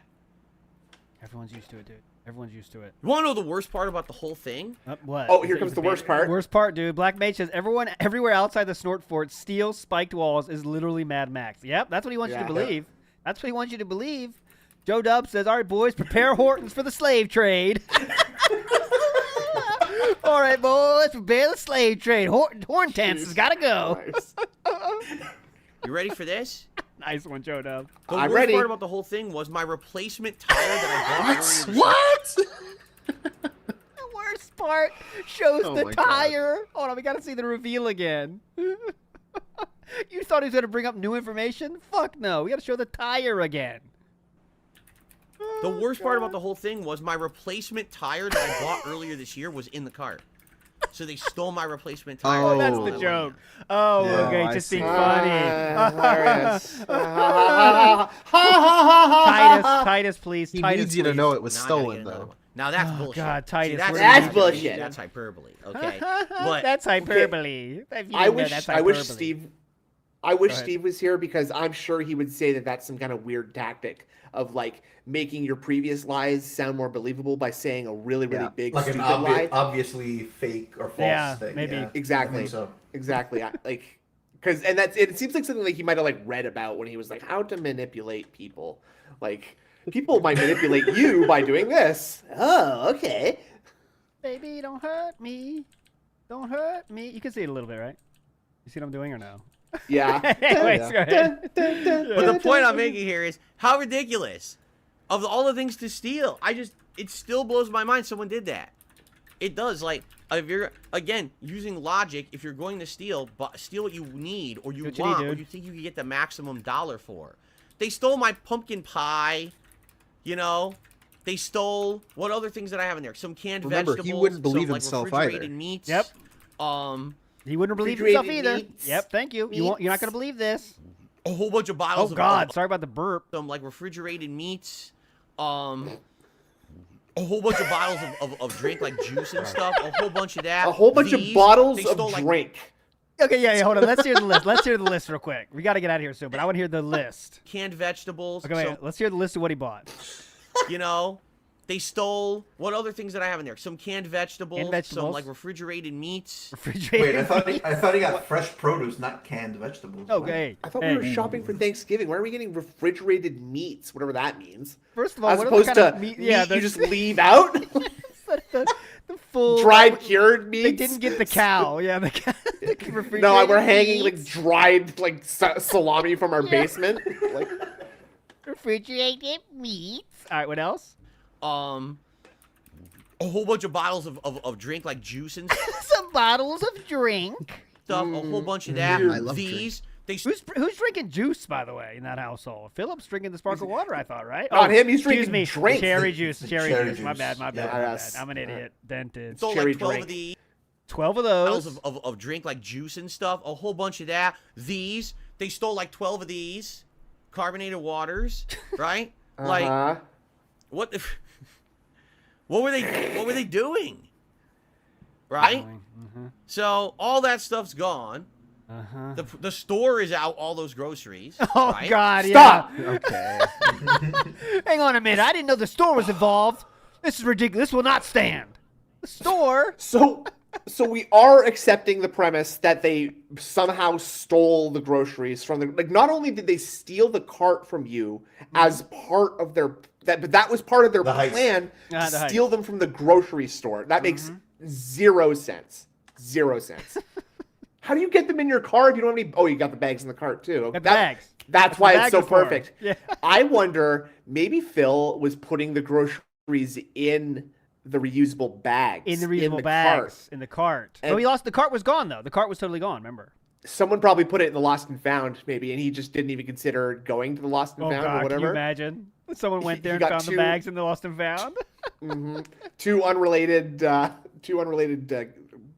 Everyone's used to it, dude. Everyone's used to it. you want to know the worst part about the whole thing? What? Oh, Is here it- comes is the it worst part. Worst part, dude. Black Mage says everyone everywhere outside the Snort Fort steals spiked walls is literally Mad Max. Yep, that's what he wants you to Yeah. believe. That's what he wants you to believe. Joe Dub says, all right, boys, prepare Hortons for the slave trade. All right, boys, prepare the slave trade. Horn tents has got to go. Nice. You ready for this? Nice one, Joe Dub. The I'm worst ready. part about the whole thing was my replacement tire that I bought earlier this What? The worst part shows Oh the my God. tire. Hold on, we got to see the reveal again. You thought he was going to bring up new information? Fuck no. We got to show the tire again. The worst part about the whole thing was my replacement tire that I bought earlier this year was in the cart. So they stole my replacement tire. Oh, That's Oh, the that joke. Oh, Yeah, okay, I just see. being funny. Hilarious. Titus, please. He Titus, needs you to please. know it was Now I gotta get stolen, another though. one. Now that's bullshit. God, Titus, that's, where That's did bullshit. That's hyperbole. Okay, but That's hyperbole. If you I didn't know, wish that's I wish hyperbole. Steve was here because I'm sure he would say that that's some kind of weird tactic of like making your previous lies sound more believable by saying a really big Like an stupid lie. obviously fake or false thing. maybe. Yeah, Exactly. I think so. Exactly. Because it seems like something like he might have like read about when he was like how to manipulate people. Like people might manipulate you by doing this. Oh, okay. Baby, don't hurt me. Don't hurt me. You can see it a little bit, right? You see what I'm doing or no? Yeah. Anyways, go ahead. But the point I'm making here is how ridiculous of all the things to steal. It still blows my mind someone did that. It does. Like, if you're, again, using logic, if you're going to steal what you need or you want or you think you can get the maximum dollar for. They stole my pumpkin pie, you know. They stole, what other things did I have in there? Some canned vegetables. He wouldn't believe some, himself refrigerated either. meats. Yep. He wouldn't believe himself either. Meats. Yep, thank you. You're not going to believe this. A whole bunch of Oh, bottles God. Sorry about the burp. some like refrigerated meats, a whole bunch of bottles of drink like juice and stuff, a whole bunch of that. A whole bunch of These, bottles they of stole, like, drink. Okay, yeah, hold on. Let's hear the list. Let's hear the list real quick. We got to get out of here soon, but I want to hear the list. canned vegetables. Okay, wait. So, Let's hear the list of what he bought. you know, they stole, what other things did I have in there? Some canned vegetables, some like refrigerated meats. Refrigerated. Wait, I thought he got fresh produce, not canned vegetables. Okay. I thought we were shopping for Thanksgiving. Why are we getting refrigerated meats, whatever that means? First of all, As what opposed are the kind to of meat? meat Yeah, you just leave out? the full Dried cured meats? They didn't get the cow. Yeah, the cow. The No, we're hanging meats. like dried like salami from our basement. Like, refrigerated meats. All right, what else? A whole bunch of bottles of drink like juice and Some bottles of drink. stuff, a whole bunch of that. I love These, they Who's drinking juice, by the way, in that household? Philip's drinking the sparkle water, I thought, right? Not him, he's excuse drinking me. drink. Cherry juice. Cherry Cherry juice. My juice. bad. My bad. Yeah. My bad. Yes. I'm an idiot. Dented. stole cherry like 12 drink. of these. 12 of those. Bottles of drink like juice and stuff, a whole bunch of that. These, they stole like 12 of these carbonated waters, right? Like what the, what were they doing? Right? So all that stuff's gone. The store is out all those groceries. Oh, right? God, Stop! yeah. Okay. Hang on a minute. I didn't know the store was involved. This is ridiculous. This will not stand. The store? So we are accepting the premise that they somehow stole the groceries from the like. Not only did they steal the cart from you as part of their but that was part of their The heist. plan Ah, to the heist. steal them from the grocery store. That makes 0 sense. 0 sense. How do you get them in your car if you don't have any? Oh, you got the bags in the cart too. The bags. That's what why bags it's so are for. perfect. Yeah. I wonder, maybe Phil was putting the groceries in the reusable bags. In the reusable the bags. cart. In the cart. And- Oh, he lost. The cart was gone, though. The cart was totally gone, remember? Someone probably put it in the lost and found, maybe, and he just didn't even consider going to the lost and Oh, found God. or Can you whatever. imagine? Someone went there He and got found the two- bags in the lost and found. Two unrelated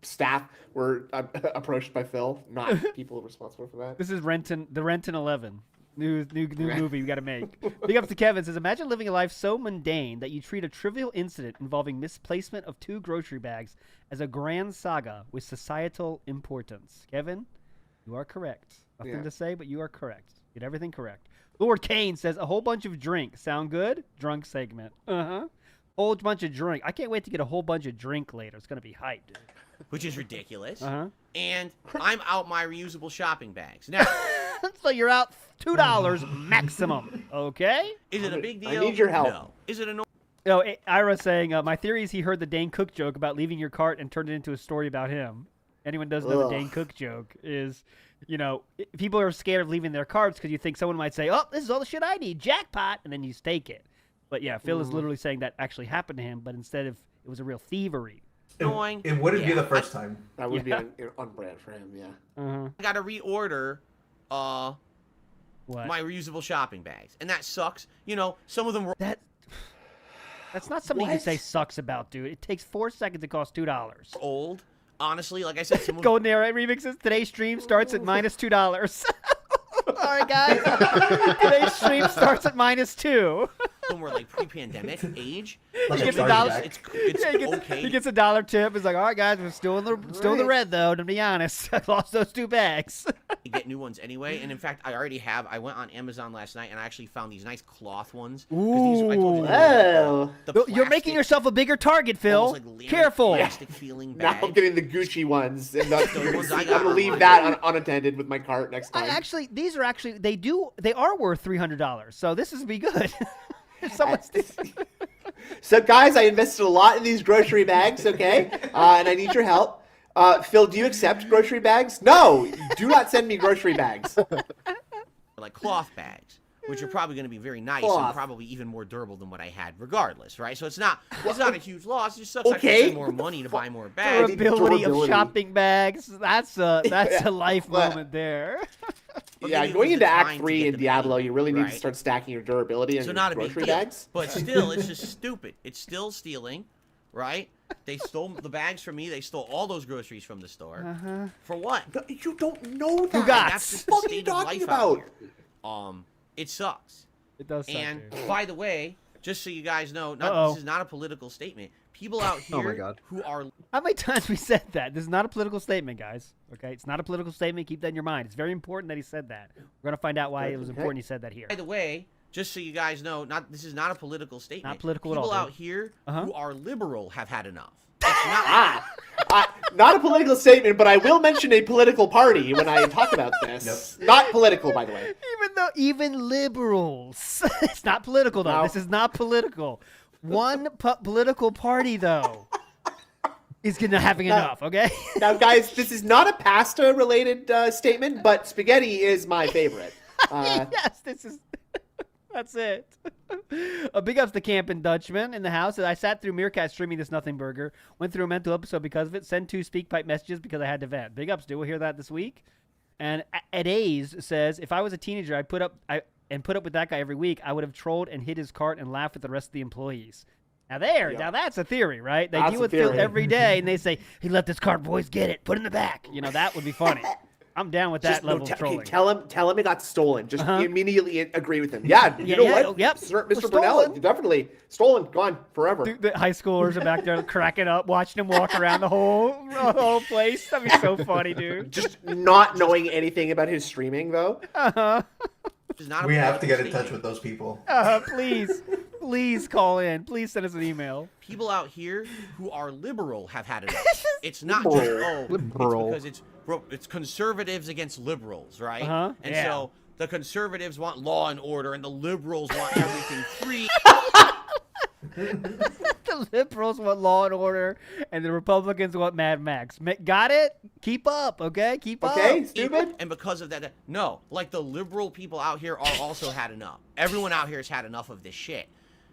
staff were approached by Phil, not people responsible for that. This is the Renton 11. New movie we got to make. Big up to Kevin says, imagine living a life so mundane that you treat a trivial incident involving misplacement of 2 grocery bags as a grand saga with societal importance. Kevin, you are correct. Nothing Yeah. to say, but you are correct. You did everything correct. Lord Kane says, a whole bunch of drink. Sound good? Drunk segment. Whole bunch of drink. I can't wait to get a whole bunch of drink later. It's going to be hype, dude. Which is ridiculous. Uh-huh. And I'm out my reusable shopping bags. Now, So you're out $2 maximum. Okay? is it a big deal? I need your help. No. Is it annoying? Oh, Ira saying, my theory is he heard the Dane Cook joke about leaving your cart and turned it into a story about him. Anyone doesn't know the Dane Cook joke is, people are scared of leaving their carts because you think someone might say, oh, this is all the shit I need, jackpot, and then you stake it. But yeah, Phil is literally saying that actually happened to him, but instead of, it was a real thievery. Annoying? It wouldn't be Yeah. the first time. That would be on brand for him, yeah. I got to reorder What? my reusable shopping bags. And that sucks. Some of them were That's not something you say sucks about, dude. It takes 4 seconds. It costs $2. old. Honestly, like I said, some of Go in there, right? Remixes. Today's stream starts at minus $2. All right, guys. Today's stream starts at minus $2. more like pre-pandemic age. Like He a gets a chargeback. dollar. It's Yeah, okay. he gets $1 tip. He's like, all right, guys, we're still in the red though. To be honest, I lost those 2 bags. to get new ones anyway. And in fact, I already have. I went on Amazon last night and I actually found these nice cloth ones. 'Cause these, I told you, Oh. You're making yourself a bigger target, Phil. almost like Careful. plastic feeling Now bags. I'm getting the Gucci ones, and The ones I I'm got gonna leave online. that unattended with my cart next time. Actually, these are actually they are worth $300. So this is be good. If someone's So, guys, I invested a lot in these grocery bags, okay? And I need your help. Phil, do you accept grocery bags? No, do not send me grocery bags. like cloth bags, which are probably going to be very nice Cloth. and probably even more durable than what I had, regardless, right? So it's not a huge loss. It just sucks. I Okay. have to spend more money to buy more bags. durability of durability. shopping bags. That's a life Well, moment there. But Yeah, maybe it going was into the Act time to 3 get in the Diablo, money, you really need to right? start stacking your durability on So your not a big grocery deal, bags. but still, it's just stupid. It's still stealing, right? They stole the bags from me. They stole all those groceries from the store. For what? You don't know that. Who got? That's just the What are you state of talking life out about? here. It sucks. It does suck, And dude. by the way, just so you guys know, this is not a political statement. People out here Oh my God. who are How many times we said that? This is not a political statement, guys. Okay, it's not a political statement. Keep that in your mind. It's very important that he said that. We're gonna find out why it was important he said that here. by the way, just so you guys know, this is not a political statement. Not political at People all, out dude. here Uh-huh. who are liberal have had enough. It's not. Not a political statement, but I will mention a political party when I talk about this. Not political, by the way. Even liberals, it's not political though. No. This is not political. One political party though is gonna having enough. Okay. Now, guys, this is not a pasta-related statement, but spaghetti is my favorite. Yes, this is. That's it. A big ups to Campin' Dutchman in the house. I sat through Meerkat streaming this Nothing Burger. Went through a mental episode because of it. Send 2 speak pipe messages because I had to vent. Big ups, dude. We'll hear that this week. And Ed A's says, if I was a teenager, I'd put up with that guy every week. I would have trolled and hit his cart and laughed with the rest of the employees. Now that's a theory, right? They That's deal a with Phil theory. every day, and they say, he let this cart, boys, get it. Put it in the back. You know, that would be funny. I'm down with that Just, level no, of trolling. tell him it got stolen. Just immediately agree with him. Yeah, you know what? Yep. Sir, We're Mr. Brunel, stolen. definitely stolen, gone forever. Dude, the high schoolers are back there cracking up, watching him walk around the whole place. That'd be so funny, dude. Just not knowing anything about his streaming, though. Which is not a We have to get in political touch with those people. Please call in. Please send us an email. People out here who are liberal have had enough. It's not just Liberal. it's because it's conservatives against liberals, right? Uh-huh, And yeah. so the conservatives want law and order, and the liberals want everything free. The liberals want law and order, and the Republicans want Mad Max. Got it? Keep up, okay? Keep up. Okay, stupid. And because of that, no, like the liberal people out here are also had enough. Everyone out here has had enough of this shit.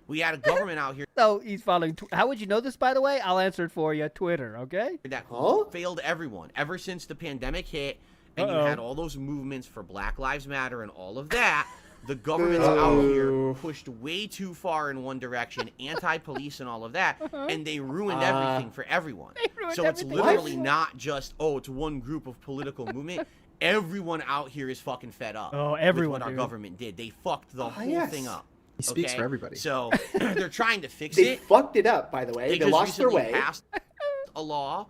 We had a government out here So he's following. How would you know this, by the way? I'll answer it for you. Twitter, okay? that Huh? failed everyone ever since the pandemic hit, and you had all those movements for Black Lives Matter and all of that. The government's out here pushed way too far in one direction, anti-police and all of that, and they ruined everything for everyone. ruined So it's everything. literally not just, it's one group of political movement. Everyone out here is fucking fed up. Oh, everyone, with what our dude. government did. They fucked the whole yes. thing up. He speaks okay? for everybody. So they're trying to fix They it. fucked it up, by the way. They just lost their recently way. passed a law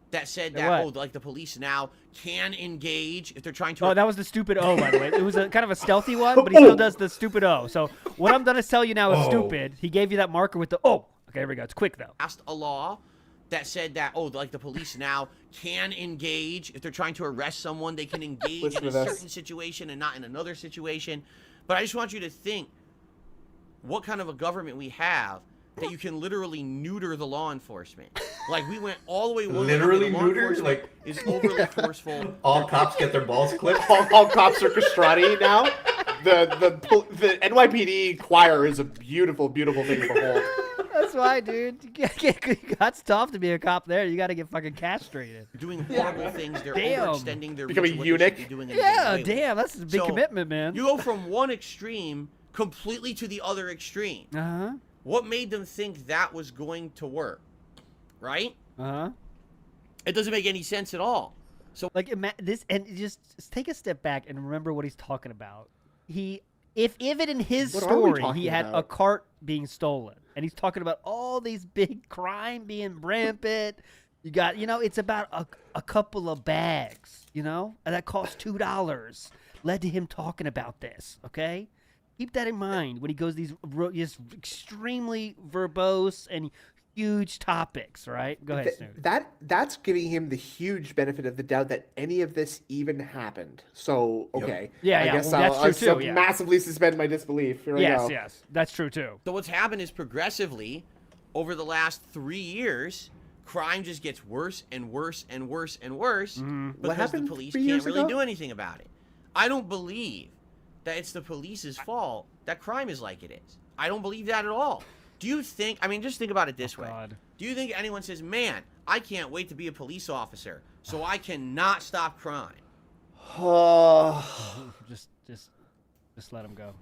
that said What? that like the police now can engage if they're trying to. Oh, that was the stupid O, by the way. It was a kind of a stealthy one, but he still does the stupid O. So what I'm gonna tell you now is stupid. He gave you that marker with the O. Okay, here we go. It's quick though. passed a law that said that like the police now can engage if they're trying to arrest someone. They can engage Listen in a to this. certain situation and not in another situation. But I just want you to think what kind of a government we have that you can literally neuter the law enforcement. Like we went all the way. one way, Literally the law neuter? enforcement Like- is overly forceful. All cops get their balls clipped. All cops are castrati now. The NYPD choir is a beautiful, beautiful thing to behold. That's why, dude. That's tough to be a cop there. You got to get fucking castrated. Doing horrible things. They're Damn. overextending their Becoming reach of what they should eunuch? be doing in Yeah, Venezuela. damn. That's a big So, commitment, man. You go from one extreme completely to the other extreme. Uh-huh. What made them think that was going to work? Right? Uh-huh. It doesn't make any sense at all. So Like this, and just take a step back and remember what he's talking about. if even in his What are we story he talking had a about? cart being stolen, and he's talking about all these big crime being rampant, you got, it's about a couple of bags, and that cost $2, led to him talking about this. Okay, keep that in mind when he goes these just extremely verbose and huge topics. Right? Go ahead, Snoop. That's giving him the huge benefit of the doubt that any of this even happened. So okay, I guess well, I'll that's true too. massively suspend my disbelief. Here we go. Yes, that's true too. So what's happened is progressively, over the last 3 years, crime just gets worse and worse and worse and worse because happened the police 3 can't years really ago? do anything about it. I don't believe that it's the police's fault that crime is like it is. I don't believe that at all. Do you think, just think about it this way. God. Do you think anyone says, man, I can't wait to be a police officer so I cannot stop crime? Just let him go.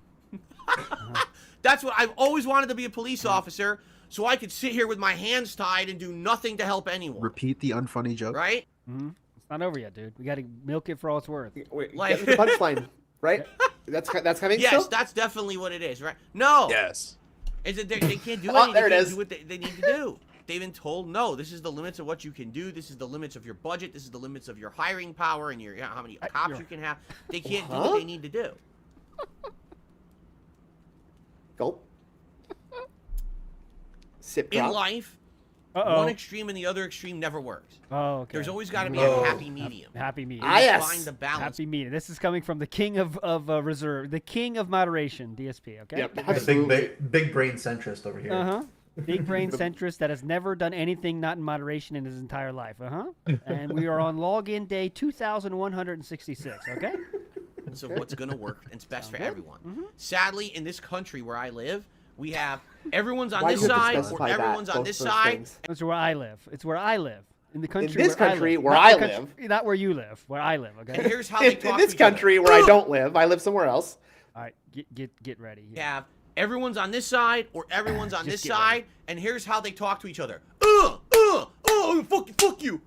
That's what I've always wanted to be a police officer so I could sit here with my hands tied and do nothing to help anyone. Repeat the unfunny joke. Right? It's not over yet, dude. We got to milk it for all it's worth. Wait, Like- get the punchline, right? That's coming. Yes, still? that's definitely what it is, right? No. Yes. Is it they can't do Oh, anything. there it They can't is. do what they need to do. They've been told, no, this is the limits of what you can do. This is the limits of your budget. This is the limits of your hiring power and how many cops you can have. They can't do what they need to do. Gulp. Sip In drop. life, Uh-oh. one extreme and the other extreme never works. Oh, okay. There's always got to be a happy medium. Happy medium. Ah, yes. Find the balance. Happy medium. This is coming from the king of reserve, the king of moderation, DSP. Okay. Yep. The Absolutely. big brain centrist over here. Uh-huh. Big brain centrist that has never done anything not in moderation in his entire life. And we are on login day 2166. Okay. So what's going to work and it's best for everyone. Sadly, in this country where I live, we have everyone's on Why this do you have to side or specify that, everyone's on both this those side. things? That's where I live. It's where I live. In the country. this where country I live. where Not I the country- not where you live. Where I live. And Okay. here's how they talk In to this each other. country where I don't live, I live somewhere else. All right. Get ready. We have everyone's on this side or everyone's on this get side, and here's how they talk to each other. Fuck you.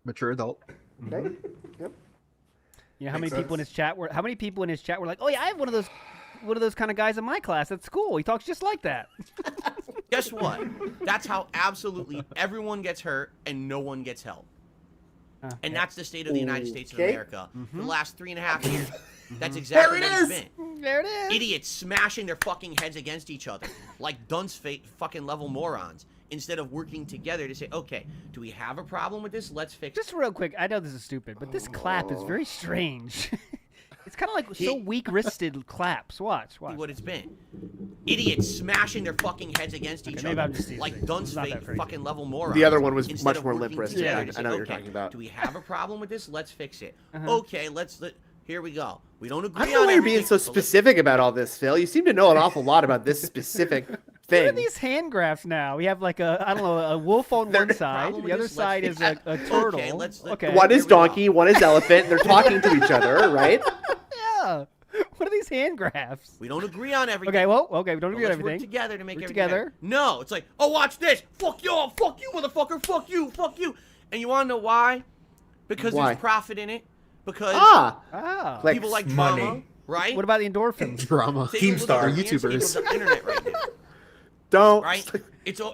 Mature adult. Okay. Yep. You know how many Makes people in sense. his chat were? How many people in his chat were like, "Oh yeah, I have one of those kind of guys in my class at school. He talks just like that." Guess what? That's how absolutely everyone gets hurt and no one gets help. And that's the state of the United States of Okay. America for the last 3.5 years. That's exactly There it what it's is. been. There it is. Idiots smashing their fucking heads against each other like dunce fucking level morons instead of working together to say, okay, do we have a problem with this? Let's fix it. Just real quick, I know this is stupid, but this clap is very strange. It's kind of like so weak-wristed claps. Watch. What it's been. Idiots smashing their fucking heads against each maybe other I'm just teasing. like It's dunce not that crazy. fucking level morons. The other one was instead much of more working limp-wristed. together Yeah, to I say, know what you're okay, talking about. Do we have a problem with this? Let's fix it. Okay, here we go. We don't I agree don't know on why you're being everything, so but let's- specific about all this, Phil. You seem to know an awful lot about this specific Look at thing. these hand graphs now. We have like a wolf on one side. problem The with other this, let's side fix is a it. turtle. Okay, let's- One Here is we go. donkey, one is elephant. They're talking to each other, right? Yeah. What are these hand graphs? We don't agree on everything. Okay, well, we don't but agree on let's work everything. together to make Work everything together. better. No, it's like, oh, watch this. Fuck you, motherfucker. Fuck you. And you want to know why? Because Why? there's profit in it. Because Ah. Clicks. people like drama, Money. right? What about the endorphins? Drama. Take a look at Keemstar. the landscape YouTubers. of the internet right now, Don't. right?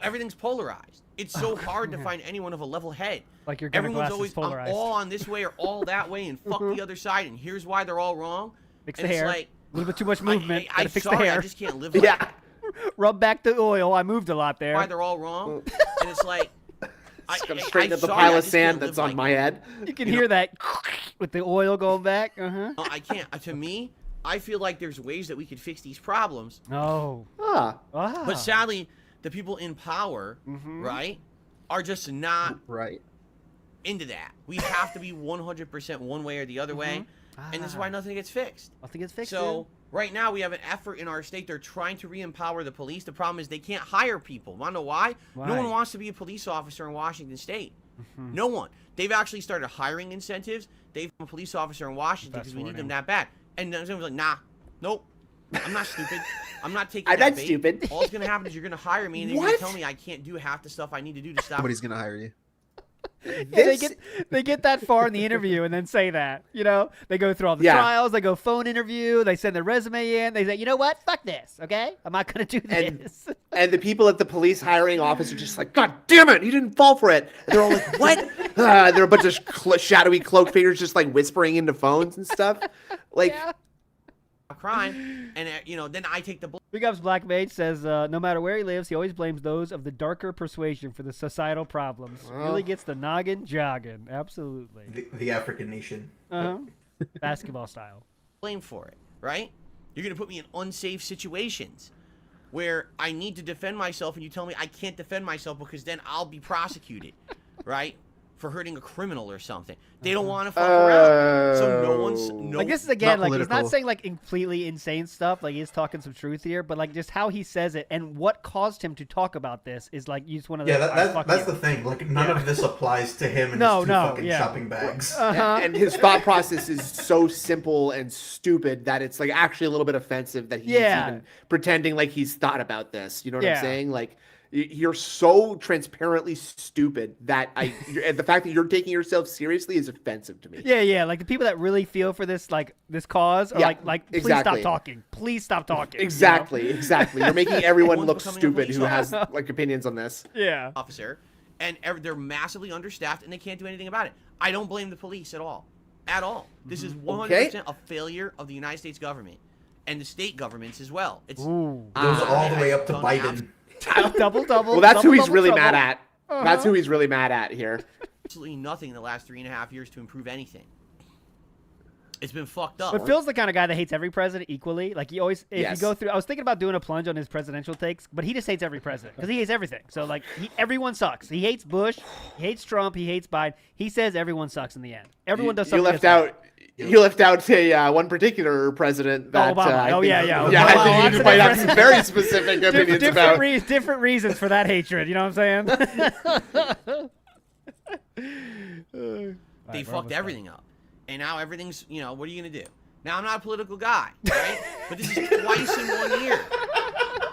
Everything's polarized. It's so hard to find anyone of a level head. Like your gunner Everyone's glass always is polarized. I'm all on this way or all that way, and fuck the other side. And here's why they're all wrong. Fix and the it's hair. like, A little bit too much movement. I'm Gotta fix sorry, the hair. I just can't live like Yeah. that. Rub back the oil. I moved a lot there. Why they're all wrong, and it's like, Come straight I'm up the sorry, pile I of just sand can't that's live on like my that. head. You can hear that with the oil going back. No, I can't. To me, I feel like there's ways that we could fix these problems, Oh. Ah. but sadly, the people in power, right, are just not Right. into that. We have to be 100% one way or the other way, and this is why nothing gets fixed. Nothing gets fixed. So right now we have an effort in our state. They're trying to re-empower the police. The problem is they can't hire people. Want to know why? No Why? one wants to be a police officer in Washington State. No one. They've actually started hiring incentives. They've become a police officer in Washington That's because we need them warning. that bad. And then someone's like, nah, nope. I'm not stupid. I'm not taking I'm that not bait. stupid. All's going to happen is you're going to hire me and you're going What? to tell me I can't do half the stuff I need to do to stop Nobody's gonna hire you. Yeah, they get that far in the interview and then say that. You know, they go through all the trials. They go phone interview. They send their resume in. They say, you know what? Fuck this. Okay, I'm not gonna do this. And the people at the police hiring office are just like, God damn it, he didn't fall for it. And they're all like, what? There are a bunch of shadowy cloak figures just like whispering into phones and stuff. Like, crime, and then I take the blame. Big Ups Black Mage says, no matter where he lives, he always blames those of the darker persuasion for the societal problems. Really gets the noggin jogging. Absolutely. The African nation. Basketball style. Blame for it, right? You're gonna put me in unsafe situations where I need to defend myself, and you tell me I can't defend myself because then I'll be prosecuted, right? For hurting a criminal or something. They don't want to fuck around. So no one's like, this is again, like, political. he's not saying like completely insane stuff, like he's talking some truth here, but like just how he says it and what caused him to talk about this is like he's one of the that's the thing. Like none of this applies to him and his two fucking shopping bags. and his thought process is so simple and stupid that it's like actually a little bit offensive that he's even pretending like he's thought about this. You know what I'm saying? Like, you're so transparently stupid that and the fact that you're taking yourself seriously is offensive to me. Yeah. Like the people that really feel for this, like this cause, are like, please stop talking. Please stop talking. Exactly. You're making everyone look stupid who has like opinions on this. Yeah. Officer, and they're massively understaffed and they can't do anything about it. I don't blame the police at all. At all. This is 100% a failure of the United States government and the state governments as well. It goes all the way up to Biden. Double. Well, that's who he's really mad at. That's who he's really mad at here. Absolutely nothing in the last 3.5 years to improve anything. It's been fucked up. But Phil's the kind of guy that hates every president equally. Like, he always, if you go through, I was thinking about doing a plunge on his presidential takes, but he just hates every president because he hates everything. So, like, everyone sucks. He hates Bush, he hates Trump, he hates Biden. He says everyone sucks in the end. Everyone does something. You left out one particular president that. Obama. I think you might have some very specific opinions about. Different reasons for that hatred. You know what I'm saying? They fucked everything up, and now everything's. What are you gonna do? Now I'm not a political guy, right? But this is twice in 1 year.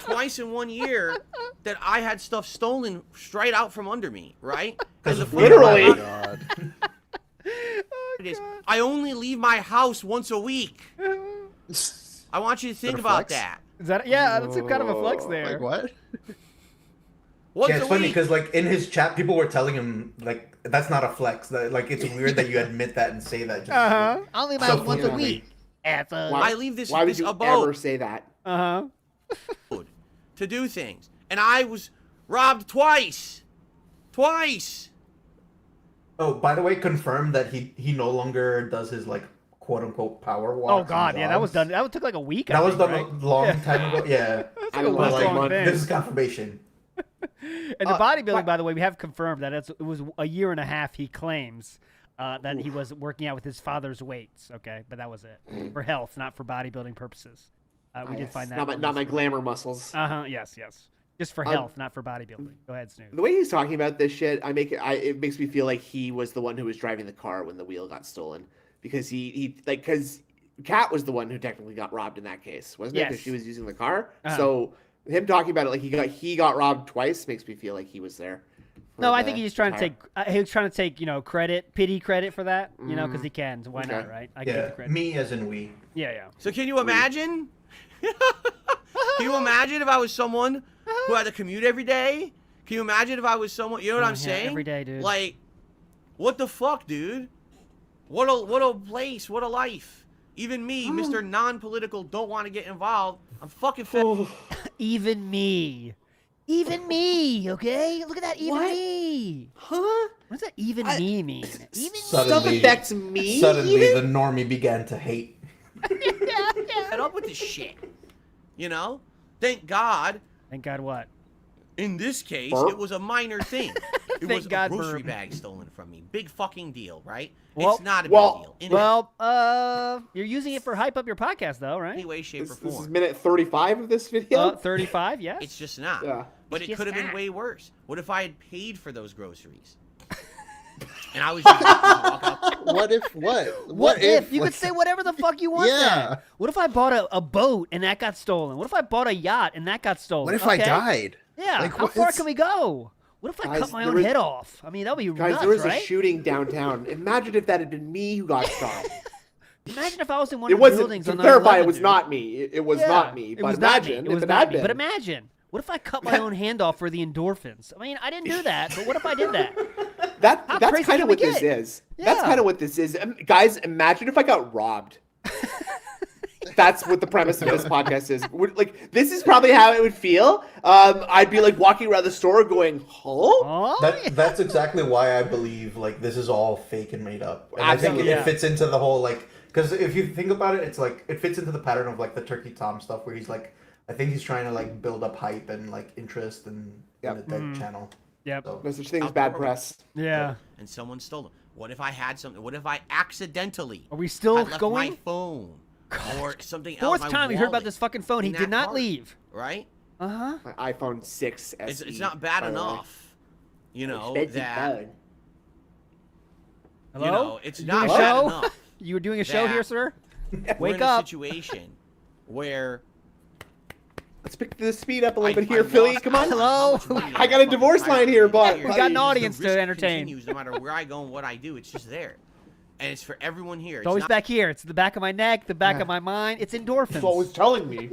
Twice in 1 year that I had stuff stolen straight out from under me, right? Literally. I only leave my house once a week. I want you to think about that. Is that that's kind of a flex there. Like what? It's funny because like in his chat, people were telling him like that's not a flex. Like it's weird that you admit that and say that. I only leave my house once a week. I leave this. Why would you ever say that? To do things, and I was robbed twice. Oh, by the way, confirmed that he no longer does his like quote unquote power walk. Oh God, yeah, that was done. That took like a week. That was done a long time ago. Yeah, I don't know. This is confirmation. And the bodybuilding, by the way, we have confirmed that it was a year and a half. He claims that he was working out with his father's weights. Okay, but that was it for health, not for bodybuilding purposes. We did find that. Not my glamour muscles. Yes. Just for health, not for bodybuilding. Go ahead, Snoop. The way he's talking about this shit, it makes me feel like he was the one who was driving the car when the wheel got stolen, because because Kat was the one who technically got robbed in that case, wasn't it? Because she was using the car. So him talking about it like he got robbed twice makes me feel like he was there. No, I think he's trying to take. He was trying to take pity credit for that. Because he can. So why not, right? I give the credit. Me as in we. Yeah. So can you imagine? Can you imagine if I was someone who had to commute every day? Can you imagine if I was someone? You know what I'm saying? Every day, dude. Like, what the fuck, dude? What a place, what a life. Even me, Mr. Non-political, don't want to get involved. I'm fucking fed. Even me, okay? Look at that, even me. Huh? What does that even me mean? Even stuff affects me. Suddenly, the normie began to hate. Fed up with this shit. Thank God. Thank God what? In this case, it was a minor thing. It was a grocery burp. bag stolen from me. Big fucking deal, right? Well, it's not a big deal. You're using it for hype up your podcast, though, right? Any way, shape, or form. This is minute 35 of this video? 35, yes. It's just not. Yeah. But It's it could have just been not. way worse. What if I had paid for those groceries? And I was just walk up. What if what? What if? You could say whatever the fuck you want. Yeah. Then. What if I bought a boat and that got stolen? What if I bought a yacht and that got stolen? What if I died? Yeah. Like, How far can we go? What if I Guys, cut my there own was- head off? I mean, that'd be Guys, nuts, there was right? a shooting downtown. Imagine if that had been me who got shot. Imagine if I was in one It of the wasn't. buildings To on clarify, 9/11, it was dude. not me. It was Yeah, not me. it But was not me. imagine It if was it not had me. been. But imagine, what if I cut my own hand off for the endorphins? I mean, I didn't do that, but what if I did that? How That's crazy kind can of we what this get? is. That's Yeah. kind of what this is. Guys, imagine if I got robbed. That's what the premise of this podcast is. Like, this is probably how it would feel. I'd be like walking around the store going, huh? That's exactly why I believe like this is all fake and made up. And I think Absolutely. it fits into the whole like because if you think about it, it's like it fits into the pattern of like the Turkey Tom stuff where he's like I think he's trying to like build up hype and like interest in the dead channel. Yep. So, No such thing as bad press. Yeah. And someone stole them. What if I had something? What if I accidentally Are we still had left going? my phone or something else? Fourth my time we heard about wallet this fucking phone. He in did that not cart, leave. Right? Uh-huh. My iPhone 6 SE. It's not bad by the way. enough. You know Expensive that. phone. Hello? You know, it's You not doing a bad show? enough. You were doing a show that here, sir? We're Wake in a up. situation where Let's pick the speed up a little I- bit here, I Philly. lost Come on. Hello? how much money I got a fucking divorce entire line here, year. bud. We got an Buddy, audience The to risk entertain. continues no matter where I go and what I do. It's just there, and it's for everyone here. It's always not, back here. It's the back of my neck, the back of my mind. It's endorphins. That's what was telling me.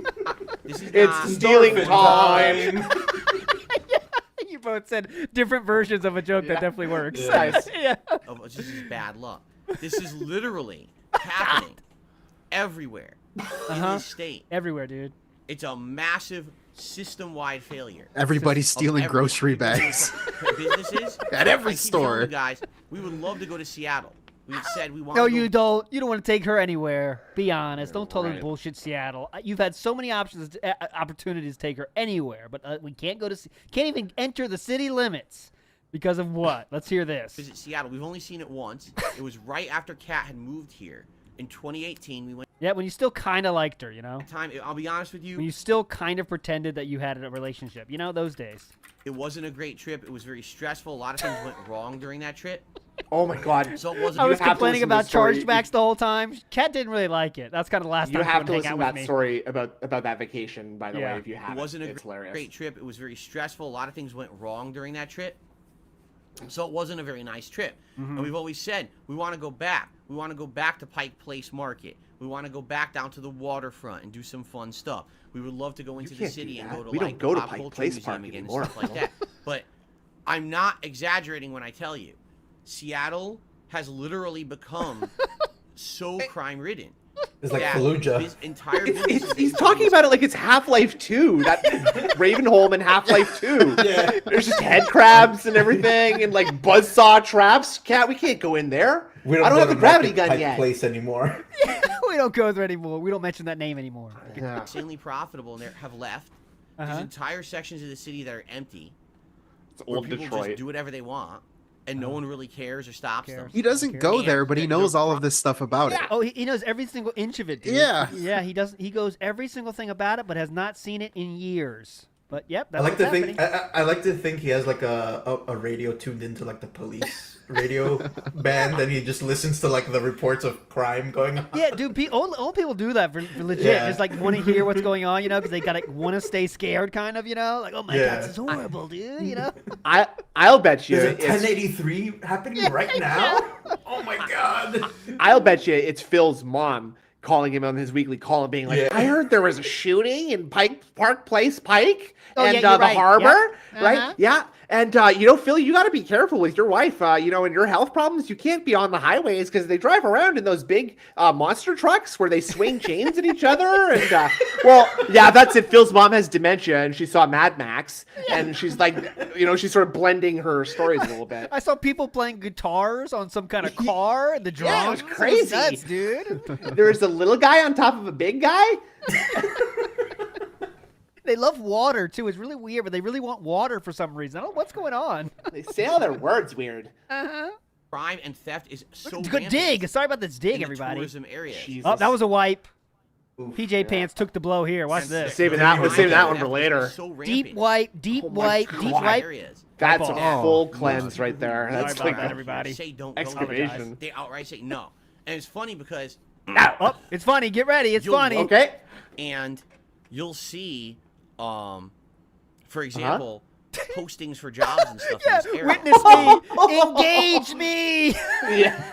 This is It's not, stealing time. You both said different versions of a joke that definitely works. Nice. Yeah. Oh, this is bad luck. This is literally happening everywhere in this state. Everywhere, dude. It's a massive system-wide failure. Everybody's of stealing every- grocery bags. Businesses At every I keep telling store. you guys, we would love to go to Seattle. We've said we want. No, to go you don't. You don't want to take her anywhere. Be honest. Don't totally bullshit Seattle. You've had so many options, opportunities to take her anywhere, but we can't go to. Can't even enter the city limits because of what? Let's hear this. visit Seattle. We've only seen it once. It was right after Kat had moved here in 2018. We went. Yeah, when you still kind of liked her, you know. Time. I'll be honest with you. When you still kind of pretended that you had a relationship, you know, those days. It wasn't a great trip. It was very stressful. A lot of things went wrong during that trip. Oh my god. So it wasn't. I was have to complaining listen to about the story. chargebacks the whole time. Kat didn't really like it. That's kind of the last You time she have would to hang listen out to with that me. story about that vacation, by the Yeah. way, if you It haven't. wasn't a It's hilarious. great trip. It was very stressful. A lot of things went wrong during that trip. So it wasn't a very nice trip. And we've always said we want to go back. We want to go back to Pike Place Market. We want to go back down to the waterfront and do some fun stuff. We would love to go into the can't do city and that. go to We don't like go to Pop Pike Culture Place Museum Park again anymore. and stuff like that. But I'm not exaggerating when I tell you, Seattle has literally become so crime ridden. It's like Fallujah. His entire business He's talking about it like it's Half-Life 2, that Ravenholm in Half-Life 2. Yeah. There's just head crabs and everything, and like buzzsaw traps. Cat, we can't go in there. I don't go have to the gravity Market gun Pike yet. Place anymore. We don't go there anymore. We don't mention that name anymore. Yeah. insanely profitable and they have left. There's entire sections of the city that are empty. It's Where old people Detroit. just do whatever they want, and no one really cares or stops them. He doesn't go And there, but he they're knows all of this stuff about it. Oh, he knows every single inch of it, dude. Yeah. Yeah, he does. He goes every single thing about it, but has not seen it in years. But yep, that's I like what's to think. happening. I like to think he has like a radio tuned into like the police radio band, and he just listens to like the reports of crime going on. Yeah, dude, old people do that for legit. Yeah. Just like want to hear what's going on, you know, because they gotta want to stay scared, kind of, you know, like, oh my Yeah. god, this is horrible, dude, you know. I'll bet you. Is it it's- 1083 happening right now? Oh my god! I'll bet you it's Phil's mom calling him on his weekly call and being like, Yeah. I heard there was a shooting in Park Place, Pike, Oh, and yeah, you're the right. harbor, Yep. right? Uh-huh. Yeah. And, Phil, you got to be careful with your wife, and your health problems. You can't be on the highways because they drive around in those big monster trucks where they swing chains at each other. And, yeah, that's it. Phil's mom has dementia and she saw Mad Max and she's like, she's sort of blending her stories a little bit. I saw people playing guitars on some kind of car, and the drums. Yeah, it was It crazy. nuts, dude. There was a little guy on top of a big guy. They love water too. It's really weird, but they really want water for some reason. I don't know what's going on. They say all their words weird. Crime and theft is so Good rampant dig. Sorry about this dig, in the everybody. tourism area. Jesus. Oh, that was a wipe. PJ Pants took the blow here. Watch this. Saving that one. Crime Saving that and one for theft is later. so rampant Deep wipe, deep Oh my wipe, God. deep wipe. areas. That's a Oh. full cleanse right there. Sorry That's about like that, everybody. Say don't go excavation. there. They outright say no, and it's funny because Oh, it's funny. Get ready. It's You'll funny. Okay. and you'll see, for example, postings for jobs and stuff Yeah, in this area. witness me, engage me. Yeah.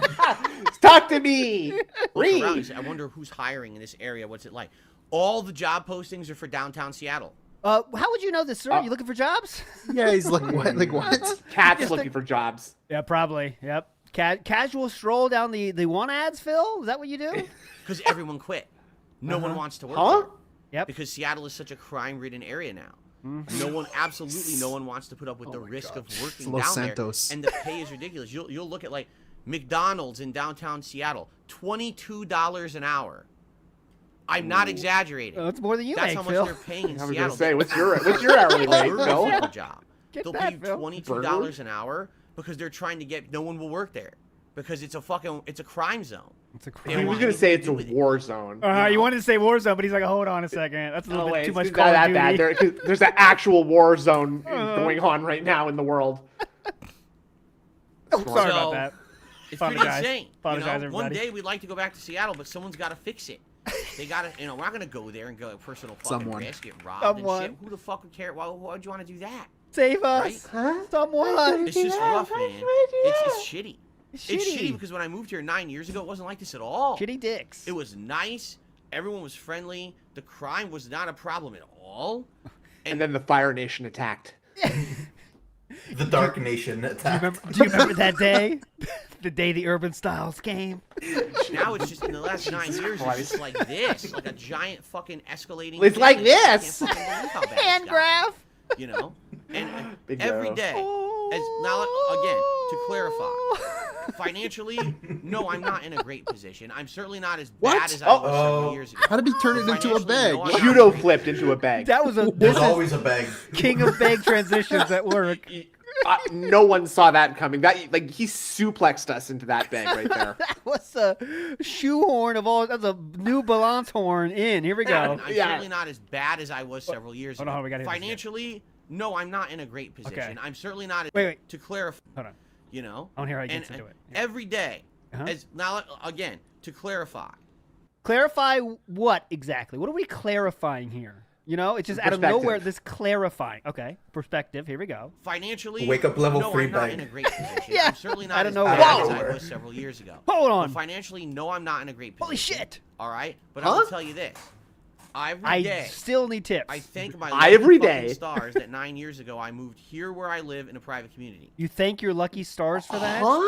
Talk to me. Look around and Read. say, I wonder who's hiring in this area. What's it like? All the job postings are for downtown Seattle. How would you know this, sir? You looking for jobs? Yeah, he's like, what? Like, what? Cat's looking for jobs. Yeah, probably. Yep. Casual stroll down the want ads, Phil? Is that what you do? Because everyone quit. No one wants to work Huh? there. Yep. Because Seattle is such a crime-ridden area now. Absolutely no one wants to put up with the risk of working Los down Santos. there. And the pay is ridiculous. You'll look at, like, McDonald's in downtown Seattle, $22 an hour. I'm not exaggerating. That's more than you That's make, how much Phil. they're paying in I was Seattle. gonna say, what's your hourly rate, Burger Phil? for a job. Get They'll that, pay you Phil. $22 an hour because they're trying to get. No one will work there because it's a crime zone. It's a They crime. He don't was want gonna anything say to it's do a with it. war zone. You wanted to say Warzone, but he's like, hold on a second. That's a little bit too much it's Call not of that Duty. bad. There's an actual war zone going on right now in the world. Sorry about So, that. It's pretty Apologize. insane. Apologize, One everybody. day we'd like to go back to Seattle, but someone's got to fix it. They got to, we're not gonna go there and go at personal fucking Someone. risk, get robbed Someone. and shit. Who the fuck would care? Why would you want to do that? Save us. Someone. It's just rough, man. It's shitty. It's shitty. shitty because when I moved here 9 years ago, it wasn't like this at all. Shitty dicks. It was nice. Everyone was friendly. The crime was not a problem at all. And then the Fire Nation attacked. The Dark Nation attack. Do you remember that day? The day the urban styles came? Now it's just in the last 9 years, it's just like this, like a giant fucking escalating. It's like business. I this. can't fucking believe how bad Hand it's gotten, graph. you know, and Big every no. day. Now again, to clarify, financially, no, I'm not in a great position. I'm certainly not as bad What? as I was several years ago. How did he turn it into a Financially, bag? no, I'm not Judo great. flipped into a bag. That was a There's this is always a bag. king of bag transitions at work. No one saw that coming. That he suplexed us into that bag right there. That was a shoehorn of all. That's a new balance horn in. Here we go. I'm Yeah. certainly not as bad as I was several years Hold on, ago. we gotta hit this again. Financially, no, I'm not in a great position. Okay. I'm certainly not. Wait. To clarify, Hold on. you know. I wanna hear how he and, gets into it. Yeah. Every day, Uh-huh. as now again to clarify. Clarify what exactly? What are we clarifying here? You know, it's just out of Perspective. nowhere. This clarifying. Okay, perspective. Here we go. Financially, Wake up level no, free I'm not bag. in a great position. Yeah, I'm certainly I not don't as know bad why. as I was several years ago. Hold But on. financially, no, I'm not in a great position. Holy shit! All right, but I will tell you this: every I day, still need tips. I thank my Every lucky fucking day. stars that 9 years ago I moved here where I live in a private community. You thank your lucky stars for that? Huh?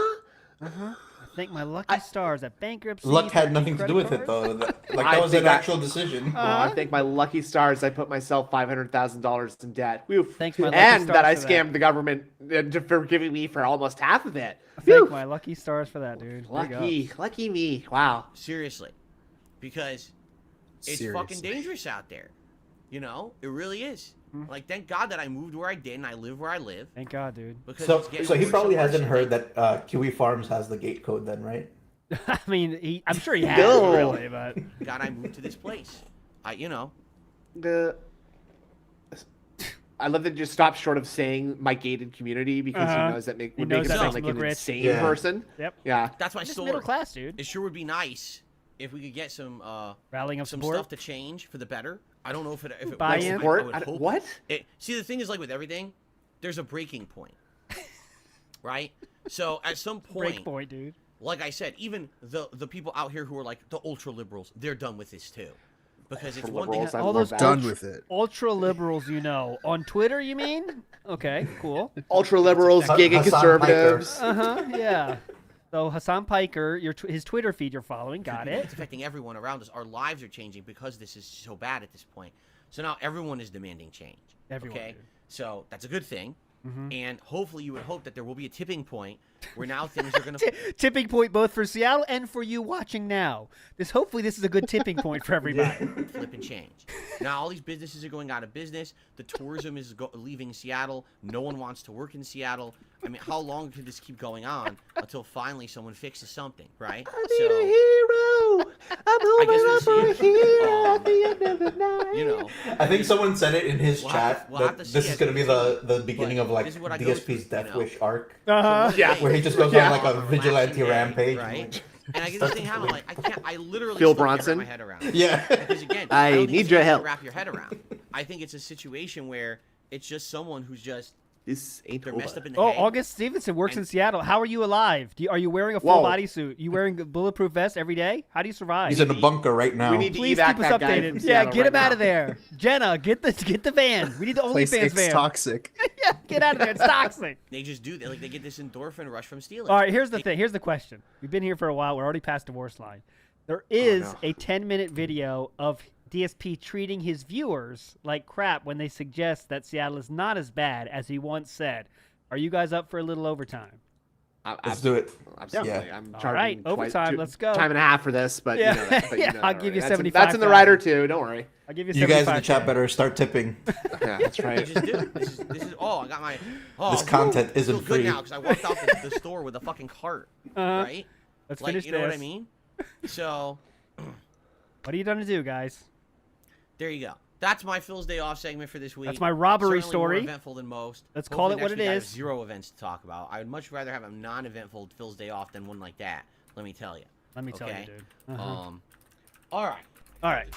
I thank my lucky stars that bankruptcy. Luck had 13 nothing to do with credit it, cards. though. That I was think an that- actual decision. I thank my lucky stars I put myself $500,000 in debt. Oof. Thanks, my lucky and stars that I for that. scammed the government for giving me for almost half of it. I Phew. thank my lucky stars for that, dude. There you go. Lucky me. Wow. Seriously, because it's fucking Seriously. dangerous out there. You know, it really is. Like, thank God that I moved where I did and I live where I live. Thank God, dude. Because So, it's getting so he worse probably and worse, hasn't and heard they- that Kiwi Farms has the gate code then, right? I mean, I'm sure he has, No. really, but God, I moved to this place. You know, I love that you just stopped short of saying my gated community because Uh-huh. he knows that He would knows make him that sound makes like him an look rich. insane Yeah. person. yep. Yeah. that's my Just store. middle class, dude. It sure would be nice if we could get some Rallying of some support. stuff to change for the better. I don't know if it Buy will. in? I Support? would I don't- hope what? See, the thing is, like with everything, there's a breaking point, right? So at some point, Break point, dude. like I said, even the people out here who are like the ultra liberals, they're done with this too, because it's one thing. Liberals, I all love those that. Done with it. Ultra liberals, you know, on Twitter, you mean? Okay, cool. Ultra liberals, Hassan giga Piker. conservatives. Yeah. So Hassan Piker, his Twitter feed you're following, got it. It's affecting everyone around us. Our lives are changing because this is so bad at this point. So now everyone is demanding change. Everyone, Okay, dude. so that's a good thing. And hopefully, you would hope that there will be a tipping point where now things are going to. Tipping point both for Seattle and for you watching now. Hopefully this is a good tipping point for everybody. Flip and change. Now all these businesses are going out of business. The tourism is leaving Seattle. No one wants to work in Seattle. I mean, how long could this keep going on until finally someone fixes something, right? Hero. I'm I guess we'll hoping see. at the end of the night. You know, I think someone said it in his We'll chat have to- we'll have that to this see is going to be it. the beginning of like this is what I go DSP's through, Death you know. Wish arc, Uh-huh. Yeah. where he just goes Yeah. on like a vigilante rampage. right? And I get this thing happening. Like I literally Phil still can't Bronson? wrap my head around it. Yeah. Because again, I don't think need it's your easy to help. Wrap your head around. I think it's a situation where it's just someone who's just This ain't They're over. messed up in the Oh, head. August Stevenson works in Seattle. How are you alive? Are you wearing a Whoa. full bodysuit? You wearing a bulletproof vest every day? How do you survive? He's in a bunker right now. We need to Please evac keep us that guy updated. from Yeah, Seattle get right him out now. of there. Jenna, get the van. We need the Place OnlyFans X van. toxic. Yeah, get out of there. It's toxic. They just do that. Like they get this endorphin rush from stealing. All right, here's the thing. Here's the question. We've been here for a while. We're already past divorce line. There is no. a 10-minute video of DSP treating his viewers like crap when they suggest that Seattle is not as bad as he once said. Are you guys up for a little overtime? Let's do it. Absolutely. Yeah. I'm All charging right, overtime, let's go. Time and a half for this, but Yeah. you know that, but Yeah, you know that I'll give you already. That's in the rider too. Don't worry. I'll give you You guys in the 75K. chat better start tipping. Yeah, that's They right. just do. This is. Oh, I got my. Oh, This content I isn't feel free. good now because I walked out the store with a fucking cart. Right. Let's Like, finish you know what I this. mean? So What are you gonna do, guys? there you go. That's my Phil's Day Off segment for this week. That's my robbery Certainly story. More eventful than most. Let's call Hopefully it what next it week I is. have 0 events to talk about. I would much rather have a non-eventful Phil's Day Off than one like that. Let me tell you. Let me tell you, Okay. dude. All right. All right.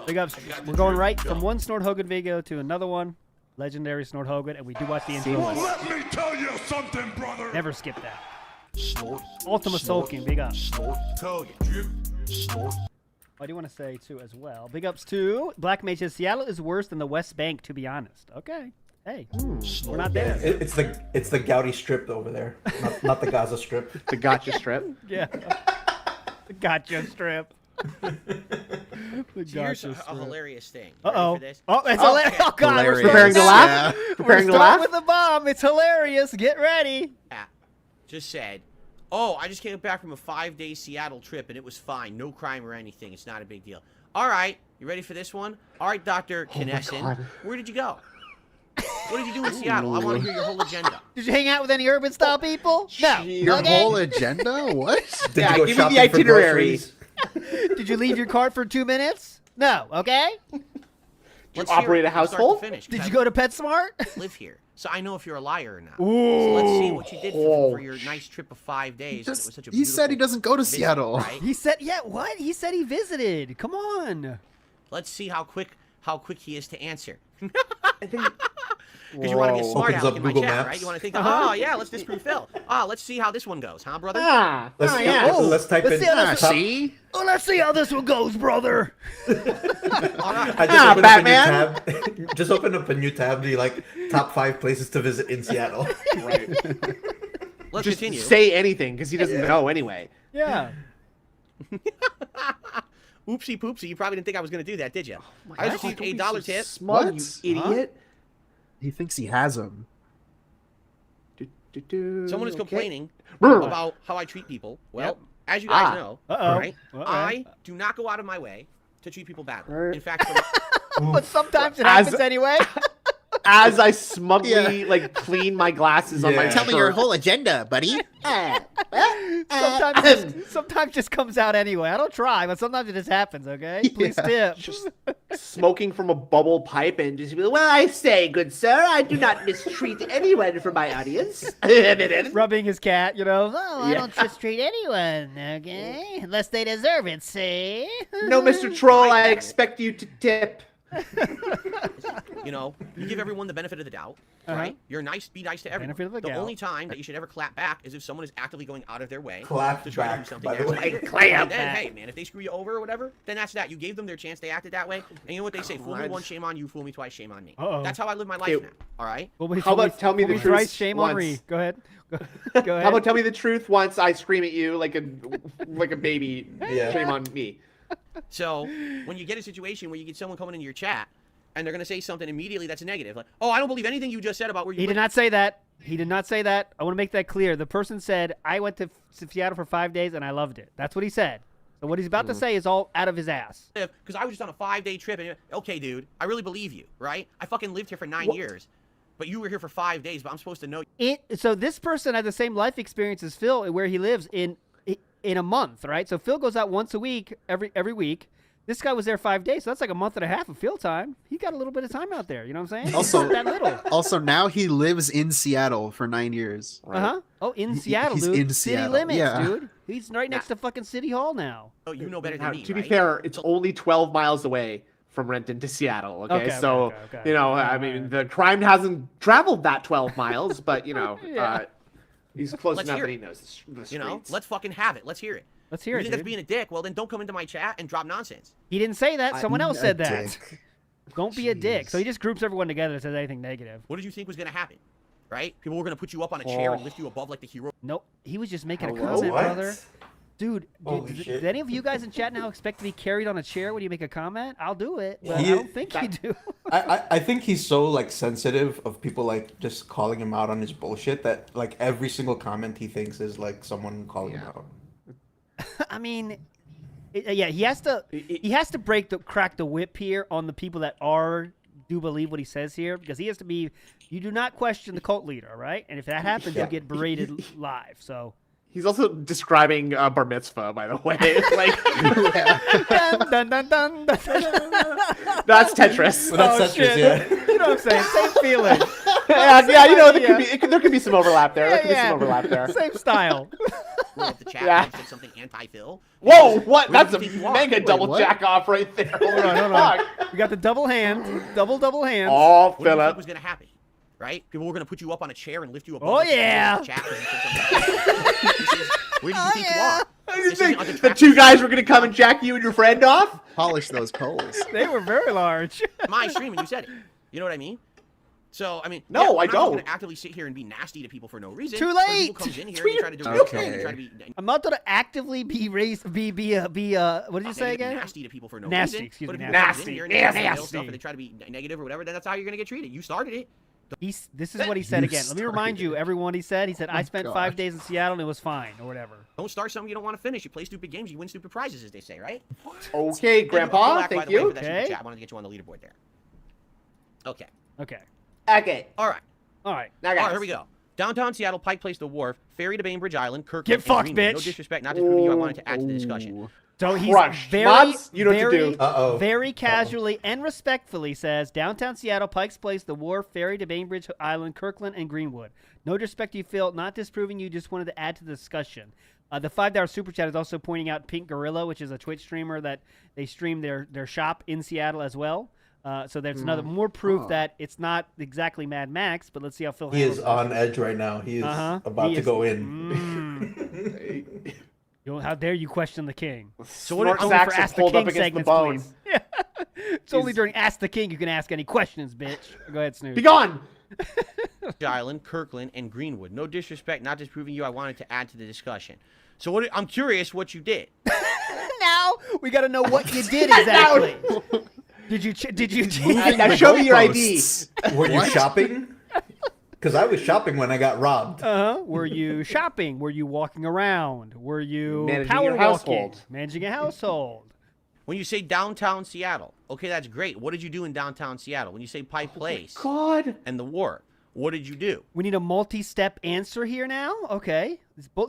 Big ups. We're going right from one Snort Hogan video to another one. Legendary Snort Hogan, and we do watch the intro. Let me tell you something, brother. Never skip that. Snort. Ultima Soul King, big ups. Snort. Hogan. Snort. I do want to say, too, as well. Big ups to Black Mage says, Seattle is worse than the West Bank, to be honest. Okay. Hey, we're not there. It's the Gouty Strip over there, not the Gaza Strip. The gotcha strip. Yeah. The gotcha strip. The Here's gotcha a strip. hilarious thing. You ready Uh-oh. for this? Oh, it's hilarious. Oh, God. Hilarious. We're Preparing to starting laugh? Yeah. Preparing to We're laugh? starting with a bomb. It's hilarious. Get ready. Yeah. Just said, oh, I just came back from a 5-day Seattle trip and it was fine. No crime or anything. It's not a big deal. All right. You ready for this one? All right, Dr. Knesset. God. Where did you go? What did you do in Seattle? I want to hear your whole agenda. Did you hang out with any urban style people? No. Your Okay. whole agenda? What? Did Yeah, you go give me the shopping for itinerary. groceries? Did you leave your cart for 2 minutes? No. Okay. Let's operate hear a it from start to household? finish, 'cause Did I you go to PetSmart? live here, so I know if you're a liar or not. So let's see what you did for your nice trip of 5 days. It was such a He said he beautiful doesn't go to visit, Seattle. right? He said, yeah, what? He said he visited. Come on. Let's see how quick he is to answer. I think. Because you want to get smart Opens aleck up in my Google chat, Maps. right? You want to think, oh yeah, let's disprove Phil. Let's see how this one goes, huh, brother? Let's type Let's in. see how this- top- See? Oh, let's see how this one goes, brother. All right. I just opened Batman. up a new tab. Just open up a new tab. The like top 5 places to visit in Seattle. Right. Let's Just continue. say anything because he doesn't know anyway. Yeah. Oopsie poopsie. You probably didn't think I was going to do that, did you? I just received a $8 tip. Smug, What? you idiot. He thinks he has him. Someone is Okay. complaining Brr. about how I treat people. Well, Yep. as you guys Ah. know, Uh-oh. right? Uh-oh. I do not go out of my way to treat people badly. Right. In fact, But sometimes it As- happens anyway. As I smugly like clean my glasses on my Yeah. Tell me your shirt. whole agenda, buddy. Sometimes just comes out anyway. I don't try, but sometimes it just happens. Okay, please tip. Just smoking from a bubble pipe and just be like, well, I say, good sir, I do not mistreat anyone from my audience. Rubbing his cat, you know. Oh, I Yeah. don't mistreat anyone. Okay, unless they deserve it. See? No, Mr. Troll, I expect you to tip. you know, you give everyone the benefit of the doubt, Uh-huh. right? You're nice, be nice to everyone. Benefit of the doubt. only time that you should ever clap back is if someone is actively going out of their way Clap to try to do back, something. by the that's way. negative. Clap And then, back. hey, man, if they screw you over or whatever, then that's that. You gave them their chance. They acted that way. And you know what they say? Fool me once, shame on you. Fool me twice, shame on me. Uh-oh. That's how I live my life Okay. now. All right? Well, wait, How about fool tell me fool the truth thrice, shame on once. Ree. Go ahead. Go ahead. How about tell me the truth once I scream at you like a baby? Yeah. Shame on me. So when you get a situation where you get someone coming into your chat and they're going to say something immediately that's a negative, like, oh, I don't believe anything you just said about where you He live. did not say that. He did not say that. I want to make that clear. The person said, I went to Seattle for 5 days and I loved it. That's what he said. So what he's about to say is all out of his ass. Because I was just on a 5-day trip. And okay, dude, I really believe you, right? I fucking lived here for 9 years. But you were here for 5 days, but I'm supposed to know. So this person had the same life experience as Phil where he lives in a month, right? So Phil goes out once a week, every week. This guy was there 5 days, so that's like a month and a half of Phil time. He got a little bit of time out there. You know what I'm saying? Also- Not that little. Also, now he lives in Seattle for 9 years. Uh-huh. Oh, in Seattle, he's dude. in City Seattle, limits, yeah. dude. He's right next to fucking City Hall now. Oh, you know better Now, than me, to be right? fair, it's only 12 miles away from Renton to Seattle. Okay, Okay, so okay. you know, All I right, mean, all right. the crime hasn't traveled that 12 miles, but you know, he's close Let's enough hear that he it. knows the streets. You know, let's fucking have it. Let's hear it. Let's hear You it, think that's dude. being a dick? Well, then don't come into my chat and drop nonsense. He didn't say that. Someone else said a that. dick. Don't be a dick. Jeez. So he just groups everyone together and says anything negative. What did you think was going to happen? Right? People were going to put you up on a chair and Oh. lift you above like the hero. Nope. He was just making a Hello? comment, What? brother. Dude, Holy does shit. any of you guys in chat now expect to be carried on a chair when you make a comment? I'll do it, but He- I don't think you do. I think he's so like sensitive of people like just calling him out on his bullshit that like every single comment he thinks is like someone calling him out. I mean, yeah, he has to crack the whip here on the people that do believe what he says here, because he has to be. You do not question the cult leader, all right? And if that happens, you'll get berated live. So. He's also describing bar mitzvah, by the way. Like Dun, dun, dun, dun, dun. that's Tetris. But that's shit. yeah. You know what I'm saying? Same feeling. Yeah, you know, there idea. there could be some overlap there. There could be Yeah, some overlap there. Same style. If the chat Yeah. said something anti-Phil. Whoa, what? Where That's do a you think you are? mega double what? jack off right there. Hold on. We got the double hand. Double hands. Oh, What do you think Philip. was going to happen? Right? People were going to put you up on a chair and lift you above. Oh, like the yeah. chat 'cause you said something. This is- Where do you think you are? You This is think under the traffic. two guys were gonna come and jack you and your friend off? Polish those coals. They were very large. My stream and you said it. You know what I mean? So, I mean, No, yeah, I I'm not don't. going to actively sit here and be nasty to people for no reason. Too When late. people comes in here and they try to do Okay. and try to be I'm not gonna actively be what did you say again? nasty to people for no Nasty, reason. excuse But me, if people comes in nasty. here and they try to say Nasty. stuff and they try to be negative or whatever, then that's how you're going to get treated. You started it. This is what he said You again. Let me remind you, everyone. He said, I spent gosh. 5 days in Seattle and it was fine, or whatever. Don't start something you don't want to finish. You play stupid games, you win stupid prizes, as they say, right? Okay, And Grandpa, Black, by thank the way, you. for that super Okay. chat. I wanted to get you on the leaderboard there. Okay. Okay. Okay, All right. All right. now All guys. right, here we go. Downtown Seattle, Pike Place, the Wharf, ferry to Bainbridge Island, Kirkland, Get and fucked, Greenwood. No bitch. disrespect, not disproving you. I wanted to add to the discussion. So he's Crush. very, Mods, you know what to very, do. Uh-oh. very casually and respectfully says, downtown Seattle, Pikes Place, the Wharf, ferry to Bainbridge Island, Kirkland, and Greenwood. No disrespect you feel, not disproving you, just wanted to add to the discussion. The $5 super chat is also pointing out Pink Gorilla, which is a Twitch streamer that they stream their shop in Seattle as well. So there's another more proof that it's not exactly Mad Max, but let's see how Phil He handles is this. on edge right now. He is about He to is- go in. How dare you question the king? So Only what for sacks are Ask the pulled King up against the segments, bone. please. Yeah. It's only during Ask the King you can ask any questions, bitch. Go ahead, Snoop. Be gone. Island, Kirkland, and Greenwood. No disrespect, not disproving you. I wanted to add to the discussion. So what? I'm curious what you did. Now we got to know what you did exactly. Did you? Now show me your ID. Were you shopping? Because I was shopping when I got robbed. Were you shopping? Were you walking around? Were you Managing power your walking? household. Managing a household. When you say downtown Seattle, okay, that's great. What did you do in downtown Seattle? When you say Pike Place God. and the Wharf, what did you do? We need a multi-step answer here now. Okay,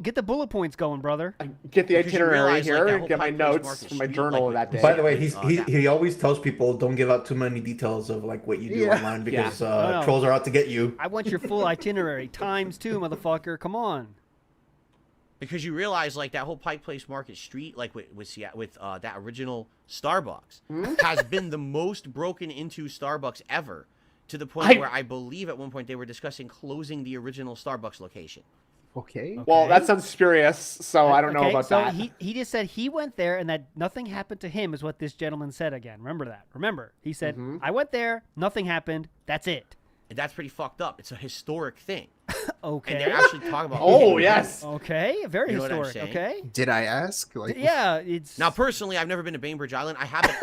get the bullet points going, brother. Get the Because you itinerary realize, like, that here. whole Get my Pike Place notes Market from my Street, journal like, that day. By the way, that- he always tells people don't give out too many details of like what you do online because No. trolls are out to get you. I want your full itinerary times 2, motherfucker. Come on. Because you realize, like, that whole Pike Place Market Street, like with that original Starbucks, has been the most broken into Starbucks ever, to the point where I believe at one point they were discussing closing the original Starbucks location. Okay. Well, that sounds spurious, so I don't know about so that. he just said he went there and that nothing happened to him is what this gentleman said again. Remember that. Remember, he said, I went there, nothing happened, that's it. And that's pretty fucked up. It's a historic thing. Okay. And they're actually talking about... Oh, yes. Okay, very You know what I'm historic, saying? okay? Did I ask? Like, Yeah, it's... Now, personally, I've never been to Bainbridge Island. I haven't...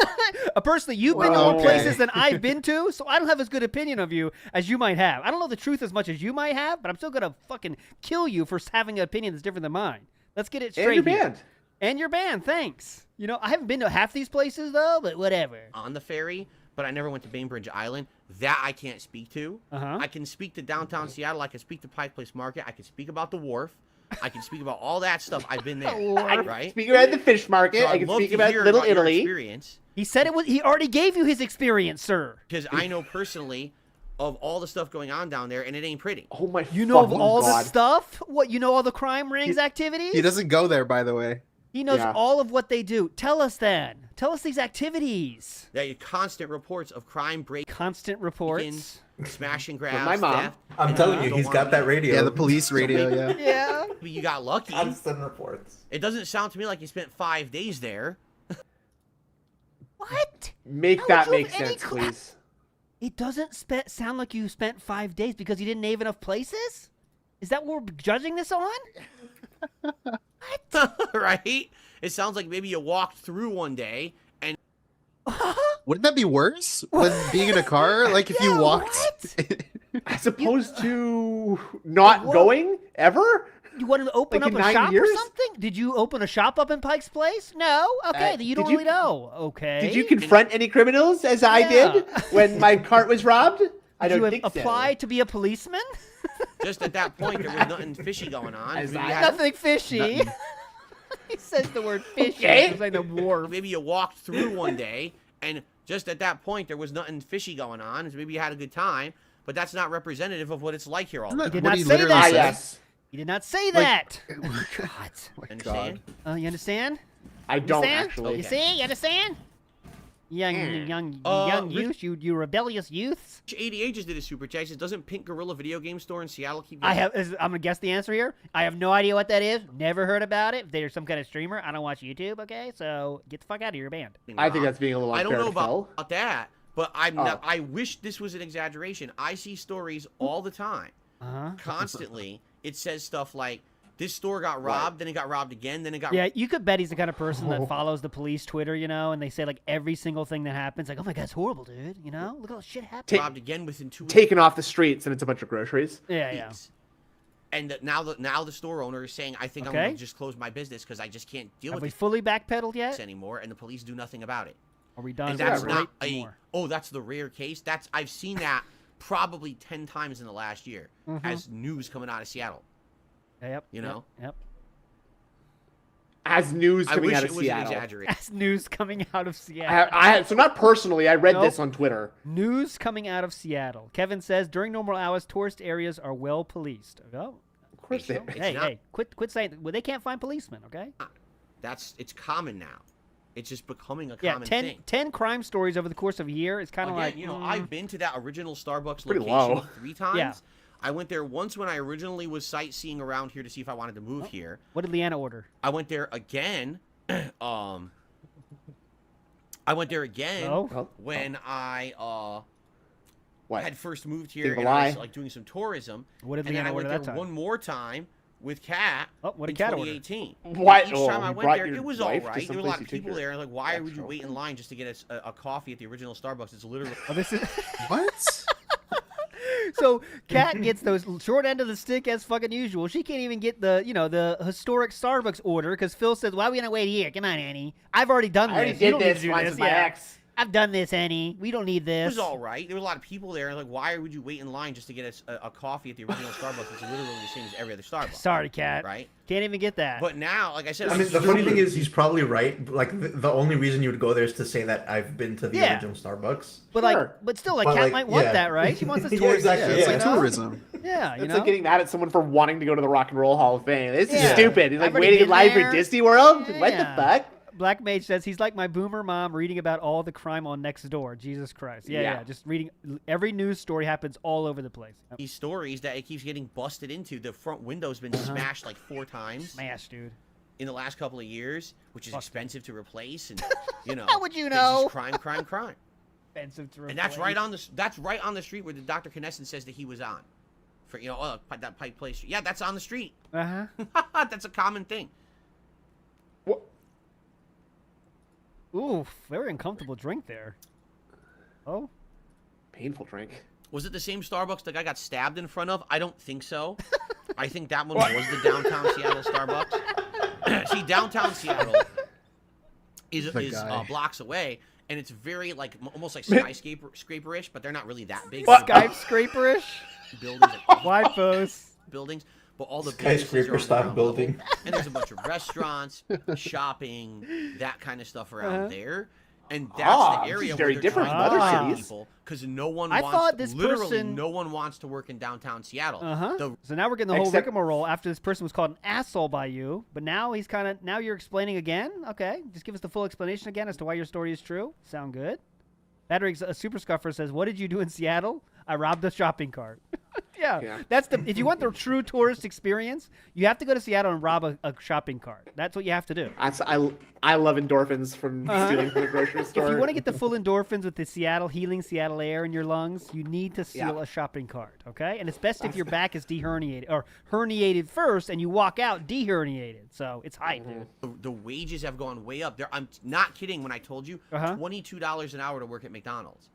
personally, you've been to Well, more okay. places than I've been to, so I don't have as good opinion of you as you might have. I don't know the truth as much as you might have, but I'm still going to fucking kill you for having an opinion that's different than mine. Let's get it straight And your here. band. And your band, thanks. You know, I haven't been to half these places, though, but whatever. on the ferry, but I never went to Bainbridge Island. That I can't speak to. Uh-huh. I can speak to downtown Seattle. I can speak to Pike Place Market. I can speak about the Wharf. I can speak about all that stuff. I've been there, right? Speak about the fish market. So I I'd can love speak to about hear Little about your Italy. experience, He said it was. He already gave you his experience, sir. because I know personally of all the stuff going on down there, and it ain't pretty. Oh my You know of fucking all the God. stuff? What, you know all the crime rings activities? he doesn't go there, by the way. He knows Yeah. all of what they do. Tell us then. Tell us these activities. There are constant reports of crime Constant reports. smash and grab, my mom. theft. I'm and telling you, don't he's wanna got be- that radio. Yeah, the police radio. Yeah. Yeah. Maybe you got lucky. Constant reports. It doesn't sound to me like you spent 5 days there. What? Make How that would you make have any sense, please. It doesn't sound like you spent 5 days because you didn't name enough places? Is that what we're judging this on? Right? It sounds like maybe you walked through one day and Wouldn't that be worse when being in a car? Like if you Yeah, walked. As opposed to not going ever? You wanted to open Like up in a 9 shop years? or something? Did you open a shop up in Pike's Place? No? Okay, then you don't did you- really know. Okay. Did you confront any criminals as I Yeah. did when my cart was robbed? I Did don't you think apply to be a policeman? just at that point there was nothing fishy going on. As Maybe I you, had- Nothing fishy. He says the word fishy. Okay. It's like the wharf. maybe you walked through one day and just at that point there was nothing fishy going on. So maybe you had a good time, but that's not representative of what it's like here all the Isn't time. that did what not he say literally Ah, that. said? yes. You did not say that. God. Understand? You understand? I don't Understand? actually. You see? You understand? Young Rich- youth, you rebellious youths. 88 just did a super chat. He says, doesn't Pink Gorilla video game store in Seattle keep I'm gonna guess the answer here. I have no idea what that is. Never heard about it. If they're some kind of streamer, I don't watch YouTube. Okay, so get the fuck out of here, band. I think that's being a little I unfair don't know to Phil. about that, but I'm Oh. not, I wish this was an exaggeration. I see stories all the time, Uh-huh. constantly. It says stuff like, this store got robbed, then it got robbed again, then it got Yeah, you could bet he's the kind of person that follows the police Twitter, you know, and they say like every single thing that happens, like, oh my god, it's horrible, dude. You know, look at all the shit happening. robbed again within 2 weeks. Taken off the streets and it's a bunch of groceries. Yeah. And now the store owner is saying, I think I'm Okay. going to just close my business because I just can't deal Have with we this fully backpedaled yet? anymore, and the police do nothing about it. Are we done? And that's Wait not more. that's the rare case. I've seen that probably 10 times in the last year as news coming out of Seattle. Yep. You know? Yep. As news I coming wish out it of was an Seattle. exaggeration. That's news coming out of Seattle. So not personally, I read Nope. this on Twitter. News coming out of Seattle. Kevin says during normal hours, tourist areas are well policed. Oh, Of course they It's hey, not- hey, quit saying. Well, they can't find policemen. Okay. It's common now. It's just becoming a Yeah, common 10, thing. 10 crime stories over the course of a year. It's kind of Again, like you know, I've been to that original Starbucks Pretty location low. 3 times. Yeah. I went there once when I originally was sightseeing around here to see if I wanted to move here. What did Leanna order? I went there again. I went there again Oh. when I What? had first moved here Think of and a I was lie. like doing some tourism. What did and then Leanna I went order there that time? one more time with Kat Oh, what did in Kat order? 2018. What? Each Oh, time I you went brought there, your it was all wife to right. There were a someplace lot you of took people your there. Like, why would you ex-girlfriend? wait in line just to get a coffee at the original Starbucks? It's literally Oh, this is. What? So Kat gets those short end of the stick as fucking usual. She can't even get the historic Starbucks order because Phil says, "Why are we gonna wait here? Come on, Annie. I've already done I already this. You did don't need this to do once this. with my Yeah. ex. I've done this, Annie. We don't need It this." was all right. There were a lot of people there. Like, why would you wait in line just to get a coffee at the original Starbucks? It's literally the same as every other Starbucks. Sorry, Kat. Right? Can't even get that. But now, like I said, I mean, the funny thing is, he's probably right. Like, the only reason you would go there is to say that I've been to the Yeah. original Starbucks. But Sure. but still, like But, Kat like, might want yeah. that, right? She wants this Yeah, tourist. exactly, Yeah, it's yeah. like you know? tourism. Yeah, you It's know. like getting mad at someone for wanting to go to the Rock and Roll Hall of Fame. This is Yeah. stupid. It's I've like already waiting in been line there. for Disney World. Yeah. What the fuck? Black Mage says he's like my boomer mom reading about all the crime on Nextdoor. Jesus Christ. Yeah, Yeah. just reading. Every news story happens all over the place. these stories that it keeps getting busted into. The front window's been smashed like 4 times Smash, dude. in the last couple of years, which is expensive to replace. And you know, How would you it's know? just crime. Expensive to And that's right replace. on the street where the Dr. Knesset says that he was on. For that Pike Place. Yeah, that's on the street. Uh-huh. That's a common thing. What? Ooh, very uncomfortable drink there. Oh, Painful drink. Was it the same Starbucks the guy got stabbed in front of? I don't think so. I think that one was the downtown Seattle Starbucks. See, downtown Seattle is The guy. blocks away, and it's very like almost like skyscraper-ish, but they're not really that big. Skype scraperish. Buildings, like White folks. buildings, but all the businesses are Skyscraper on the style ground building. level. And there's a bunch of restaurants, shopping, that kind of stuff around there. And that's the this area is very where they're different trying from to other hire cities. people because no one I wants. thought this literally, person- no one wants to work in downtown Seattle. So now we're getting the whole Except- rigmarole after this person was called an asshole by you, but now he's kind of now you're explaining again. Okay, just give us the full explanation again as to why your story is true. Sound good? Battery a super scuffer says, "What did you do in Seattle? I robbed a shopping cart." Yeah, that's the. If you want the true tourist experience, you have to go to Seattle and rob a shopping cart. That's what you have to do. I love endorphins from stealing from the grocery store. If you want to get the full endorphins with the healing Seattle air in your lungs, you need to steal a shopping cart, okay? And it's best if your back is deherniated or herniated first, and you walk out deherniated. So it's hype, dude. The wages have gone way up. I'm not kidding when I told you $22 an hour to work at McDonald's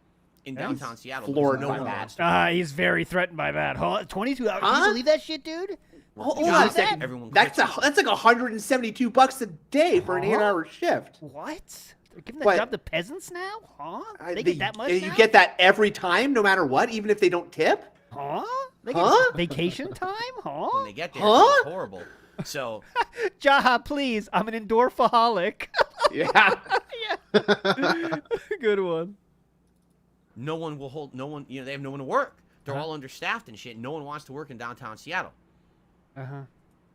in downtown Seattle. floored no by one that. wants to. He's very threatened by that. Huh? 22 hours. Can you believe that shit, dude? Hold You on a believe second. Everyone That's quits. that's like $172 a day for an 8-hour shift. What? They're giving that What? job to peasants now? Huh? They They- get that much You now? get that every time, no matter what, even if they don't tip. Huh? They Huh? get vacation time? Huh? When they get there, Huh? it's horrible. So Jaha, please. I'm an endorphaholic. Yeah. Good one. no one will hold. No one. They have no one to work. They're all understaffed and shit. No one wants to work in downtown Seattle.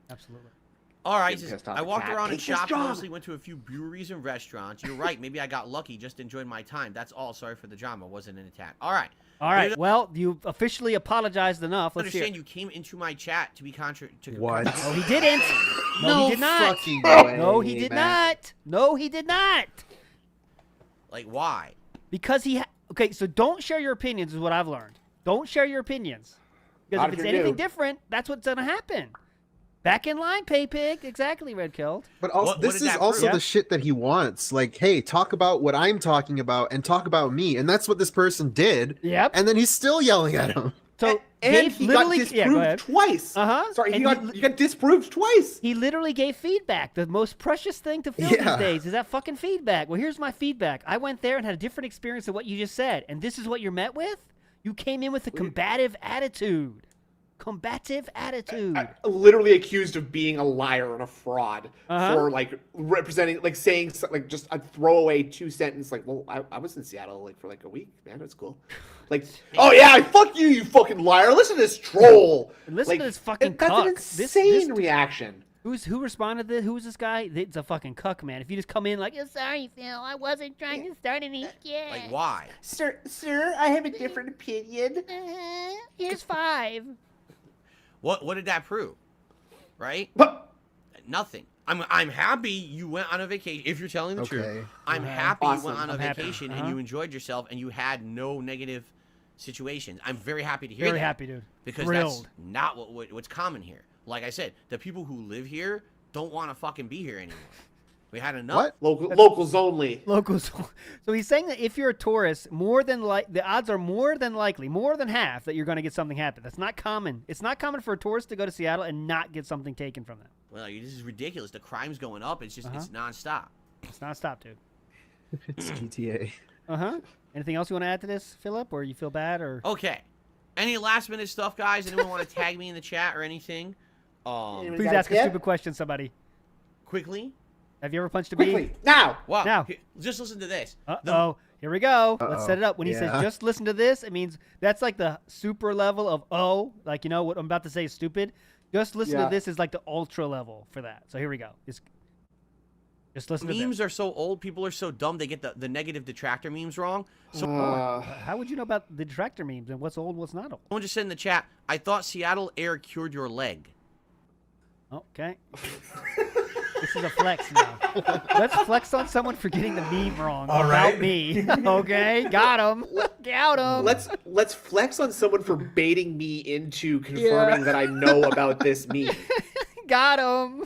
Absolutely. All right, Getting pissed off I at walked Cat. around and Take this shopped, job. mostly went to a few breweries and restaurants. You're right, maybe I got lucky, just enjoyed my time. That's all. Sorry for the drama. Wasn't an attack. All right. All right. Well, you officially apologized enough. I Let's hear understand it. you came into my chat to be What? No, he didn't. No, No he did not. fucking way, No, he did man. not. No, he did not. Like, why? Because okay, so don't share your opinions is what I've learned. Don't share your opinions. Because Not if if it's you're anything new. different, that's what's going to happen. Back in line, pay pig. Exactly, Red Killed. But also, What this did is that also prove? the shit that he wants. Like, hey, talk about what I'm talking about and talk about me. And that's what this person did. Yep. And then he's still yelling at him. So And Dave he got literally disproved yeah, go ahead. twice. Sorry, he got disproved twice. He literally gave feedback. The most precious thing to film Yeah. these days is that fucking feedback. Well, here's my feedback. I went there and had a different experience than what you just said. And this is what you're met with? You came in with a combative attitude. Combative attitude. Literally accused of being a liar and a fraud Uh-huh. for like representing, like saying like just a throwaway 2-sentence. Like, well, I was in Seattle like for like a week, man. That's cool. Like, oh yeah, fuck you, you fucking liar. Listen to this troll. Listen Like, to this fucking That's cuck. an This- insane reaction. Who responded to this? Who was this guy? It's a fucking cuck, man. If you just come in like, sorry, Phil, I wasn't trying to start any shit. Like, why? Sir, I have a different opinion. Here's 5. What did that prove? Right? Nothing. I'm happy you went on a vacation. If you're telling the truth, Okay. I'm happy you Awesome. went on a I'm happy. vacation and you enjoyed yourself and you had no negative situations. I'm very happy to hear Very that. happy, dude. Because Thrilled. that's not what's common here. Like I said, the people who live here don't want to fucking be here anymore. We had enough. What? Locals only. Locals. So he's saying that if you're a tourist, the odds are more than likely, more than half, that you're going to get something happen. That's not common. It's not common for a tourist to go to Seattle and not get something taken from them. Well, this is ridiculous. The crime's going up. It's just it's nonstop. It's not stop, dude. It's GTA. Anything else you want to add to this, Philip, or you feel bad, or? Okay. Any last minute stuff, guys? Anyone want to tag me in the chat or anything? Please ask a stupid question, somebody. Quickly. Have you ever punched a bee? Quickly, now. Wow. Now. Just listen to this. Uh-oh. Here we go. Let's set it up. When he says, Yeah. just listen to this, it means that's like the super level of, like, what I'm about to say is stupid. Just listen to this is like the ultra level for that. So here we go. Just listen to this. Memes are so old. People are so dumb. They get the negative detractor memes wrong. So How would you know about the detractor memes and what's old, what's not old? someone just said in the chat, I thought Seattle air cured your leg. Okay. This is a flex now. Let's flex on someone for getting the meme wrong All about right. me. Okay, got him. Got him. Let's flex on someone for baiting me into confirming that I know about this meme. Got him.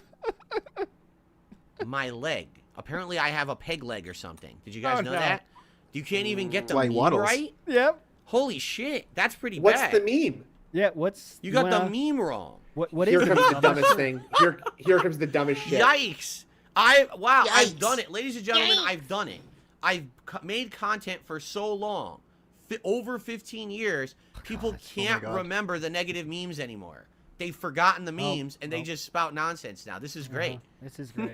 My leg. Apparently, I have a peg leg or something. Did you guys Oh, know no. that? You can't even get the Why meme waddles? right? Yep. Holy shit. That's pretty What's bad. the meme? Yeah. What's You got wanna- the meme wrong. What Here is comes it? the dumbest thing. Here comes the dumbest shit. Yikes. I've done it. Ladies and gentlemen, I've done it. I've made content for so long. Over 15 years, people can't God. remember the negative memes anymore. They've forgotten the memes, and they just spout nonsense now. This is great. This is great.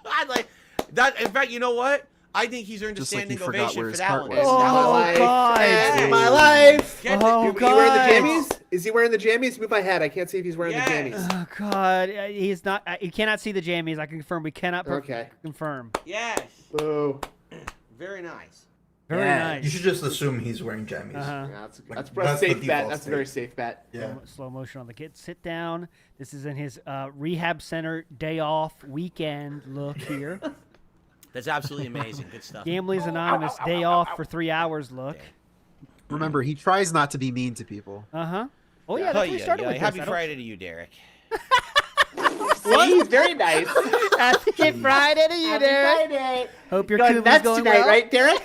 I like that. In fact, you know what? I think he's earned a Just like standing he forgot ovation where for his that cart one. was. Oh, God. Hey, my life. Get Oh, Is he wearing the God. jammies? Is he wearing the jammies? Move my head. I can't see if he's wearing Yes. the jammies. Oh, God. He's not. You cannot see the jammies. I can confirm. We cannot Okay. confirm. Yes. Boo. Very nice. Very Yeah. nice. You should just assume he's wearing jammies. Uh-huh. Yeah, that's Like, a that's the safe bet. default That's a state. very safe bet. Yeah. Slow motion on the kid. Sit down. This is in his rehab center day off weekend look here. That's absolutely amazing. Good stuff. Gambling's Anonymous day off for 3 hours look. Remember, he tries not to be mean to people. Uh-huh. Oh, yeah, Oh, that's what we yeah, started yeah. with this. Happy I don't- Friday to you, Derek. See, very nice. Happy Friday to you, Derek. Friday. Hope your Going Cuba's nuts going tonight, well. right, Derek?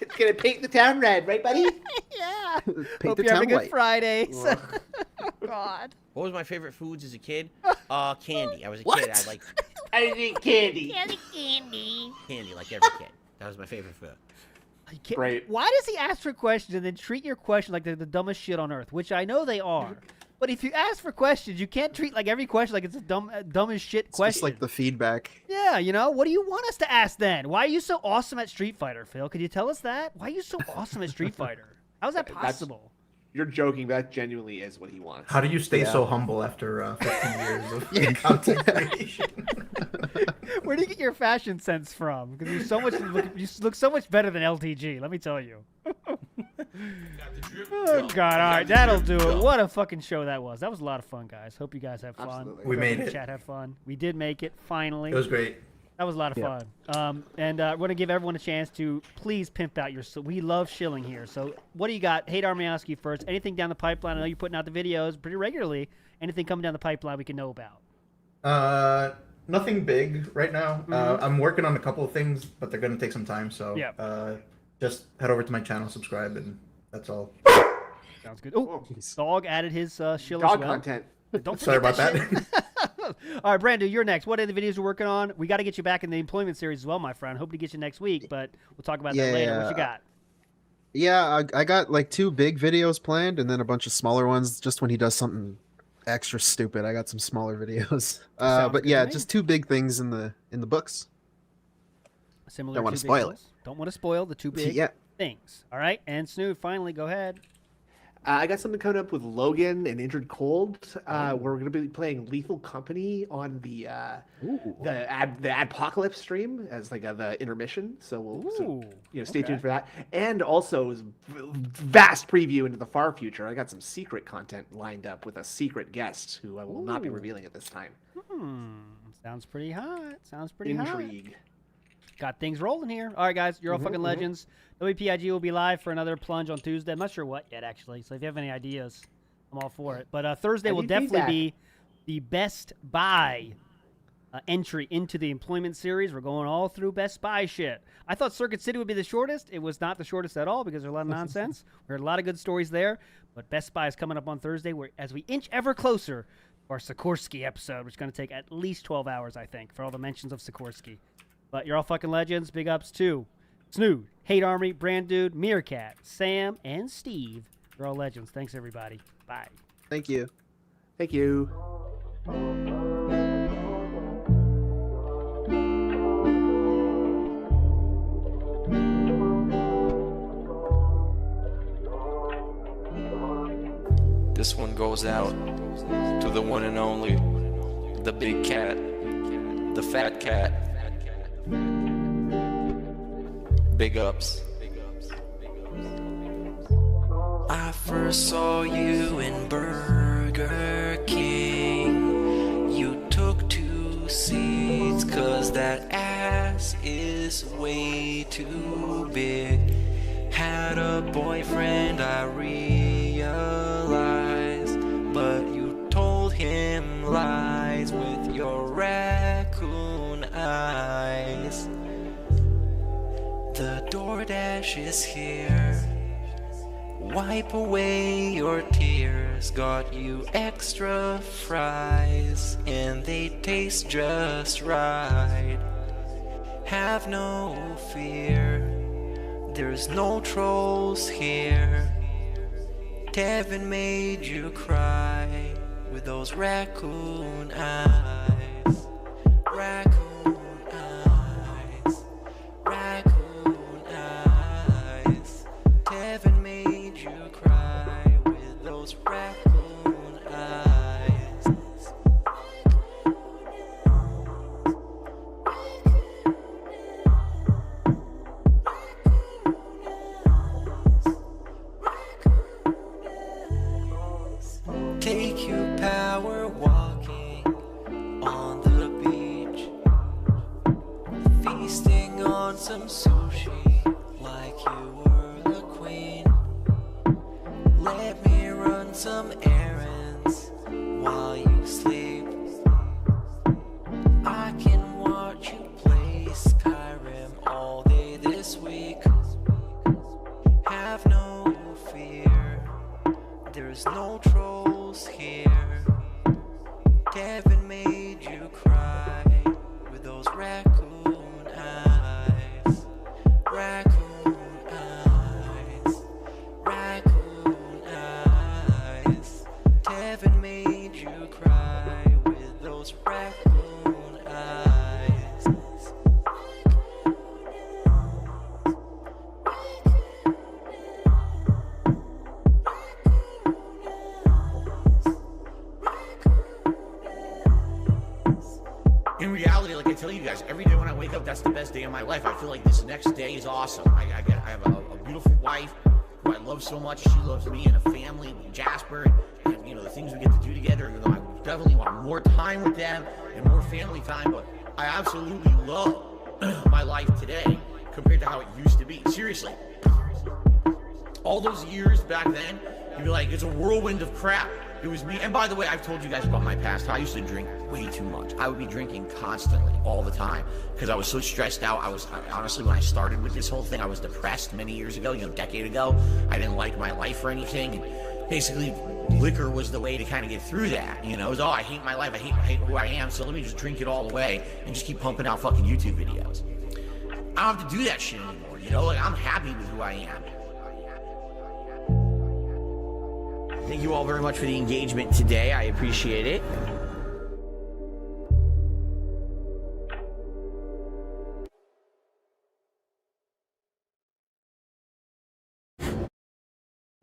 It's gonna paint the town red, right, buddy? Yeah. Paint Hope the you're having town a good white. Friday. Oh, God. What was my favorite foods as a kid? Candy. I was a What? kid. I liked I eat candy. candy like every kid. That was my favorite food. You can't- Great. Why does he ask for questions and then treat your question like they're the dumbest shit on earth? Which I know they are. But if you ask for questions, you can't treat like every question like it's a dumbest shit It's question. just like the feedback. Yeah, you know, what do you want us to ask then? Why are you so awesome at Street Fighter, Phil? Could you tell us that? Why are you so awesome at Street Fighter? How's that That's- possible? You're joking, but that genuinely is what he wants. How do you stay Yeah. so humble after 15 years of content creation? Where do you get your fashion sense from? Because you look so much better than LTG. Let me tell you. Oh God! All right, that'll do it. What a fucking show that was. That was a lot of fun, guys. Hope you guys had fun. Absolutely. We made The it. Chat had fun. We did make it finally. It was great. That was a lot of Yeah. fun. And we're going to give everyone a chance to please pimp out your... So we love shilling here. So what do you got? Hate Army, ask you first. Anything down the pipeline? I know you're putting out the videos pretty regularly. Anything coming down the pipeline we can know about? Nothing big right now. I'm working on a couple of things, but they're going to take some time. So Yeah. just head over to my channel, subscribe, and that's all. Sounds good. Oh, Dog added his shill as Dog well. content. Don't Sorry forget about shit. that. All right, Brandon, you're next. What are the videos you're working on? We got to get you back in the employment series as well, my friend. Hope to get you next week, but we'll talk about that later. What you got? Yeah, I got like 2 big videos planned and then a bunch of smaller ones just when he does something extra stupid. I got some smaller videos. Sounds But good yeah, to me. just 2 big things in the books. Similar Don't wanna two big spoil it. things. Don't want to spoil the 2 big Yeah. things. All right, and Snood, finally, go ahead. I got something coming up with Logan and Injured Cold. We're going to be playing Lethal Company on the Adpocalypse stream as like the intermission. So we'll stay tuned for that. And also vast preview into the far future. I got some secret content lined up with a secret guest who I will not be revealing at this time. Sounds pretty hot. Sounds pretty hot. Intrigue. Got things rolling here. All right, guys, you're all fucking legends. WPIG will be live for another plunge on Tuesday. I'm not sure what yet, actually. So if you have any ideas, I'm all for it. But Thursday I will need definitely feedback. be the Best Buy entry into the employment series. We're going all through Best Buy shit. I thought Circuit City would be the shortest. It was not the shortest at all because there's a lot of nonsense. We heard a lot of good stories there. But Best Buy is coming up on Thursday as we inch ever closer to our Sikorsky episode, which is going to take at least 12 hours, I think, for all the mentions of Sikorsky. But you're all fucking legends. Big ups to Snood, Hate Army, Brand Dude, Meerkat, Sam, and Steve. You're all legends. Thanks, everybody. Bye. Thank you. Thank you. This one goes out to the one and only, the big cat, the fat cat. Big ups. I first saw you in Burger King. You took 2 seats 'cause that ass is way too big. Had a boyfriend, I realized, but you told him lies with your raccoon eyes. The DoorDash is here. Wipe away your tears. Got you extra fries, and they taste just right. Have no fear, there's no trolls here. Kevin made you cry with those raccoon eyes. Raccoon eyes. Raccoon some errands while you sleep. I can watch you play Skyrim all day this week. Have no fear, there's no trolls here. Kevin made you cry with those raccoon eyes. Raccoon eyes. Raccoon eyes. Kevin made you cry with those raccoon eyes. In reality, like I tell you guys, every day when I wake up, that's the best day of my life. I feel like this next day is awesome. I have a beautiful wife who I love so much. She loves me and a family, Jasper, and you know the things we get to do together. You know, I definitely want more time with them and more family time. But I absolutely love my life today compared to how it used to be. Seriously, all those years back then, you'd be like, it's a whirlwind of crap. It was me. And by the way, I've told you guys about my past. I used to drink way too much. I would be drinking constantly, all the time, because I was so stressed out. Honestly, when I started with this whole thing, I was depressed many years ago, a decade ago. I didn't like my life or anything. And basically, liquor was the way to kind of get through that. It was, I hate my life. I hate who I am. So let me just drink it all away and just keep pumping out fucking YouTube videos. I don't have to do that shit anymore. Like, I'm happy with who I am. Thank you all very much for the engagement today. I appreciate it.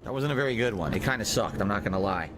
That wasn't a very good one. It kind of sucked, I'm not going to lie.